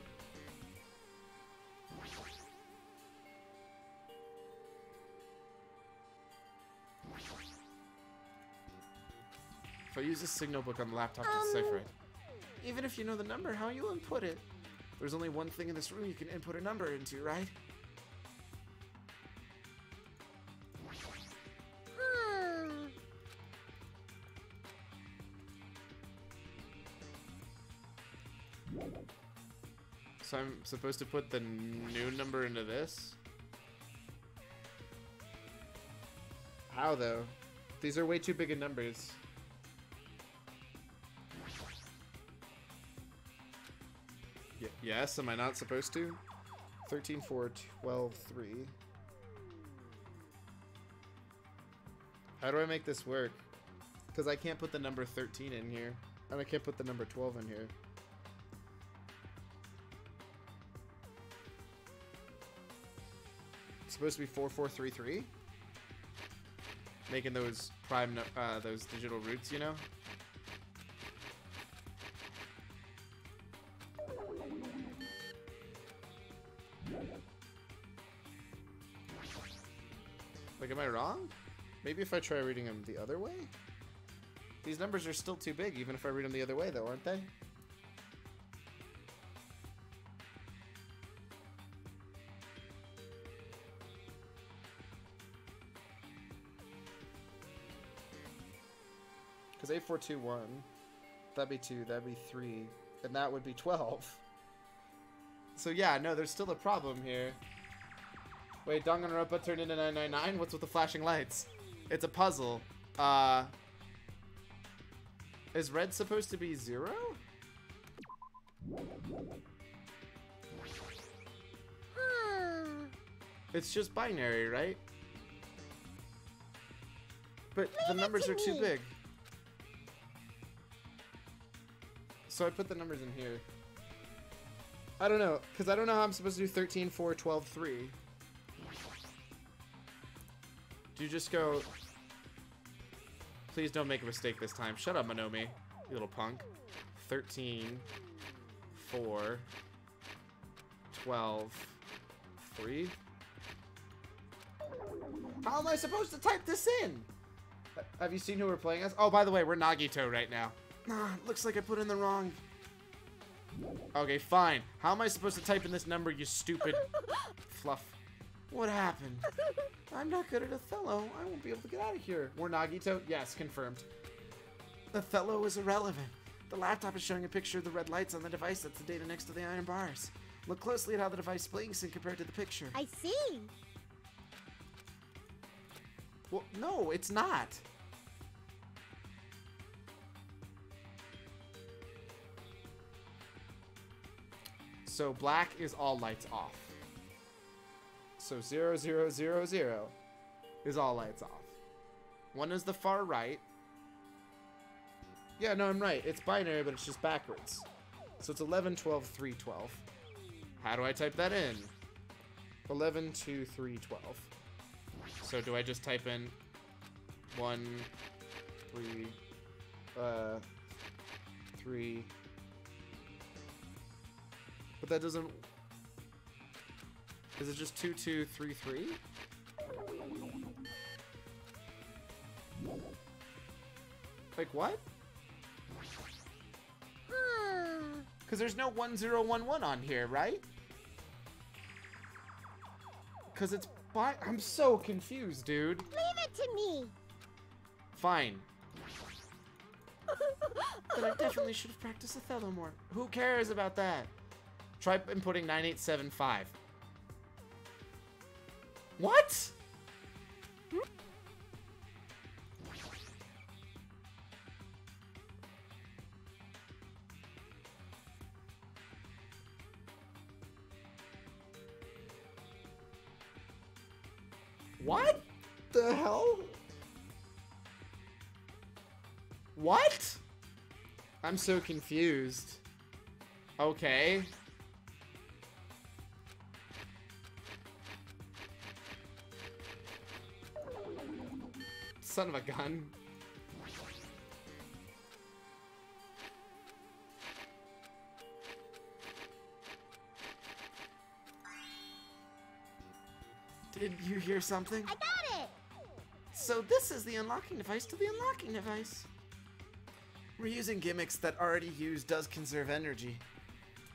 If I use a signal book on the laptop to decipher it, even if you know the number, how you input it? There's only one thing in this room you can input a number into, right? So I'm supposed to put the new number into this? How though? These are way too big of numbers. Yes, am I not supposed to? 13, 4, 12, 3. How do I make this work? Because I can't put the number 13 in here. And I can't put the number 12 in here. It's supposed to be 4433? Making those prime, those digital roots, you know? Like, am I wrong? Maybe if I try reading them the other way? These numbers are still too big, even if I read them the other way, though, aren't they? Because 8421, that'd be 2, that'd be 3, and that would be 12. So yeah, no, there's still a problem here. Wait, Danganronpa turned into 999? What's with the flashing lights? It's a puzzle. Is red supposed to be 0? It's just binary, right? But the numbers are too big. So I put the numbers in here. I don't know, because I don't know how I'm supposed to do 13, 4, 12, 3. Do you just go... Please don't make a mistake this time. Shut up, Monomi, you little punk. 13, 4, 12, 3. How am I supposed to type this in? Have you seen who we're playing as? Oh, by the way, we're Nagito right now. Looks like I put in the wrong... Okay, fine. How am I supposed to type in this number, you stupid fluff? What happened? I'm not good at Othello. I won't be able to get out of here. More Nagito? Yes, confirmed. Othello is irrelevant. The laptop is showing a picture of the red lights on the device. That's the data next to the iron bars. Look closely at how the device blinks and compared to the picture. I see. Well, no, it's not. So black is all lights off. So 0, 0, 0, 0 is all lights off. One is the far right. Yeah, no, I'm right. It's binary, but it's just backwards. So it's 11, 12, 3, 12. How do I type that in? 11, 2, 3, 12. So do I just type in 1, 3, 3. But that doesn't... Is it just 2, 2, 3, 3? Like what? Because there's no 1, 0, 1, 1 on here, right? Because it's... I'm so confused, dude. Leave it to me. Fine. But I definitely should have practiced Othello more. Who cares about that? Try inputting 9875. What? What the hell? What? I'm so confused. Okay. Son of a gun. Did you hear something? I got it. So this is the unlocking device to the unlocking device. Reusing gimmicks that already used does conserve energy.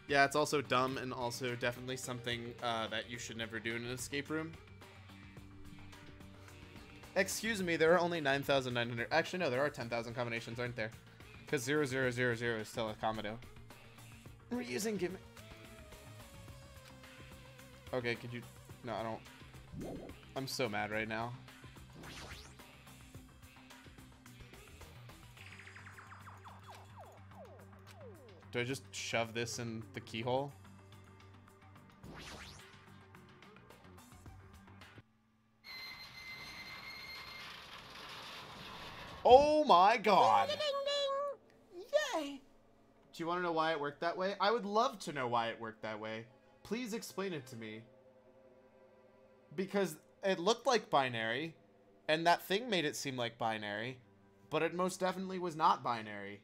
Yeah, it's also dumb and also definitely something that you should never do in an escape room. Excuse me, there are only 9,900. Actually, no, there are 10,000 combinations, aren't there? Because 0000 is still a commando. Reusing gimmick. Okay, could you... No, I don't... I'm so mad right now. Do I just shove this in the keyhole? Oh my god! Ding, ding, ding. Yay! Do you want to know why it worked that way? I would love to know why it worked that way. Please explain it to me. Because it looked like binary, and that thing made it seem like binary, but it most definitely was not binary.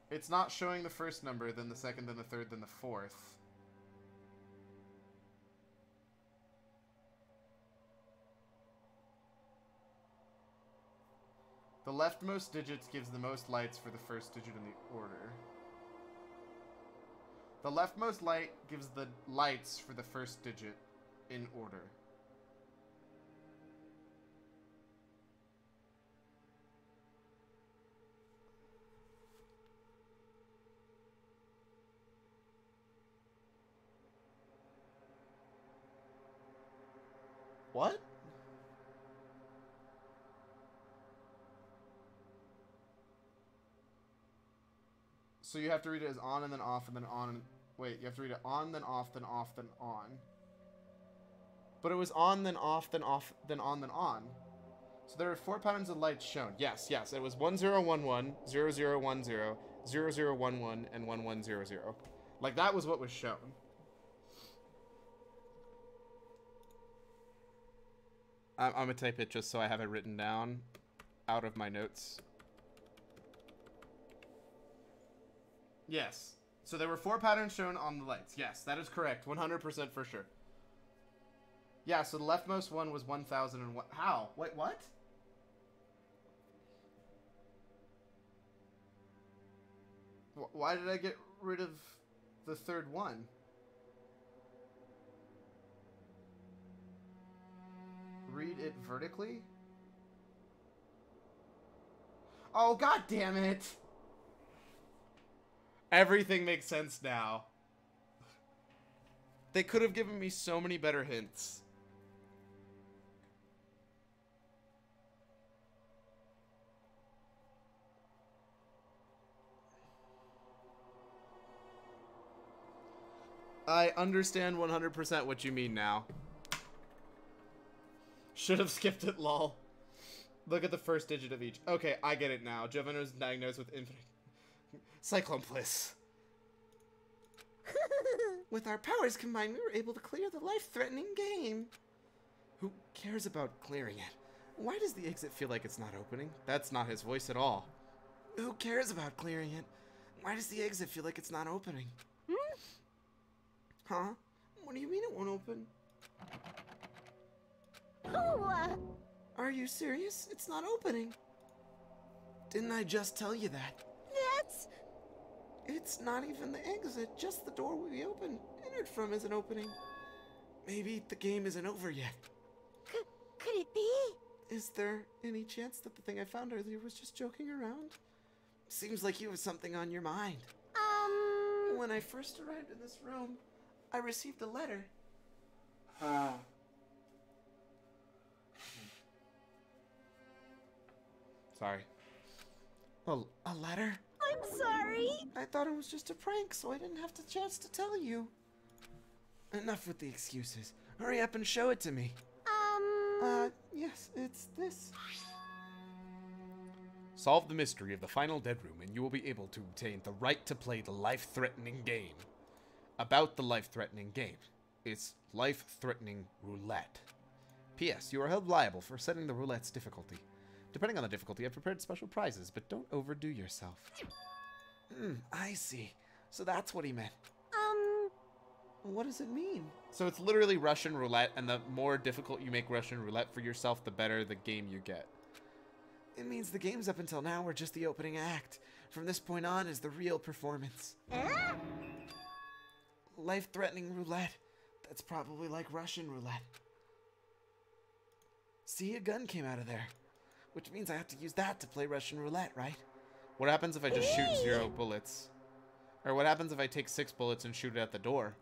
It's not showing the first number, then the second, then the third, then the fourth. The leftmost digits gives the most lights for the first digit in the order. The leftmost light gives the lights for the first digit in order. What? So you have to read it as on and then off and then on and... Wait, you have to read it on, then off, then off, then on. But it was on, then off, then on, then on. So there were 4 patterns of lights shown. Yes, yes. It was 1011, 0010, 0011, and 1100. Like, that was what was shown. I'm going to type it just so I have it written down out of my notes. Yes. So there were 4 patterns shown on the lights. Yes, that is correct. 100% for sure. Yeah, so the leftmost one was 1001. How? Wait, what? Why did I get rid of the third one? Read it vertically? Oh, god damn it! Everything makes sense now. They could have given me so many better hints. I understand 100% what you mean now. Should have skipped it, lol. Look at the first digit of each. Okay, I get it now. Jovine was diagnosed with infinite Cyclone Bliss. With our powers combined, we were able to clear the life-threatening game. Who cares about clearing it? Why does the exit feel like it's not opening? That's not his voice at all. Who cares about clearing it? Why does the exit feel like it's not opening? Huh? What do you mean it won't open? Oh, Are you serious? It's not opening. Didn't I just tell you that? that's... It's not even the exit, just the door we entered from isn't opening. Maybe the game isn't over yet. Could it be? Is there any chance that the thing I found earlier was just joking around? Seems like you have something on your mind. When I first arrived in this room, I received a letter. Sorry. A letter? I'm sorry. I thought it was just a prank, so I didn't have the chance to tell you. Enough with the excuses. Hurry up and show it to me. Yes, it's this. Solve the mystery of the final dead room and you will be able to obtain the right to play the life-threatening game. About the life-threatening game. It's life-threatening roulette. P.S. You are held liable for setting the roulette's difficulty. Depending on the difficulty, I've prepared special prizes, but don't overdo yourself. I see. So that's what he meant. What does it mean? So it's literally Russian roulette, and the more difficult you make Russian roulette for yourself, the better the game you get. It means the games up until now were just the opening act. From this point on is the real performance. Life-threatening roulette. That's probably like Russian roulette. See, a gun came out of there. Which means I have to use that to play Russian roulette, right? What happens if I just shoot 0 bullets? Or what happens if I take 6 bullets and shoot it at the door?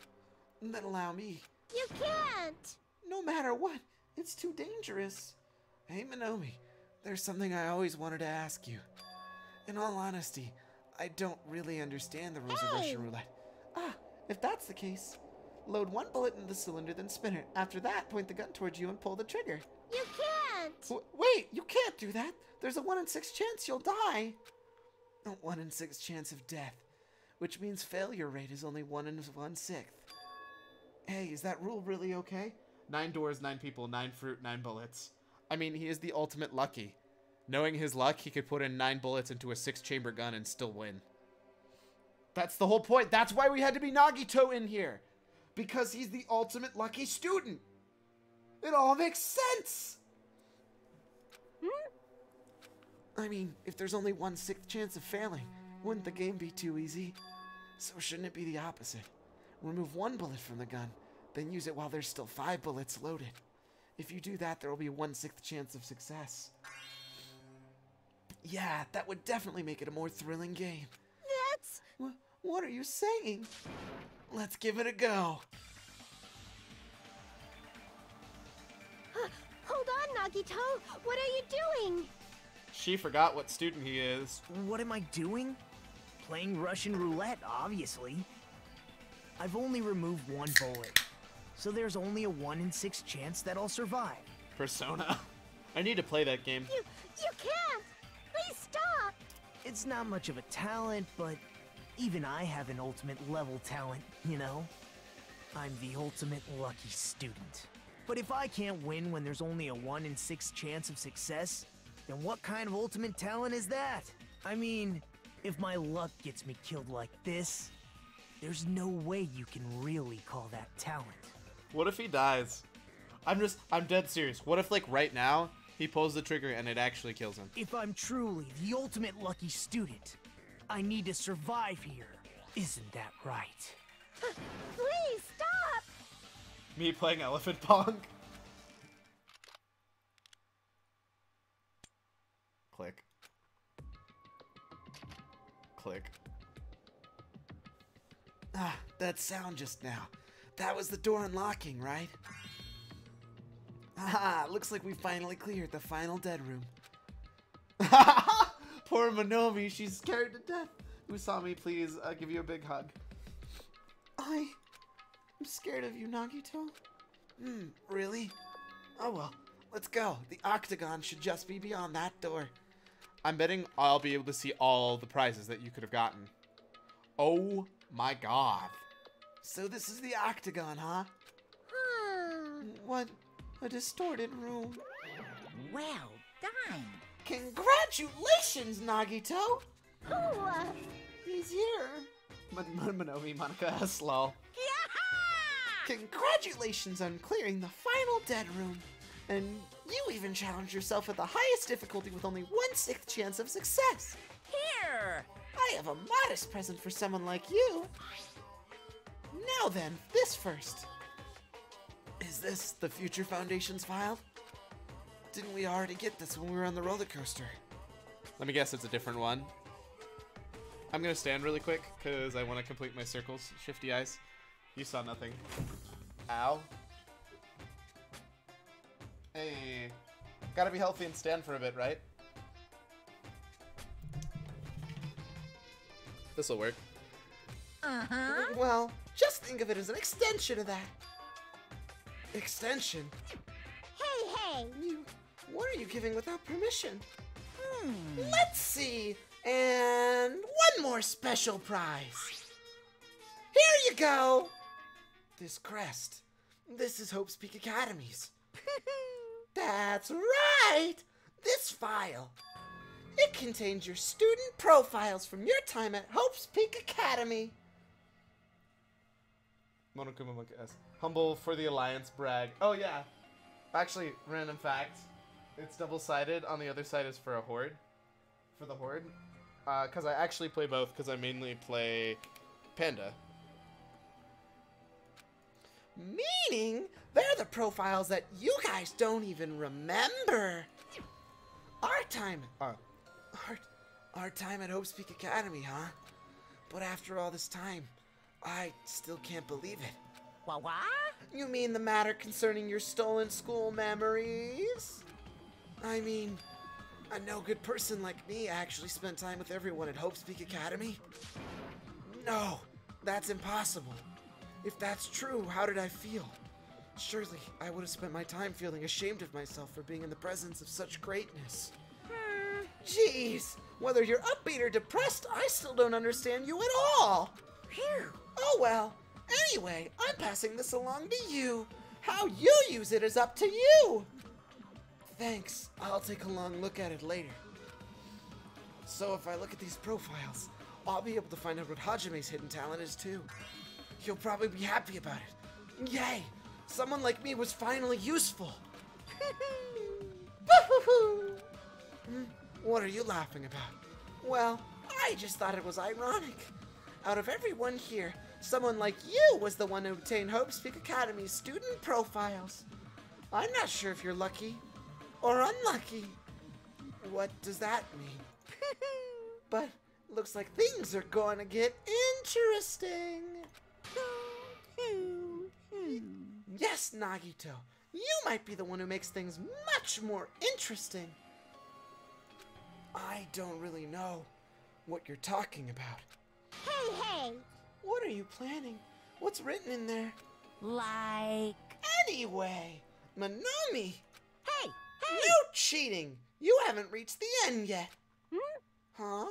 Then allow me. You can't. No matter what, it's too dangerous. Hey, Minomi, there's something I always wanted to ask you. In all honesty, I don't really understand the rules of Russian roulette. If that's the case, load 1 bullet in the cylinder, then spin it. After that, point the gun towards you and pull the trigger. You can't. Wait, you can't do that. There's a 1 in 6 chance you'll die. A 1 in 6 chance of death, which means failure rate is only 1 in 1/6. Hey, is that rule really okay? 9 doors, 9 people, 9 fruit, 9 bullets. I mean, he is the ultimate lucky. Knowing his luck, he could put in 9 bullets into a 6-chamber gun and still win. That's the whole point. That's why we had to be Nagito in here. Because he's the ultimate lucky student. It all makes sense. I mean, if there's only 1/6 chance of failing, wouldn't the game be too easy? So shouldn't it be the opposite? Remove 1 bullet from the gun, then use it while there's still 5 bullets loaded. If you do that, there will be a 1/6 chance of success. Yeah, that would definitely make it a more thrilling game. That's... What are you saying? Let's give it a go. Hold on, Nagito. What are you doing? She forgot what student he is. What am I doing? Playing Russian roulette, obviously. I've only removed 1 bullet, so there's only a 1 in 6 chance that I'll survive. Persona. I need to play that game. You can't. Please stop. It's not much of a talent, but even I have an ultimate level talent, you know? I'm the ultimate lucky student. But if I can't win when there's only a 1 in 6 chance of success, then what kind of ultimate talent is that? I mean, if my luck gets me killed like this, there's no way you can really call that talent. What if he dies? I'm dead serious. What if, like, right now, he pulls the trigger and it actually kills him? If I'm truly the ultimate lucky student, I need to survive here. Isn't that right? Please stop! Me playing Elephant Pong? Click. Click. Ah, that sound just now. That was the door unlocking, right? Ah, looks like we finally cleared the final dead room. Poor Monomi, she's scared to death. Usami, please, give you a big hug. I'm scared of you, Nagito. Really? Oh well, let's go. The octagon should just be beyond that door. I'm betting I'll be able to see all the prizes that you could have gotten. Oh my god. So this is the octagon, huh? What a distorted room. Well done. Congratulations, Nagito! Ooh, He's here. Monomi, Monica, lol. Congratulations on clearing the final dead room. And you even challenged yourself at the highest difficulty with only 1/6 chance of success. Here. I have a modest present for someone like you. Now then, this first. Is this the Future Foundation's file? Didn't we already get this when we were on the roller coaster? Let me guess, it's a different one. I'm gonna stand really quick, because I want to complete my circles. Shifty eyes. You saw nothing. Ow. Hey. Gotta be healthy and stand for a bit, right? This'll work. Well, just think of it as an extension of that. Extension? hey! What are you giving without permission? Let's see. And one more special prize. Here you go. This crest. This is Hope's Peak Academy's. That's right. This file. It contains your student profiles from your time at Hope's Peak Academy. Monokuma Monkey S. Humble for the Alliance brag. Oh yeah. Actually, random fact. It's double-sided. On the other side is for a horde. For the horde. Because I actually play both, because I mainly play Panda. Meaning, they're the profiles that you guys don't even remember. Our time at Hope's Peak Academy, huh? But after all this time, I still can't believe it. What? You mean the matter concerning your stolen school memories? I mean, a no-good person like me actually spent time with everyone at Hope's Peak Academy? No, that's impossible. If that's true, how did I feel? Surely, I would have spent my time feeling ashamed of myself for being in the presence of such greatness. Jeez, whether you're upbeat or depressed, I still don't understand you at all. Phew. Oh well. Anyway, I'm passing this along to you. How you use it is up to you. Thanks. I'll take a long look at it later. So if I look at these profiles, I'll be able to find out what Hajime's hidden talent is too. He'll probably be happy about it. Yay! Someone like me was finally useful. What are you laughing about? Well, I just thought it was ironic. Out of everyone here, someone like you was the one who obtained Hope's Peak Academy's student profiles. I'm not sure if you're lucky or unlucky. What does that mean? But looks like things are going to get interesting. Yes, Nagito, you might be the one who makes things much more interesting. I don't really know what you're talking about. Hey! What are you planning? What's written in there? Like... Anyway, Monomi, Hey! no cheating. You haven't reached the end yet. Huh?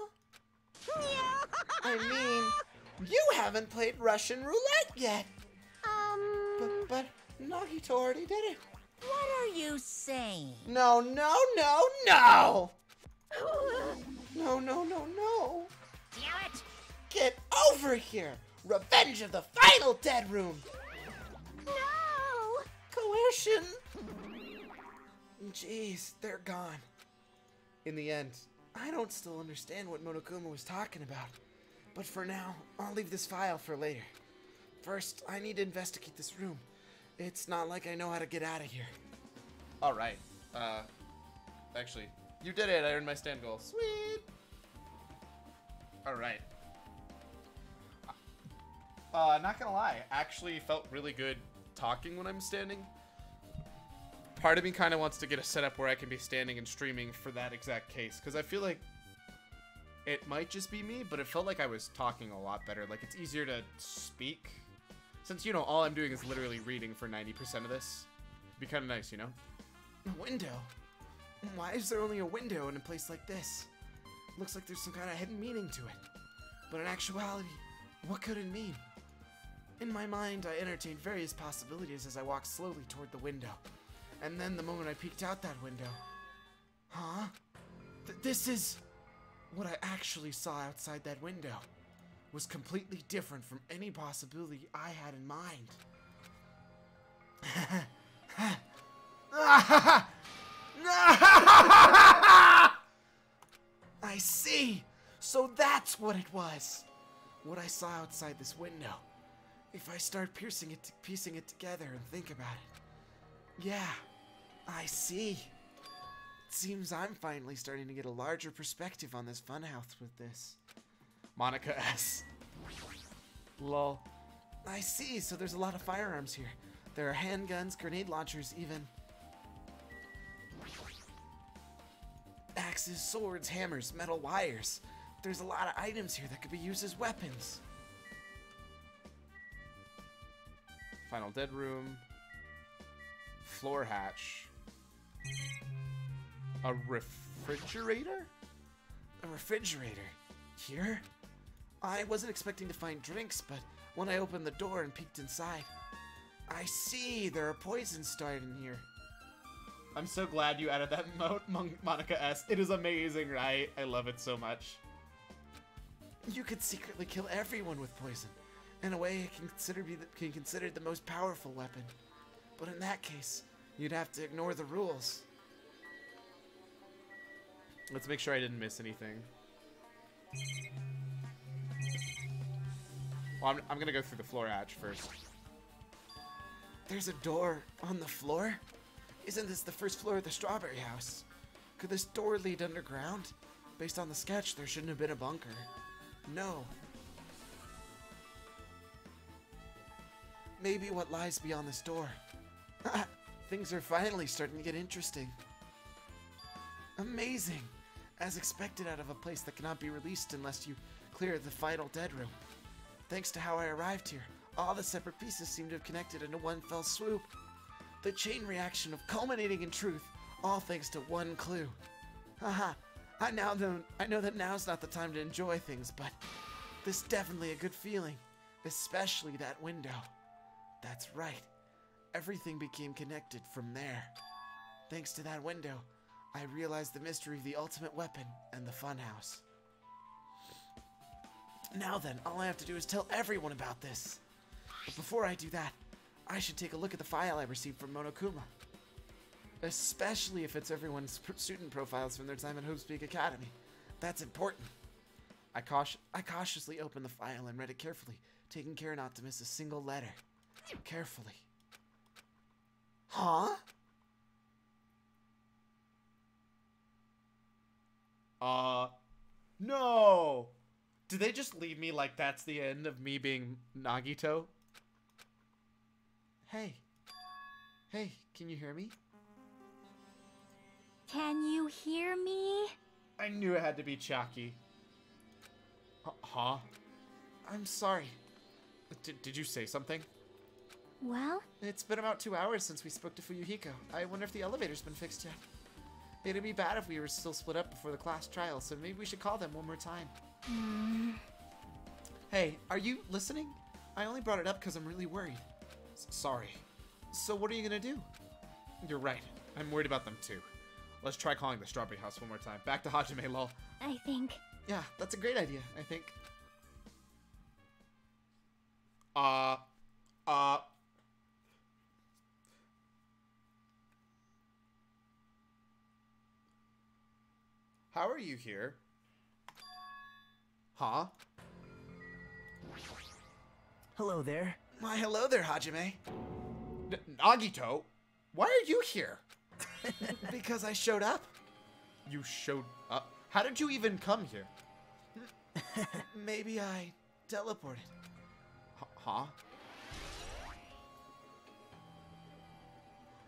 I mean, you haven't played Russian roulette yet. But Nagito already did it. What are you saying? No. No. Damn it! Get over here. Revenge of the final dead room. No! Coercion potion! Jeez, they're gone. In the end, I don't still understand what Monokuma was talking about. But for now, I'll leave this file for later. First, I need to investigate this room. It's not like I know how to get out of here. Alright. Actually, you did it. I earned my stand goal. Sweet! Alright. Not gonna lie. Actually felt really good talking when I'm standing. Part of me kind of wants to get a setup where I can be standing and streaming for that exact case. Because I feel like it might just be me, but it felt like I was talking a lot better. Like, it's easier to speak. Since, you know, all I'm doing is literally reading for 90% of this. It'd be kind of nice, you know? A window? Why is there only a window in a place like this? Looks like there's some kind of hidden meaning to it. But in actuality, what could it mean? In my mind, I entertained various possibilities as I walked slowly toward the window. And then the moment I peeked out that window... Huh? This is... What I actually saw outside that window was completely different from any possibility I had in mind. I see! So that's what it was! What I saw outside this window. If I start piecing it together and think about it. Yeah, I see. Seems I'm finally starting to get a larger perspective on this funhouse with this. Monica S. Lol. I see, so there's a lot of firearms here. There are handguns, grenade launchers, even axes, swords, hammers, metal wires. There's a lot of items here that could be used as weapons. Final dead room. Floor hatch. A refrigerator? A refrigerator? Here? I wasn't expecting to find drinks, but when I opened the door and peeked inside, I see there are poisons stored in here. I'm so glad you added that Monica S. It is amazing, right? I love it so much. You could secretly kill everyone with poison. In a way, it can be considered the most powerful weapon. But in that case, you'd have to ignore the rules. Let's make sure I didn't miss anything. Well, I'm gonna go through the floor hatch first. There's a door on the floor? Isn't this the first floor of the strawberry house? Could this door lead underground? Based on the sketch, there shouldn't have been a bunker. No. Maybe what lies beyond this door. Things are finally starting to get interesting. Amazing! As expected out of a place that cannot be released unless you clear the final dead room. Thanks to how I arrived here, all the separate pieces seem to have connected into one fell swoop. The chain reaction of culminating in truth, all thanks to one clue. Haha, I know that now's not the time to enjoy things, but this is definitely a good feeling, especially that window. That's right, everything became connected from there. Thanks to that window, I realized the mystery of the ultimate weapon and the funhouse. Now then, all I have to do is tell everyone about this. But before I do that, I should take a look at the file I received from Monokuma. Especially if it's everyone's student profiles from their time at Hope's Peak Academy. That's important. I cautiously opened the file and read it carefully, taking care not to miss a single letter. Carefully. Huh? No! Did they just leave me like that's the end of me being Nagito? Hey. Hey, can you hear me? Can you hear me? I knew it had to be Chucky. Huh? I'm sorry. Did you say something? Well, It's been about 2 hours since we spoke to Fuyuhiko. I wonder if the elevator's been fixed yet. It'd be bad if we were still split up before the class trial, so maybe we should call them one more time. Hey, are you listening? I only brought it up because I'm really worried. Sorry. So what are you gonna do? You're right. I'm worried about them too. Let's try calling the Strawberry House one more time. Back to Hajime, lol. I think... Yeah, that's a great idea, I think. how are you here? Huh? Hello there. Why, hello there, Hajime. Nagito? Why are you here? Because I showed up. You showed up? How did you even come here? Maybe I teleported. Huh?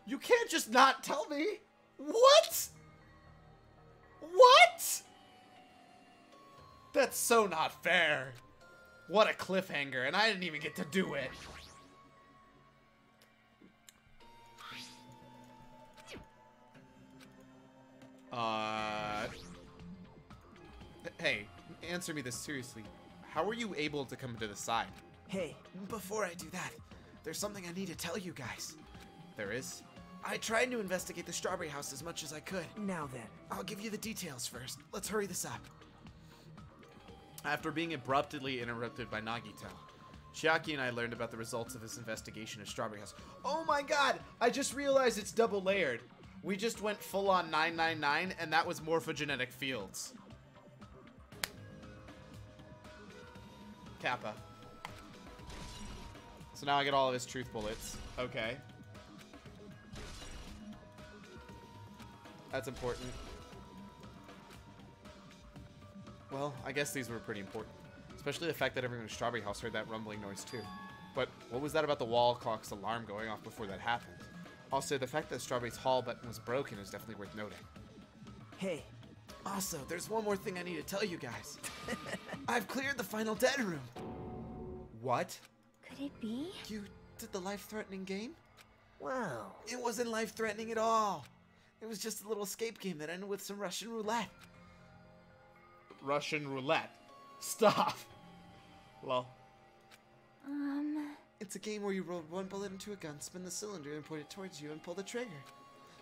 You can't just not tell me! What? What? That's so not fair. What a cliffhanger, and I didn't even get to do it. Hey, answer me this seriously. How were you able to come to the side? Hey. Before I do that, there's something I need to tell you guys. There is? I tried to investigate the Strawberry House as much as I could. Now then. I'll give you the details first. Let's hurry this up. After being abruptly interrupted by Nagito, Chiaki and I learned about the results of his investigation of Strawberry House. Oh my god! I just realized it's double layered. We just went full on 999, and that was morphogenetic fields. Kappa. So now I get all of his truth bullets. Okay. That's important. Well, I guess these were pretty important. Especially the fact that everyone in Strawberry House heard that rumbling noise too. But what was that about the wall clock's alarm going off before that happened? Also, the fact that Strawberry's hall button was broken is definitely worth noting. Hey. Also, there's one more thing I need to tell you guys. I've cleared the final dead room. What? Could it be? You did the life-threatening game? Wow. It wasn't life-threatening at all. It was just a little escape game that ended with some Russian roulette. Russian roulette. Stop. Lol. It's a game where you roll one bullet into a gun, spin the cylinder, and point it towards you and pull the trigger.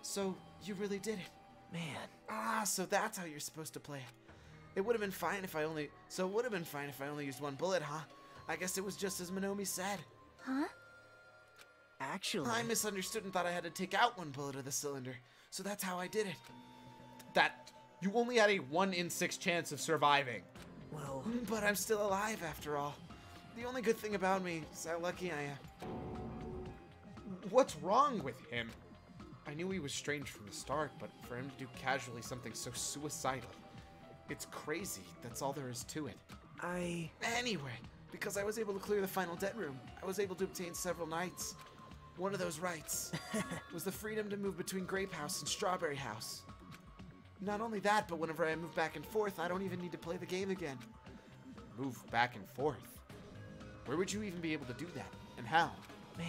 So, you really did it. Man. Ah, so that's how you're supposed to play it. It would have been fine if I only... So it would have been fine if I only used one bullet, huh? I guess it was just as Monomi said. Huh? Actually... I misunderstood and thought I had to take out one bullet of the cylinder. So that's how I did it. That... You only had a 1 in 6 chance of surviving. Well... But I'm still alive after all. The only good thing about me is how lucky I am. What's wrong with him? I knew he was strange from the start, but for him to do casually something so suicidal, it's crazy. That's all there is to it. Anyway, because I was able to clear the final dead room, I was able to obtain several rights. One of those rights was the freedom to move between Grape House and Strawberry House. Not only that, but whenever I move back and forth, I don't even need to play the game again. Move back and forth? Where would you even be able to do that? And how? Man.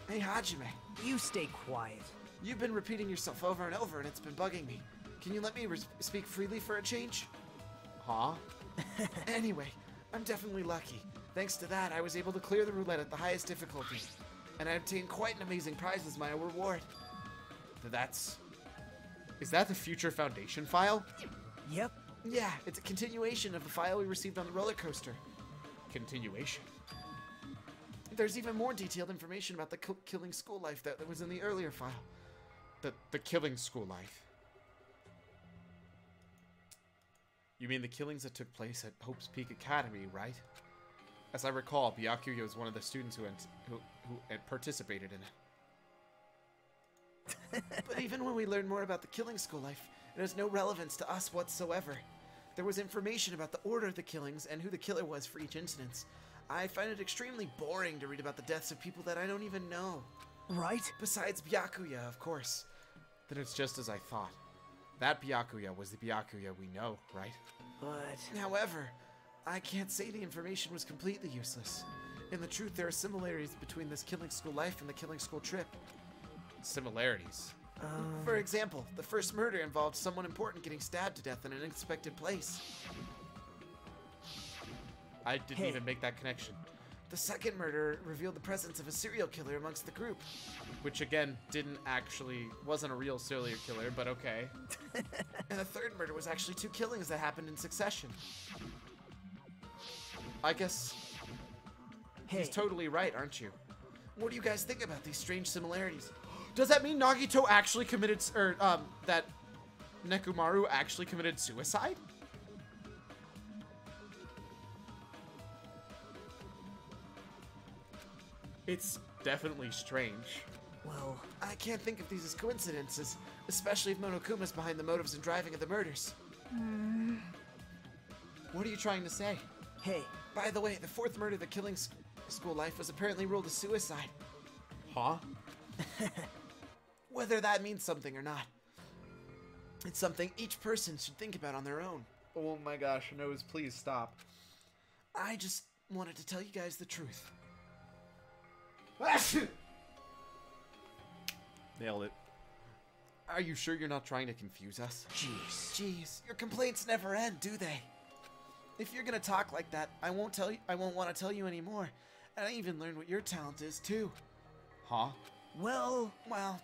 Hey, Hajime. You stay quiet. You've been repeating yourself over and over, and it's been bugging me. Can you let me speak freely for a change? Huh? Anyway, I'm definitely lucky. Thanks to that, I was able to clear the roulette at the highest difficulty. And I obtained quite an amazing prize as my reward. That's... Is that the Future Foundation file? Yep. Yeah, it's a continuation of the file we received on the roller coaster. Continuation? There's even more detailed information about the killing school life that was in the earlier file. The killing school life? You mean the killings that took place at Hope's Peak Academy, right? As I recall, Byakuya was one of the students who had participated in it. But even when we learn more about the killing school life, it has no relevance to us whatsoever. There was information about the order of the killings and who the killer was for each incident. I find it extremely boring to read about the deaths of people that I don't even know. Right? Besides Byakuya, of course. Then it's just as I thought. That Byakuya was the Byakuya we know, right? But... However, I can't say the information was completely useless. In the truth, there are similarities between this killing school life and the killing school trip. Similarities? For example, the first murder involved someone important getting stabbed to death in an unexpected place. I didn't even make that connection. The second murder revealed the presence of a serial killer amongst the group. Which again, wasn't a real serial killer, but okay. And the third murder was actually 2 killings that happened in succession. I guess he's totally right, aren't you? What do you guys think about these strange similarities? Does that mean Nagito actually committed, Nekomaru actually committed suicide? It's definitely strange. Well, I can't think of these as coincidences, especially if Monokuma's behind the motives and driving of the murders. What are you trying to say? Hey, By the way, the fourth murder, the killing school life, was apparently ruled a suicide. Huh? Whether that means something or not, it's something each person should think about on their own. Oh my gosh, Nose, please stop. I just wanted to tell you guys the truth. Nailed it. Are you sure you're not trying to confuse us? Jeez, your complaints never end, do they? If you're gonna talk like that, I won't want to tell you anymore. And I even learned what your talent is too. Huh? Well,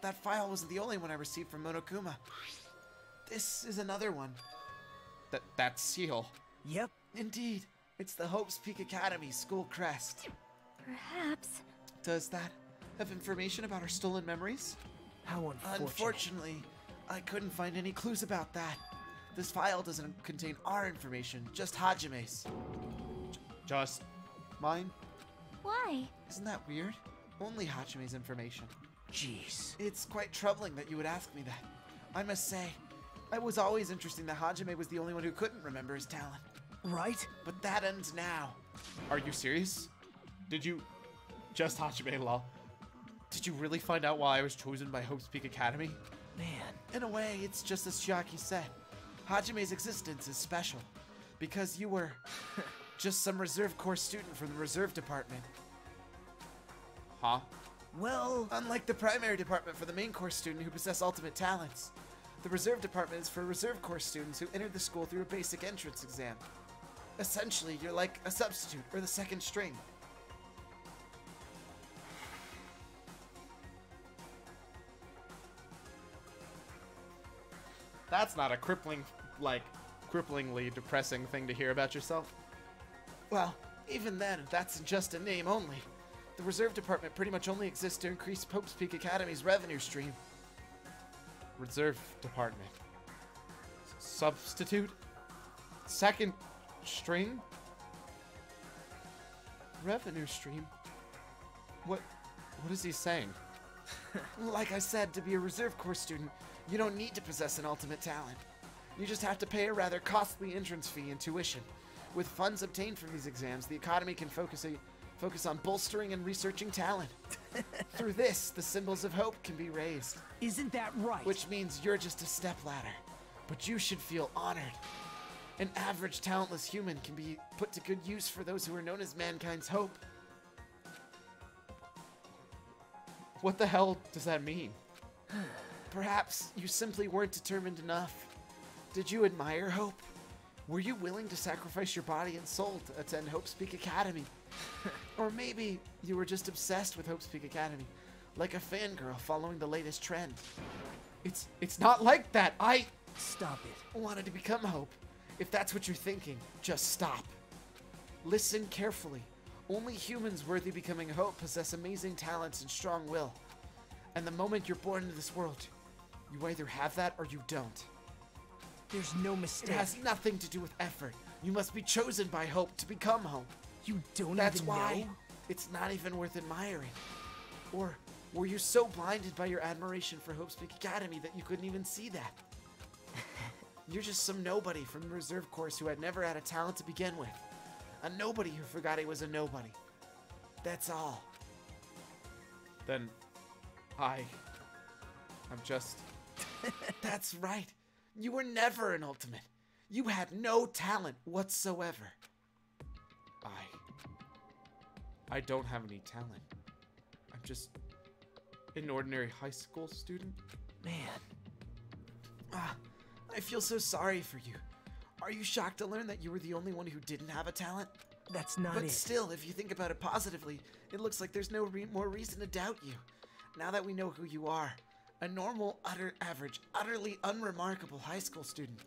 that file wasn't the only one I received from Monokuma. This is another one. That seal. yep. Indeed, it's the Hope's Peak Academy school crest. Perhaps. Does that have information about our stolen memories? How unfortunate. Unfortunately, I couldn't find any clues about that. This file doesn't contain our information, just Hajime's. Just mine? Why? Isn't that weird? Only Hajime's information. Jeez. It's quite troubling that you would ask me that. I must say, it was always interesting that Hajime was the only one who couldn't remember his talent. Right? But that ends now. Are you serious? Did you... Just Hachime Law. Did you really find out why I was chosen by Hope's Peak Academy? Man. In a way, it's just as Chiaki said. Hajime's existence is special. Because you were just some reserve corps student from the reserve department. Huh? Well, Unlike the primary department for the main course student who possess ultimate talents, the reserve department is for reserve course students who entered the school through a basic entrance exam. Essentially, you're like a substitute or the second string. That's not a cripplingly depressing thing to hear about yourself. Well, even then, that's just a name only. The reserve department pretty much only exists to increase Pope's Peak Academy's revenue stream. Reserve department. Substitute? Second string? Revenue stream? What is he saying? Like I said, to be a reserve course student, you don't need to possess an ultimate talent. You just have to pay a rather costly entrance fee and tuition. With funds obtained from these exams, the Academy can focus on bolstering and researching talent. Through this, the symbols of hope can be raised. isn't that right? Which means you're just a stepladder. But you should feel honored. An average talentless human can be put to good use for those who are known as mankind's hope. What the hell does that mean? Perhaps you simply weren't determined enough. Did you admire Hope? Were you willing to sacrifice your body and soul to attend Hope's Peak Academy? Or maybe you were just obsessed with Hope's Peak Academy, like a fangirl following the latest trend. It's not like that. I Stop it. Wanted to become Hope. If that's what you're thinking, just stop. Listen carefully. Only humans worthy becoming Hope possess amazing talents and strong will. And the moment you're born into this world, you either have that or you don't. There's no It mistake. has nothing to do with effort. You must be chosen by Hope to become Hope. You don't That's even why know? it's not even worth admiring. Or were you so blinded by your admiration for Hope's Peak Academy that you couldn't even see that? You're just some nobody from the reserve course who had never had a talent to begin with. A nobody who forgot he was a nobody. That's all. then I'm just That's right. You were never an ultimate. You had no talent whatsoever. I don't have any talent. I'm just an ordinary high school student. Man. I feel so sorry for you. Are you shocked to learn that you were the only one who didn't have a talent? That's not But it. still, if you think about it positively, it looks like there's no more reason to doubt you. Now that we know who you are, a normal, average, utterly unremarkable high school student,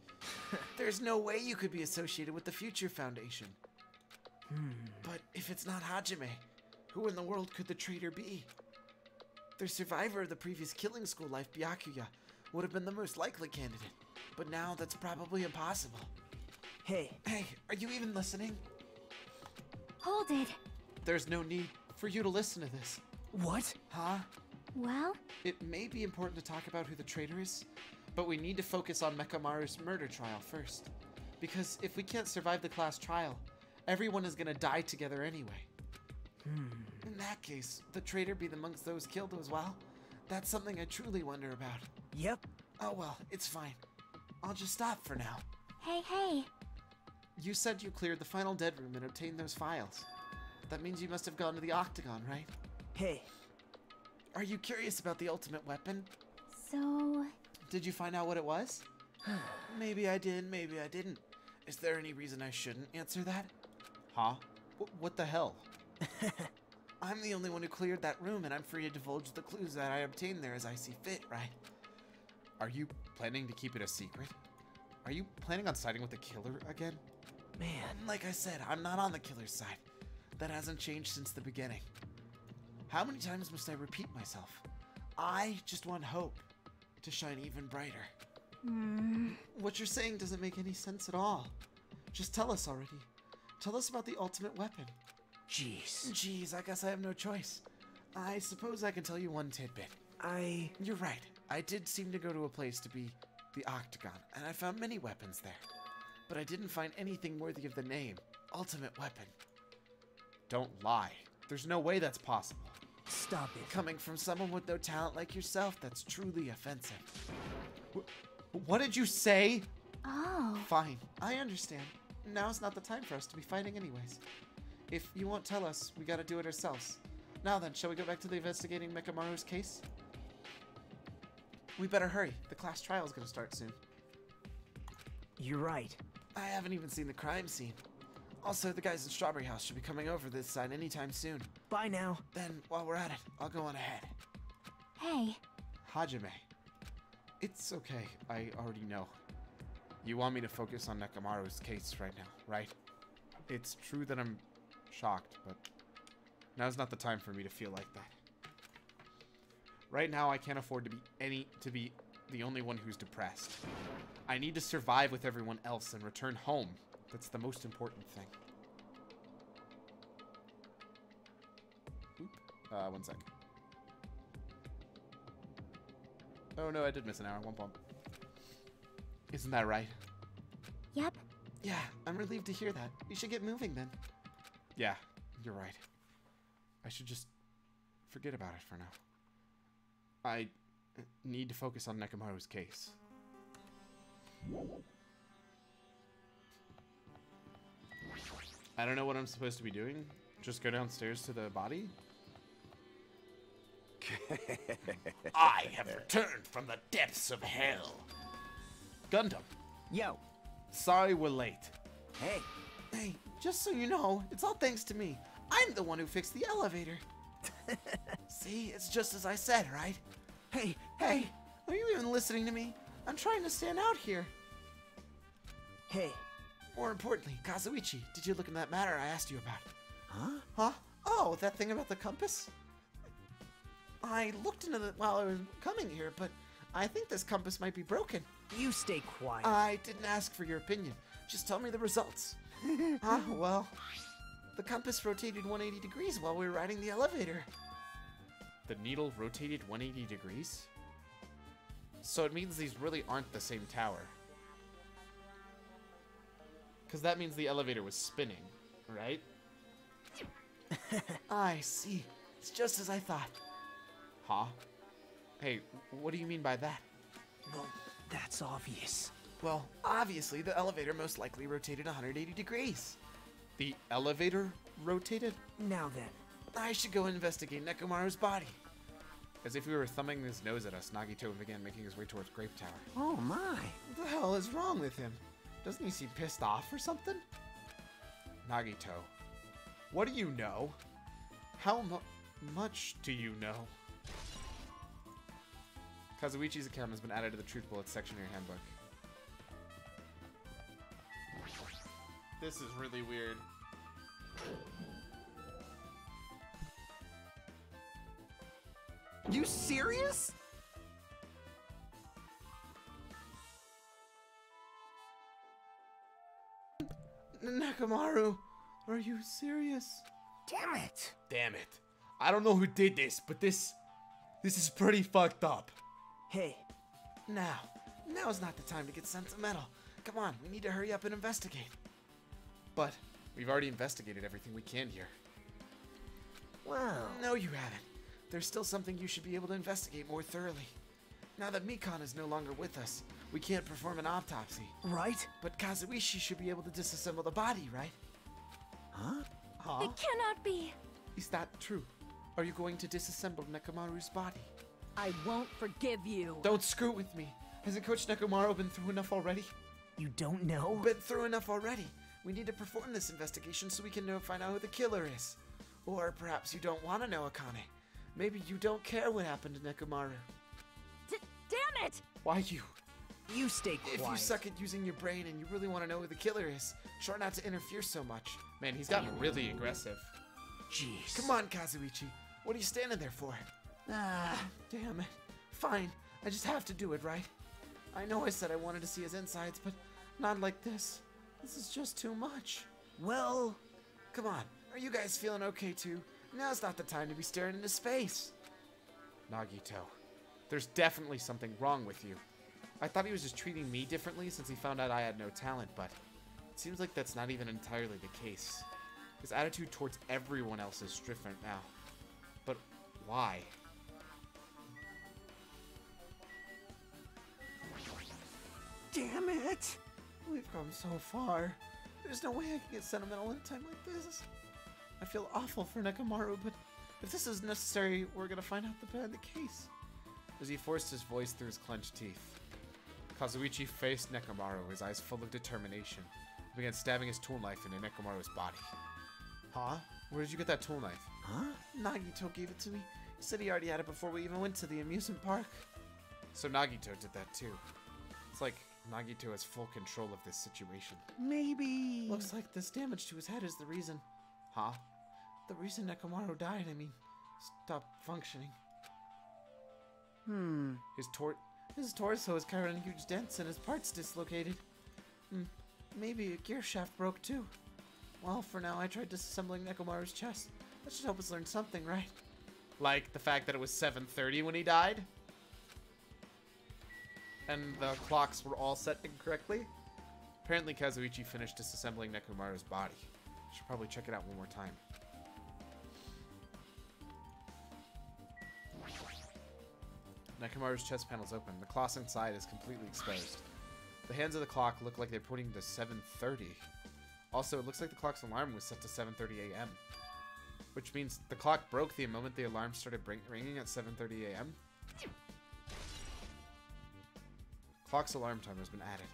there's no way you could be associated with the Future Foundation. But if it's not Hajime, who in the world could the traitor be? The survivor of the previous killing school life, Byakuya, would have been the most likely candidate. but now that's probably impossible. Hey, Hey, are you even listening? Hold it. There's no need for you to listen to this. what? Huh? Well, It may be important to talk about who the traitor is, but we need to focus on Mekamaru's murder trial first. Because if we can't survive the class trial, everyone is gonna die together anyway. In that case, the traitor be amongst those killed as well? That's something I truly wonder about. Yep. Oh well, it's fine. I'll just stop for now. hey. You said you cleared the final dead room and obtained those files. That means you must have gone to the Octagon, right? Hey, Are you curious about the ultimate weapon? So, Did you find out what it was? Maybe I did, maybe I didn't. Is there any reason I shouldn't answer that? Huh? What the hell? I'm the only one who cleared that room, and I'm free to divulge the clues that I obtained there as I see fit, right? Are you planning to keep it a secret? Are you planning on siding with the killer again? man. Like I said, I'm not on the killer's side. That hasn't changed since the beginning. How many times must I repeat myself? I just want hope to shine even brighter. What you're saying doesn't make any sense at all. Just tell us already. Tell us about the ultimate weapon. Jeez. Geez, I guess I have no choice. I suppose I can tell you one tidbit. You're right. I did seem to go to a place to be the Octagon, and I found many weapons there. But I didn't find anything worthy of the name, Ultimate Weapon. Don't lie. There's no way that's possible. Stop it. Coming from someone with no talent like yourself, that's truly offensive. What did you say? oh. Fine, I understand. Now's not the time for us to be fighting anyways. If you won't tell us, we gotta do it ourselves. Now then, shall we go back to the investigating Mekamaru's case? We better hurry. The class trial is gonna start soon. You're right. I haven't even seen the crime scene. Also, the guys in Strawberry House should be coming over this side anytime soon. Bye now. Then, while we're at it, I'll go on ahead. Hey, Hajime. It's okay, I already know. You want me to focus on Nekamaru's case right now, right? It's true that I'm shocked, but now's not the time for me to feel like that. Right now, I can't afford to be the only one who's depressed. I need to survive with everyone else and return home. That's the most important thing. Oop. One sec. Oh no, I did miss an hour. One bump. Isn't that right? yep. Yeah, I'm relieved to hear that. You should get moving then. Yeah, you're right. I should just forget about it for now. I need to focus on Nekamaru's case. I don't know what I'm supposed to be doing. Just go downstairs to the body? I have returned from the depths of hell. Gundam. Yo. Sorry we're late. Hey. Hey, just so you know, it's all thanks to me. I'm the one who fixed the elevator. See, it's just as I said, right? Hey. Hey, are you even listening to me? I'm trying to stand out here. Hey. More importantly, Kazuichi, did you look in that matter I asked you about? Huh? Huh? Oh, that thing about the compass? I looked into it while I was coming here, but I think this compass might be broken. You stay quiet. I didn't ask for your opinion. Just tell me the results. Well, the compass rotated 180 degrees while we were riding the elevator. The needle rotated 180 degrees? So it means these really aren't the same tower. Because that means the elevator was spinning, right? I see. It's just as I thought. Huh? Hey, what do you mean by that? Well, that's obvious. Well, obviously, the elevator most likely rotated 180 degrees. The elevator rotated? Now then. I should go investigate Nekamaru's body. As if we were thumbing his nose at us, Nagito began making his way towards Grape Tower. Oh my. What the hell is wrong with him? Doesn't he seem pissed off or something? Nagito, what do you know? How much do you know? Kazuichi's account has been added to the Truth Bullets section of your handbook. This is really weird. You serious? Nekomaru, are you serious? Damn it! Damn it. I don't know who did this, but this is pretty fucked up. Hey, Now's not the time to get sentimental. Come on, we need to hurry up and investigate. But we've already investigated everything we can here. well... No, you haven't. There's still something you should be able to investigate more thoroughly. Now that Mikon is no longer with us, we can't perform an autopsy. Right? But Kazuishi should be able to disassemble the body, right? Huh? Huh? It cannot be. Is that true? Are you going to disassemble Nekomaru's body? I won't forgive you. Don't screw with me. Hasn't Coach Nekomaru been through enough already? You don't know? Been through enough already. We need to perform this investigation so we can find out who the killer is. Or perhaps you don't want to know, Akane. Maybe you don't care what happened to Nekomaru. Damn it! Why you? You stay quiet. If you suck at using your brain and you really want to know who the killer is, try not to interfere so much. Man, he's gotten really aggressive. Jeez. Come on, Kazuichi. What are you standing there for? Damn it. Fine. I just have to do it, right? I know I said I wanted to see his insides, but not like this. This is just too much. Well... Come on. Are you guys feeling okay too? Now's not the time to be staring into space. Nagito, there's definitely something wrong with you. I thought he was just treating me differently since he found out I had no talent, but it seems like that's not even entirely the case. His attitude towards everyone else is different now. But why? Damn it! We've come so far. There's no way I can get sentimental in a time like this. I feel awful for Nekomaru, but if this is necessary, we're gonna find out the behind the case. As he forced his voice through his clenched teeth, Kazuichi faced Nekomaru, his eyes full of determination, and began stabbing his tool knife into Nekomaru's body. Huh? Where did you get that tool knife? Huh? Nagito gave it to me. He said he already had it before we even went to the amusement park. So Nagito did that too. It's like Nagito has full control of this situation. Maybe... Looks like this damage to his head is the reason. Huh? The reason Nekomaru died, stopped functioning. His torso is covered in huge dents and his parts dislocated. Maybe a gear shaft broke too. Well, for now, I tried disassembling Nekomaru's chest. That should help us learn something, right? Like the fact that it was 7:30 when he died? And the clocks were all set incorrectly? Apparently Kazuichi finished disassembling Nekomaru's body. Should probably check it out one more time. Nekomaru's chest panel's open. The cloth inside is completely exposed. The hands of the clock look like they're pointing to 7:30. Also, it looks like the clock's alarm was set to 7:30 a.m. Which means the clock broke the moment the alarm started ringing at 7:30 a.m. Clock's alarm timer has been added.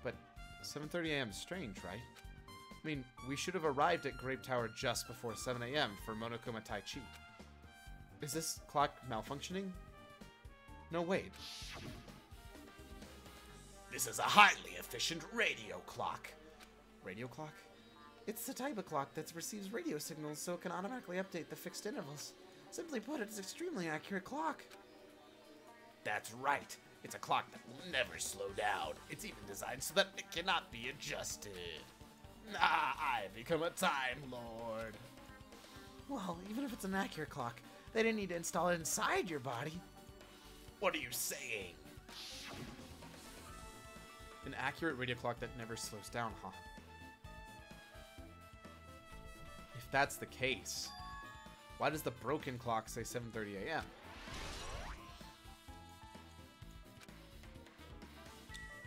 But 7:30 a.m. is strange, right? I mean, we should have arrived at Grape Tower just before 7 a.m. for Monokuma Tai Chi. Is this clock malfunctioning? No, wait. This is a highly efficient radio clock. Radio clock? It's the type of clock that receives radio signals so it can automatically update the fixed intervals. Simply put, it's an extremely accurate clock. That's right. It's a clock that will never slow down. It's even designed so that it cannot be adjusted. I become a Time Lord. Well, even if it's an accurate clock, they didn't need to install it inside your body. What are you saying? An accurate radio clock that never slows down, huh? If that's the case, why does the broken clock say 7:30 a.m.?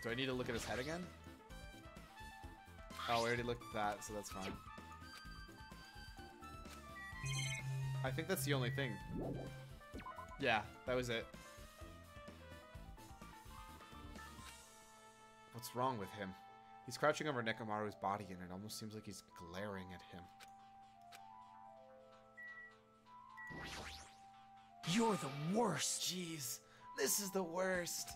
Do I need to look at his head again? Oh, we already looked at that, so that's fine. I think that's the only thing. Yeah, that was it. What's wrong with him? He's crouching over Nekomaru's body and it almost seems like he's glaring at him. You're the worst. Jeez, this is the worst.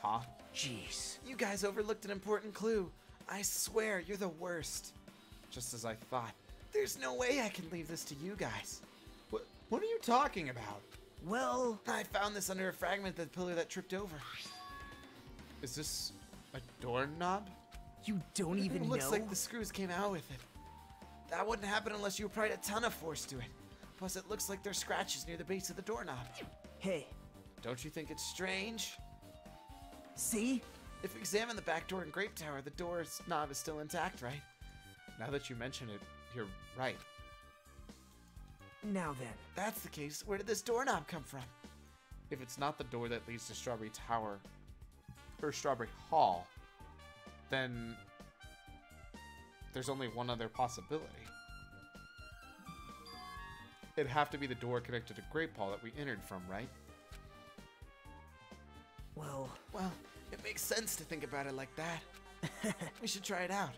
Huh? Jeez. You guys overlooked an important clue. I swear, you're the worst. Just as I thought. There's no way I can leave this to you guys. What are you talking about? Well... I found this under a fragment of the pillar that tripped over. Is this a doorknob? You don't even It looks know? like the screws came out with it. That wouldn't happen unless you applied a ton of force to it. Plus, it looks like there's scratches near the base of the doorknob. Hey, Don't you think it's strange? see? If we examine the back door in Grape Tower, the door's knob is still intact, right? Now that you mention it, you're right. Now then. That's the case. Where did this doorknob come from? If it's not the door that leads to Strawberry Tower or Strawberry Hall, then there's only one other possibility. It'd have to be the door connected to Grape Hall that we entered from, right? Well, It makes sense to think about it like that. We should try it out.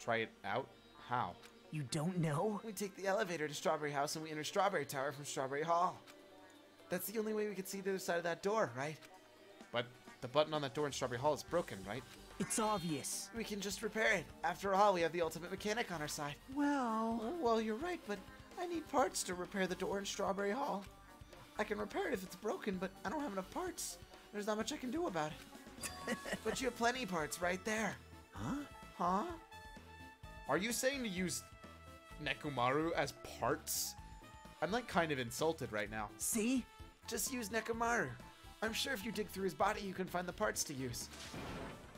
Try it out? How? you don't know? We take the elevator to Strawberry House and we enter Strawberry Tower from Strawberry Hall. That's the only way we can see the other side of that door, right? But the button on that door in Strawberry Hall is broken, right? It's obvious. We can just repair it. After all, we have the ultimate mechanic on our side. Well, You're right, but I need parts to repair the door in Strawberry Hall. I can repair it if it's broken, but I don't have enough parts. There's not much I can do about it. But you have plenty of parts right there. Huh? Are you saying to use Nekomaru as parts? I'm like kind of insulted right now. see? Just use Nekomaru. I'm sure if you dig through his body, you can find the parts to use.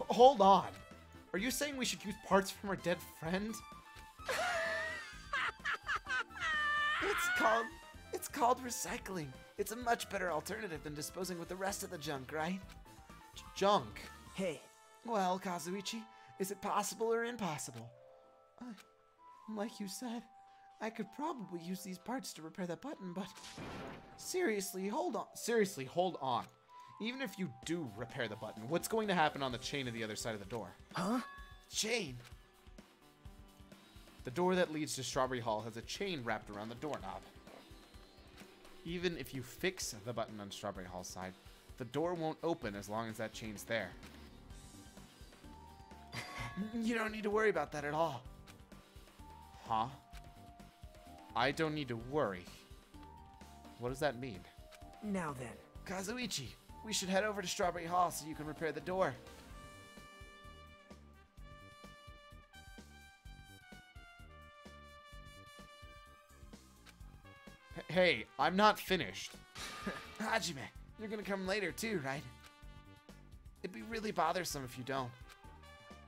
Hold on. Are you saying we should use parts from our dead friend? It's called recycling. It's a much better alternative than disposing with the rest of the junk, right? Junk. Hey, Well, Kazuichi, is it possible or impossible? Like you said, I could probably use these parts to repair that button, but seriously, hold on. Seriously, hold on. Even if you do repair the button, what's going to happen on the chain of the other side of the door? huh? Chain. The door that leads to Strawberry Hall has a chain wrapped around the doorknob. Even if you fix the button on Strawberry Hall's side, the door won't open as long as that chain's there. You don't need to worry about that at all. Huh? I don't need to worry. What does that mean? Now then. Kazuichi, we should head over to Strawberry Hall so you can repair the door. Hey, I'm not finished. Hajime, you're gonna come later too, right? It'd be really bothersome if you don't.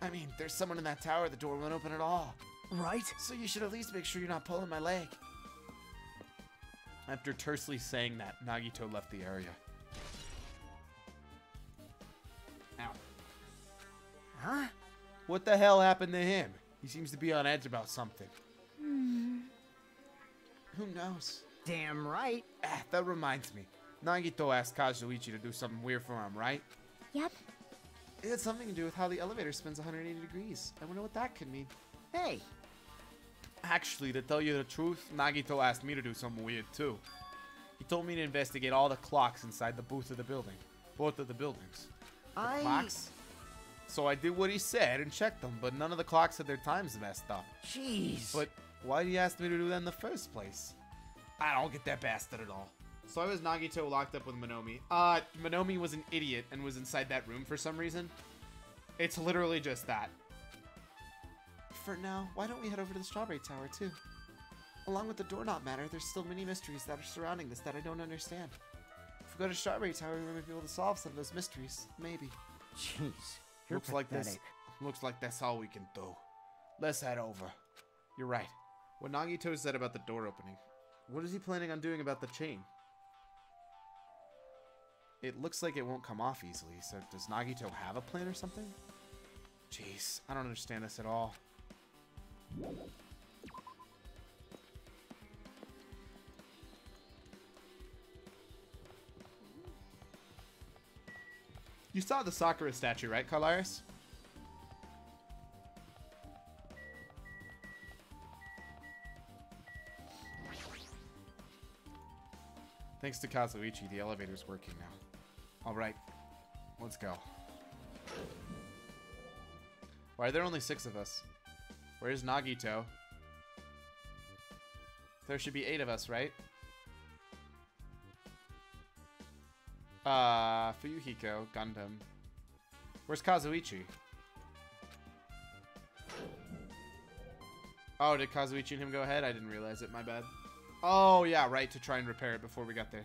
I mean, there's someone in that tower, the door won't open at all. Right? So you should at least make sure you're not pulling my leg. After tersely saying that, Nagito left the area. Ow. Huh? What the hell happened to him? He seems to be on edge about something. Who knows? Damn right. Ah, that reminds me. Nagito asked Kazuichi to do something weird for him, right? Yep. It had something to do with how the elevator spins 180 degrees. I wonder what that could mean. Hey, Actually, to tell you the truth, Nagito asked me to do something weird too. He told me to investigate all the clocks inside the booth of the building. Both of the buildings. Clocks? So I did what he said and checked them, but none of the clocks had their times messed up. Jeez. But why did he ask me to do that in the first place? I don't get that bastard at all. So I was Nagito locked up with Monomi. Monomi was an idiot and was inside that room for some reason. It's literally just that. For now, why don't we head over to the Strawberry Tower too? Along with the doorknob matter, there's still many mysteries that are surrounding this that I don't understand. If we go to Strawberry Tower, we might be able to solve some of those mysteries. Maybe. Jeez. You're Looks like this. pathetic. Looks like that's all we can do. Let's head over. You're right. What Nagito said about the door opening. What is he planning on doing about the chain? It looks like it won't come off easily, so does Nagito have a plan or something? Jeez, I don't understand this at all. You saw the Sakura statue, right, Carlaris? Thanks to Kazuichi, the elevator's working now. Alright, let's go. Why are there only 6 of us? Where's Nagito? There should be 8 of us, right? Fuyuhiko, Gundam. Where's Kazuichi? Oh, did Kazuichi and him go ahead? I didn't realize it. My bad. Oh, yeah, right, to try and repair it before we got there.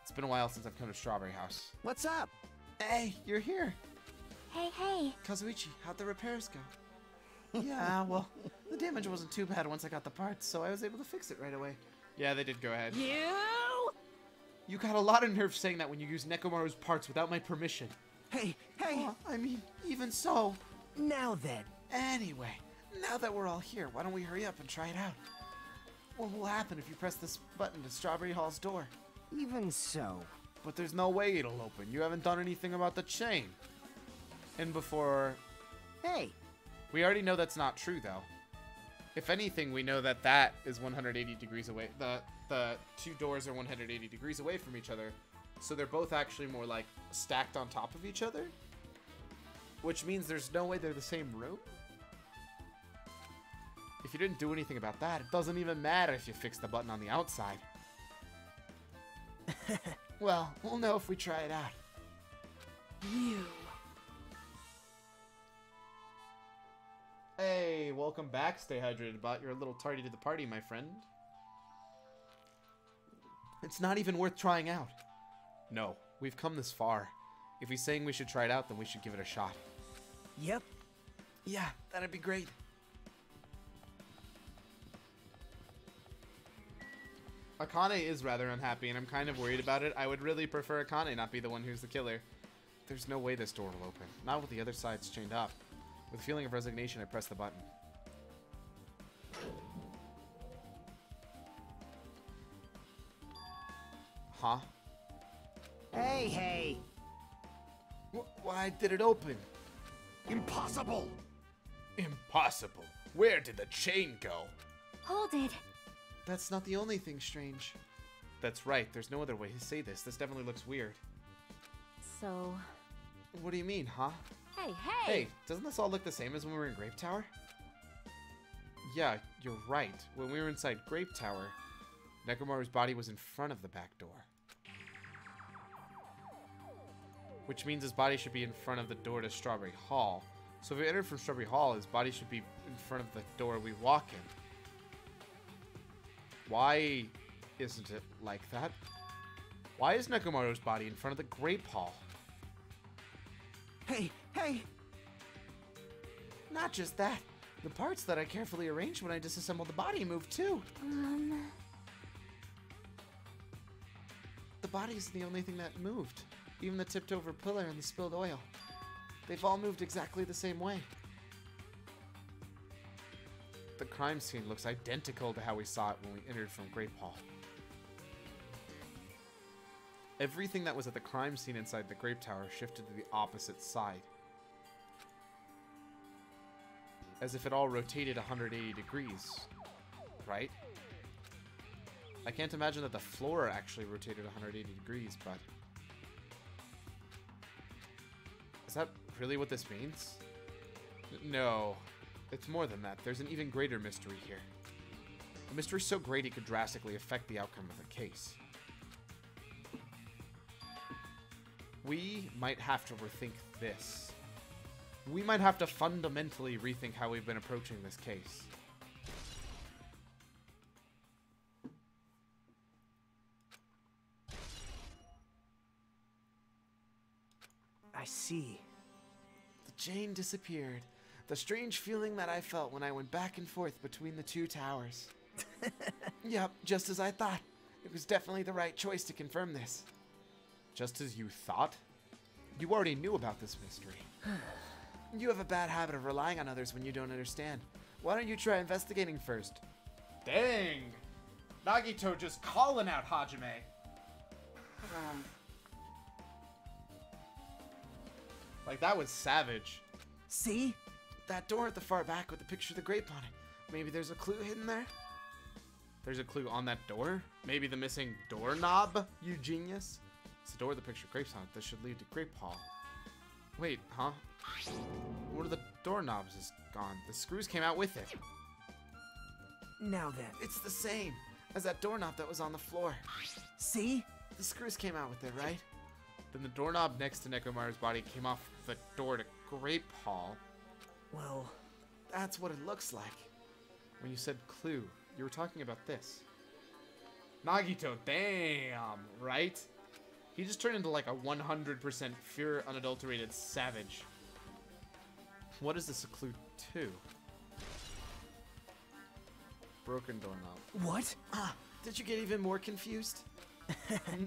It's been a while since I've come to Strawberry House. What's up? Hey, you're here. Hey. Kazuichi, how'd the repairs go? Yeah, well, the damage wasn't too bad once I got the parts, so I was able to fix it right away. Yeah, they did go ahead. You got a lot of nerve saying that when you use Nekomaru's parts without my permission. Hey. I mean, even so. Now then. Anyway, now that we're all here, why don't we hurry up and try it out? What will happen if you press this button to Strawberry Hall's door? Even so. But there's no way it'll open. You haven't done anything about the chain. And before... Hey. We already know that's not true, though. If anything, we know that that is 180 degrees away. The two doors are 180 degrees away from each other. So they're both actually more like stacked on top of each other. Which means there's no way they're the same room. If you didn't do anything about that, it doesn't even matter if you fix the button on the outside. Well, we'll know if we try it out. Hey, welcome back. Stay hydrated, bot. You're a little tardy to the party, my friend. It's not even worth trying out. No, we've come this far. If he's saying we should try it out, then we should give it a shot. Yep. Yeah, that'd be great. Akane is rather unhappy, and I'm kind of worried about it. I would really prefer Akane not be the one who's the killer. There's no way this door will open. Not with the other sides chained up. With a feeling of resignation, I press the button. Huh? Hey. Why did it open? Impossible! Impossible. Where did the chain go? Hold it. That's not the only thing strange. That's right. There's no other way to say this. This definitely looks weird. So... What do you mean, huh? Hey, doesn't this all look the same as when we were in Grape Tower? Yeah, you're right. When we were inside Grape Tower, Nekomaru's body was in front of the back door. Which means his body should be in front of the door to Strawberry Hall. So if we entered from Strawberry Hall, his body should be in front of the door we walk in. Why isn't it like that? Why is Nekomaru's body in front of the Grape Hall? Hey. Not just that. The parts that I carefully arranged when I disassembled the body moved too. The body isn't the only thing that moved. Even the tipped over pillar and the spilled oil. They've all moved exactly the same way. The crime scene looks identical to how we saw it when we entered from Grape Hall. Everything that was at the crime scene inside the Grape Tower shifted to the opposite side. As if it all rotated 180 degrees. Right? I can't imagine that the floor actually rotated 180 degrees, but... Is that really what this means? No. It's more than that. There's an even greater mystery here. A mystery so great it could drastically affect the outcome of the case. We might have to rethink this. We might have to fundamentally rethink how we've been approaching this case. I see. The chain disappeared. The strange feeling that I felt when I went back and forth between the two towers. Yep, just as I thought. It was definitely the right choice to confirm this. Just as you thought? You already knew about this mystery. You have a bad habit of relying on others when you don't understand. Why don't you try investigating first? Dang! Nagito just calling out Hajime. Like, that was savage. See? That door at the far back with the picture of the grape on it. Maybe there's a clue hidden there? There's a clue on that door? Maybe the missing doorknob, you genius? It's the door with the picture of grapes on it. This should lead to Grape Hall. Wait, huh? One of the doorknobs is gone. The screws came out with it. Now then. It's the same as that doorknob that was on the floor. See? The screws came out with it, right? Then the doorknob next to Nekomaru's body came off the door to Grape Hall. Well, that's what it looks like. When you said clue, you were talking about this. Nagito, damn, right? He just turned into like a 100% pure, unadulterated savage. What is this a clue to? Broken doorknob. What? Ah, did you get even more confused?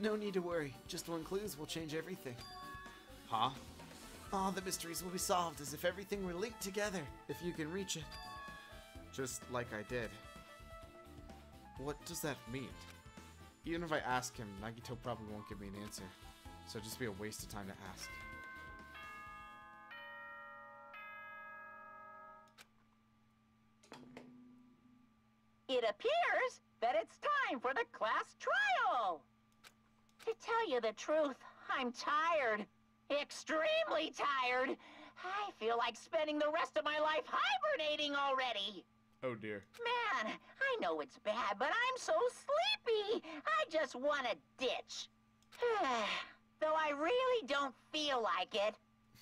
No need to worry. Just one clue will change everything. Huh? All the mysteries will be solved as if everything were linked together, if you can reach it. Just like I did. What does that mean? Even if I ask him, Nagito probably won't give me an answer. So it'd just be a waste of time to ask. It appears that it's time for the class trial. To tell you the truth, I'm tired. Extremely tired. I feel like spending the rest of my life hibernating already. Oh dear. Man, I know it's bad, but I'm so sleepy. I just want to ditch. Though I really don't feel like it.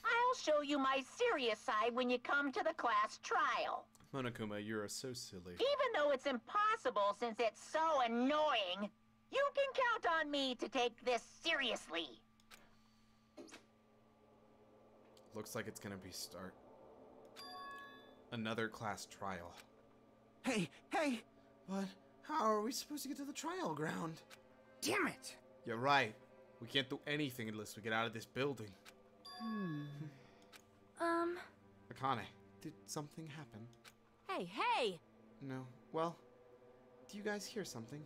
I'll show you my serious side when you come to the class trial. Monokuma, you're so silly. Even though it's impossible since it's so annoying, you can count on me to take this seriously. Looks like it's gonna be start. Another class trial. Hey, hey! But how are we supposed to get to the trial ground? Damn it! You're right. We can't do anything unless we get out of this building. Akane, did something happen? Hey, hey! No. Well, do you guys hear something?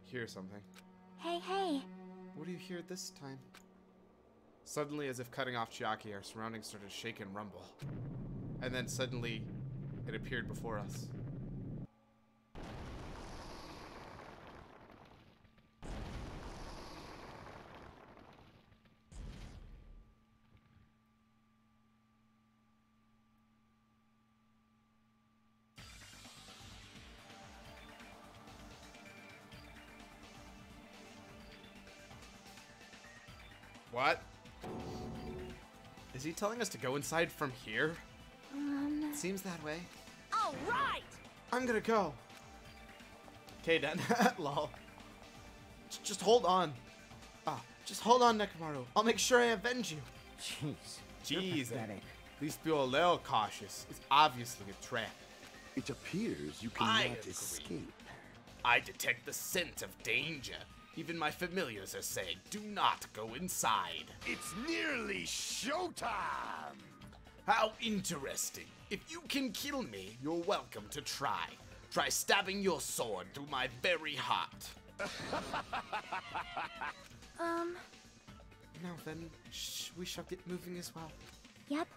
Hear something? Hey, hey. What do you hear this time? Suddenly, as if cutting off Chiaki, our surroundings started to shake and rumble. And then suddenly, it appeared before us. What? Is he telling us to go inside from here? Seems that way. All right! I'm gonna go. Okay, then. Lol. Just hold on. Just hold on, Nekomaru. I'll make sure I avenge you. Jeez. Jeez, pathetic. at least be a little cautious. It's obviously a trap. It appears you I cannot agree. escape. I detect the scent of danger. Even my familiars are saying, do not go inside. It's nearly showtime! How interesting. If you can kill me, you're welcome to try. Try stabbing your sword through my very heart. Now then, we shall get moving as well. Yep.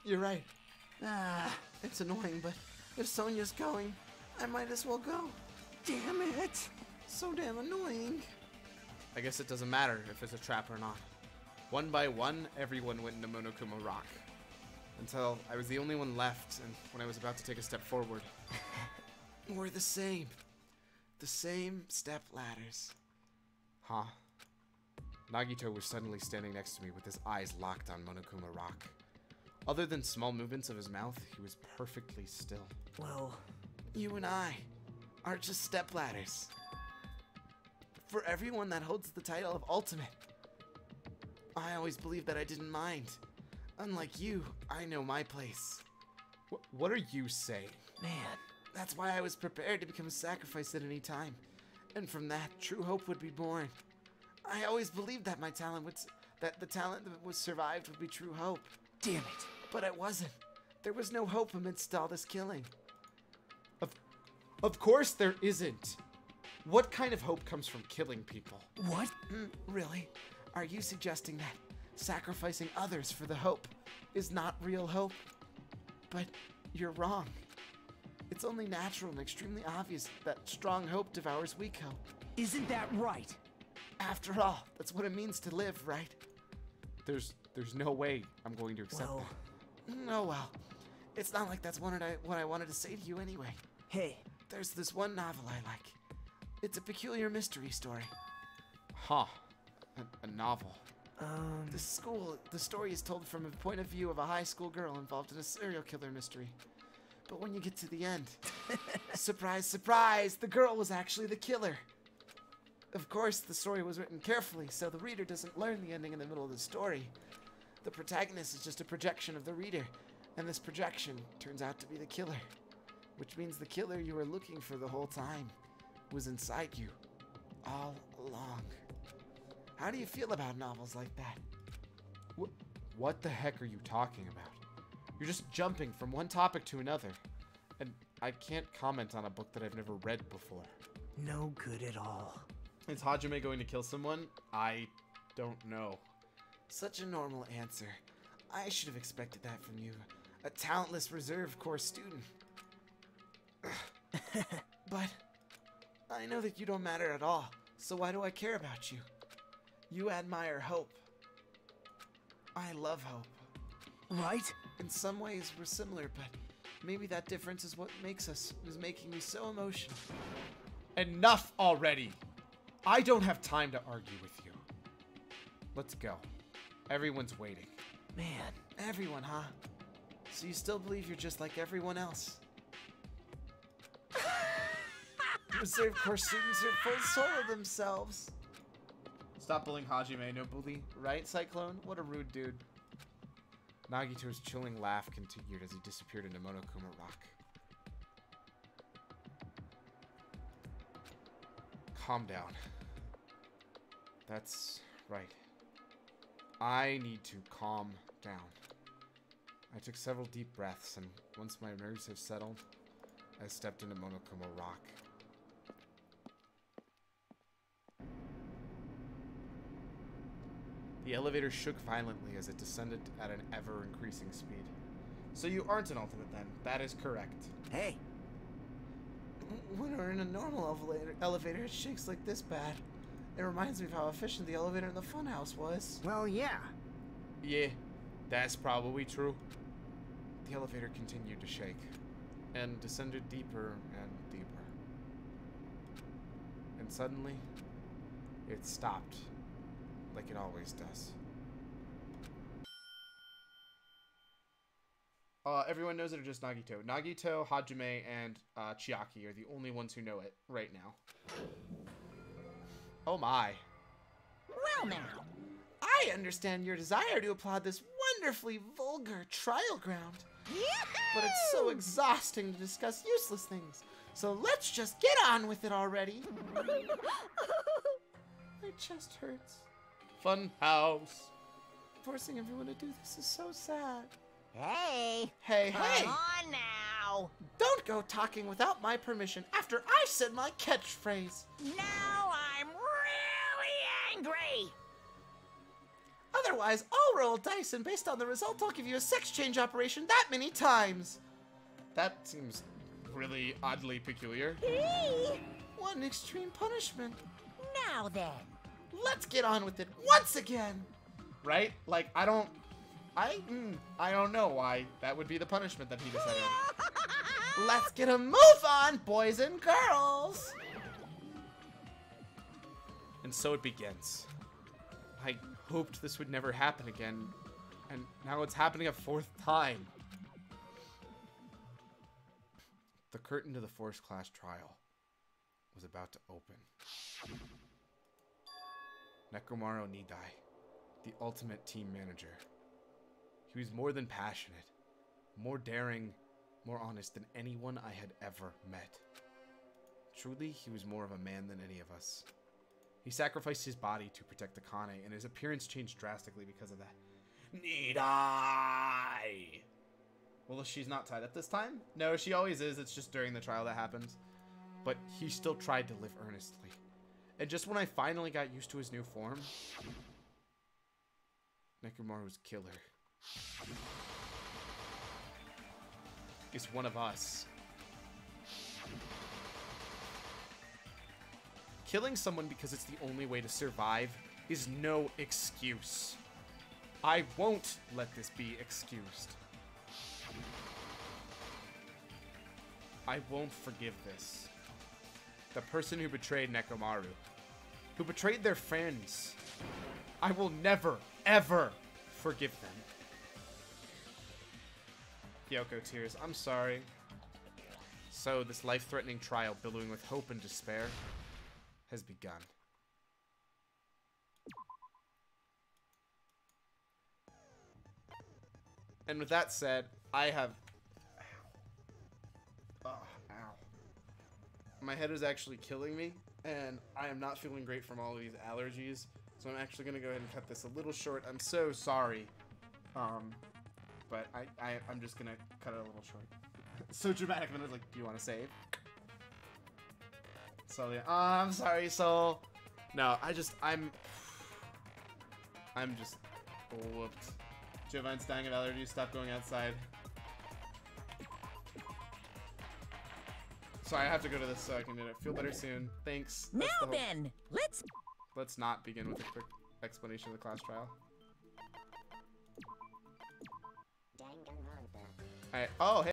You're right. It's annoying, but if Sonia's going, I might as well go. Damn it! So damn annoying. I guess it doesn't matter if it's a trap or not. One by one, everyone went into Monokuma Rock. Until I was the only one left, and when I was about to take a step forward. We're the same. The same step ladders. Huh? Nagito was suddenly standing next to me with his eyes locked on Monokuma Rock. Other than small movements of his mouth, he was perfectly still. Well, You and I are just step ladders. For everyone that holds the title of Ultimate. I always believed that I didn't mind. Unlike you, I know my place. What are you saying? Man, that's why I was prepared to become a sacrifice at any time. And from that, true hope would be born. I always believed that my talent that the talent that was survived would be true hope. damn it. But it wasn't. There was no hope amidst all this killing. Of course there isn't. What kind of hope comes from killing people? What? Really? Are you suggesting that sacrificing others for the hope is not real hope? But you're wrong. It's only natural and extremely obvious that strong hope devours weak hope. Isn't that right? After all, that's what it means to live, right? There's no way I'm going to accept Well, that. Oh well. It's not like that's what I wanted to say to you anyway. hey, There's this one novel I like. It's a peculiar mystery story. Huh. A novel. The story is told from a point of view of a high school girl involved in a serial killer mystery. But when you get to the end, surprise, surprise, the girl was actually the killer. Of course, the story was written carefully, so the reader doesn't learn the ending in the middle of the story. The protagonist is just a projection of the reader, and this projection turns out to be the killer. Which means the killer you were looking for the whole time was inside you, all along. How do you feel about novels like that? What the heck are you talking about? You're just jumping from one topic to another. And I can't comment on a book that I've never read before. No good at all. Is Hajime going to kill someone? I don't know. Such a normal answer. I should have expected that from you. A talentless reserve corps student. But I know that you don't matter at all, so why do I care about you? You admire hope. I love hope. Right? In some ways, we're similar, but maybe that difference is what makes us, is making me so emotional. Enough already! I don't have time to argue with you. Let's go. Everyone's waiting. Man, everyone, huh? So you still believe you're just like everyone else? Reserve Corps students are full soul of themselves. Stop bullying Hajime, no bully. Right, Cyclone? What a rude dude. Nagito's chilling laugh continued as he disappeared into Monokuma Rock. Calm down. That's right. I need to calm down. I took several deep breaths, and once my nerves have settled, I stepped into Monokuma Rock. The elevator shook violently as it descended at an ever-increasing speed. So you aren't an ultimate then. That is correct. Hey. When we're in a normal elevator, it shakes like this bad. It reminds me of how efficient the elevator in the funhouse was. Well, yeah. Yeah, that's probably true. The elevator continued to shake, and descended deeper and deeper. And suddenly, it stopped. Like it always does. Everyone knows it or just Nagito? Nagito, Hajime, and Chiaki are the only ones who know it right now. Oh my. Well now. I understand your desire to applaud this wonderfully vulgar trial ground. But it's so exhausting to discuss useless things. So let's just get on with it already. My chest hurts. Fun house. Forcing everyone to do this is so sad. Hey. Hey, Come hey! on now. Don't go talking without my permission after I said my catchphrase. Now I'm really angry. Otherwise, I'll roll dice, and based on the result, I'll give you a sex change operation that many times. That seems really oddly peculiar. What an extreme punishment. Now then. Let's get on with it once again. Right? Like, I don't know why that would be the punishment that he decided. Let's get a move on, boys and girls. And so it begins. I hoped this would never happen again, and now it's happening a fourth time. The curtain to the first class trial was about to open. Nekomaru Nidai, the ultimate team manager. He was more than passionate, more daring, more honest than anyone I had ever met. Truly, he was more of a man than any of us. He sacrificed his body to protect the Kane, and his appearance changed drastically because of that. Nidai! Well, she's not tied up this time? No, she always is. It's just during the trial that happens. But he still tried to live earnestly. And just when I finally got used to his new form, Nekomaru's killer is one of us. Killing someone because it's the only way to survive is no excuse. I won't let this be excused. I won't forgive this. The person who betrayed Nekomaru, who betrayed their friends, I will never, ever forgive them. Kyoko tears. I'm sorry. So this life-threatening trial, billowing with hope and despair, has begun. And with that said, I have... Oh, ow. My head is actually killing me, and I am not feeling great from all of these allergies. So I'm actually going to go ahead and cut this a little short. I'm so sorry. But I'm just going to cut it a little short. So dramatic, and I was like, do you want to save? So yeah, I'm sorry, Soul. No, I'm just whooped. Jovine's dying of allergies. Stop going outside. So I have to go to this so I can feel better soon. Thanks. Now then, Let's not begin with a quick explanation of the class trial. Danganronpa. Alright. Oh, hey.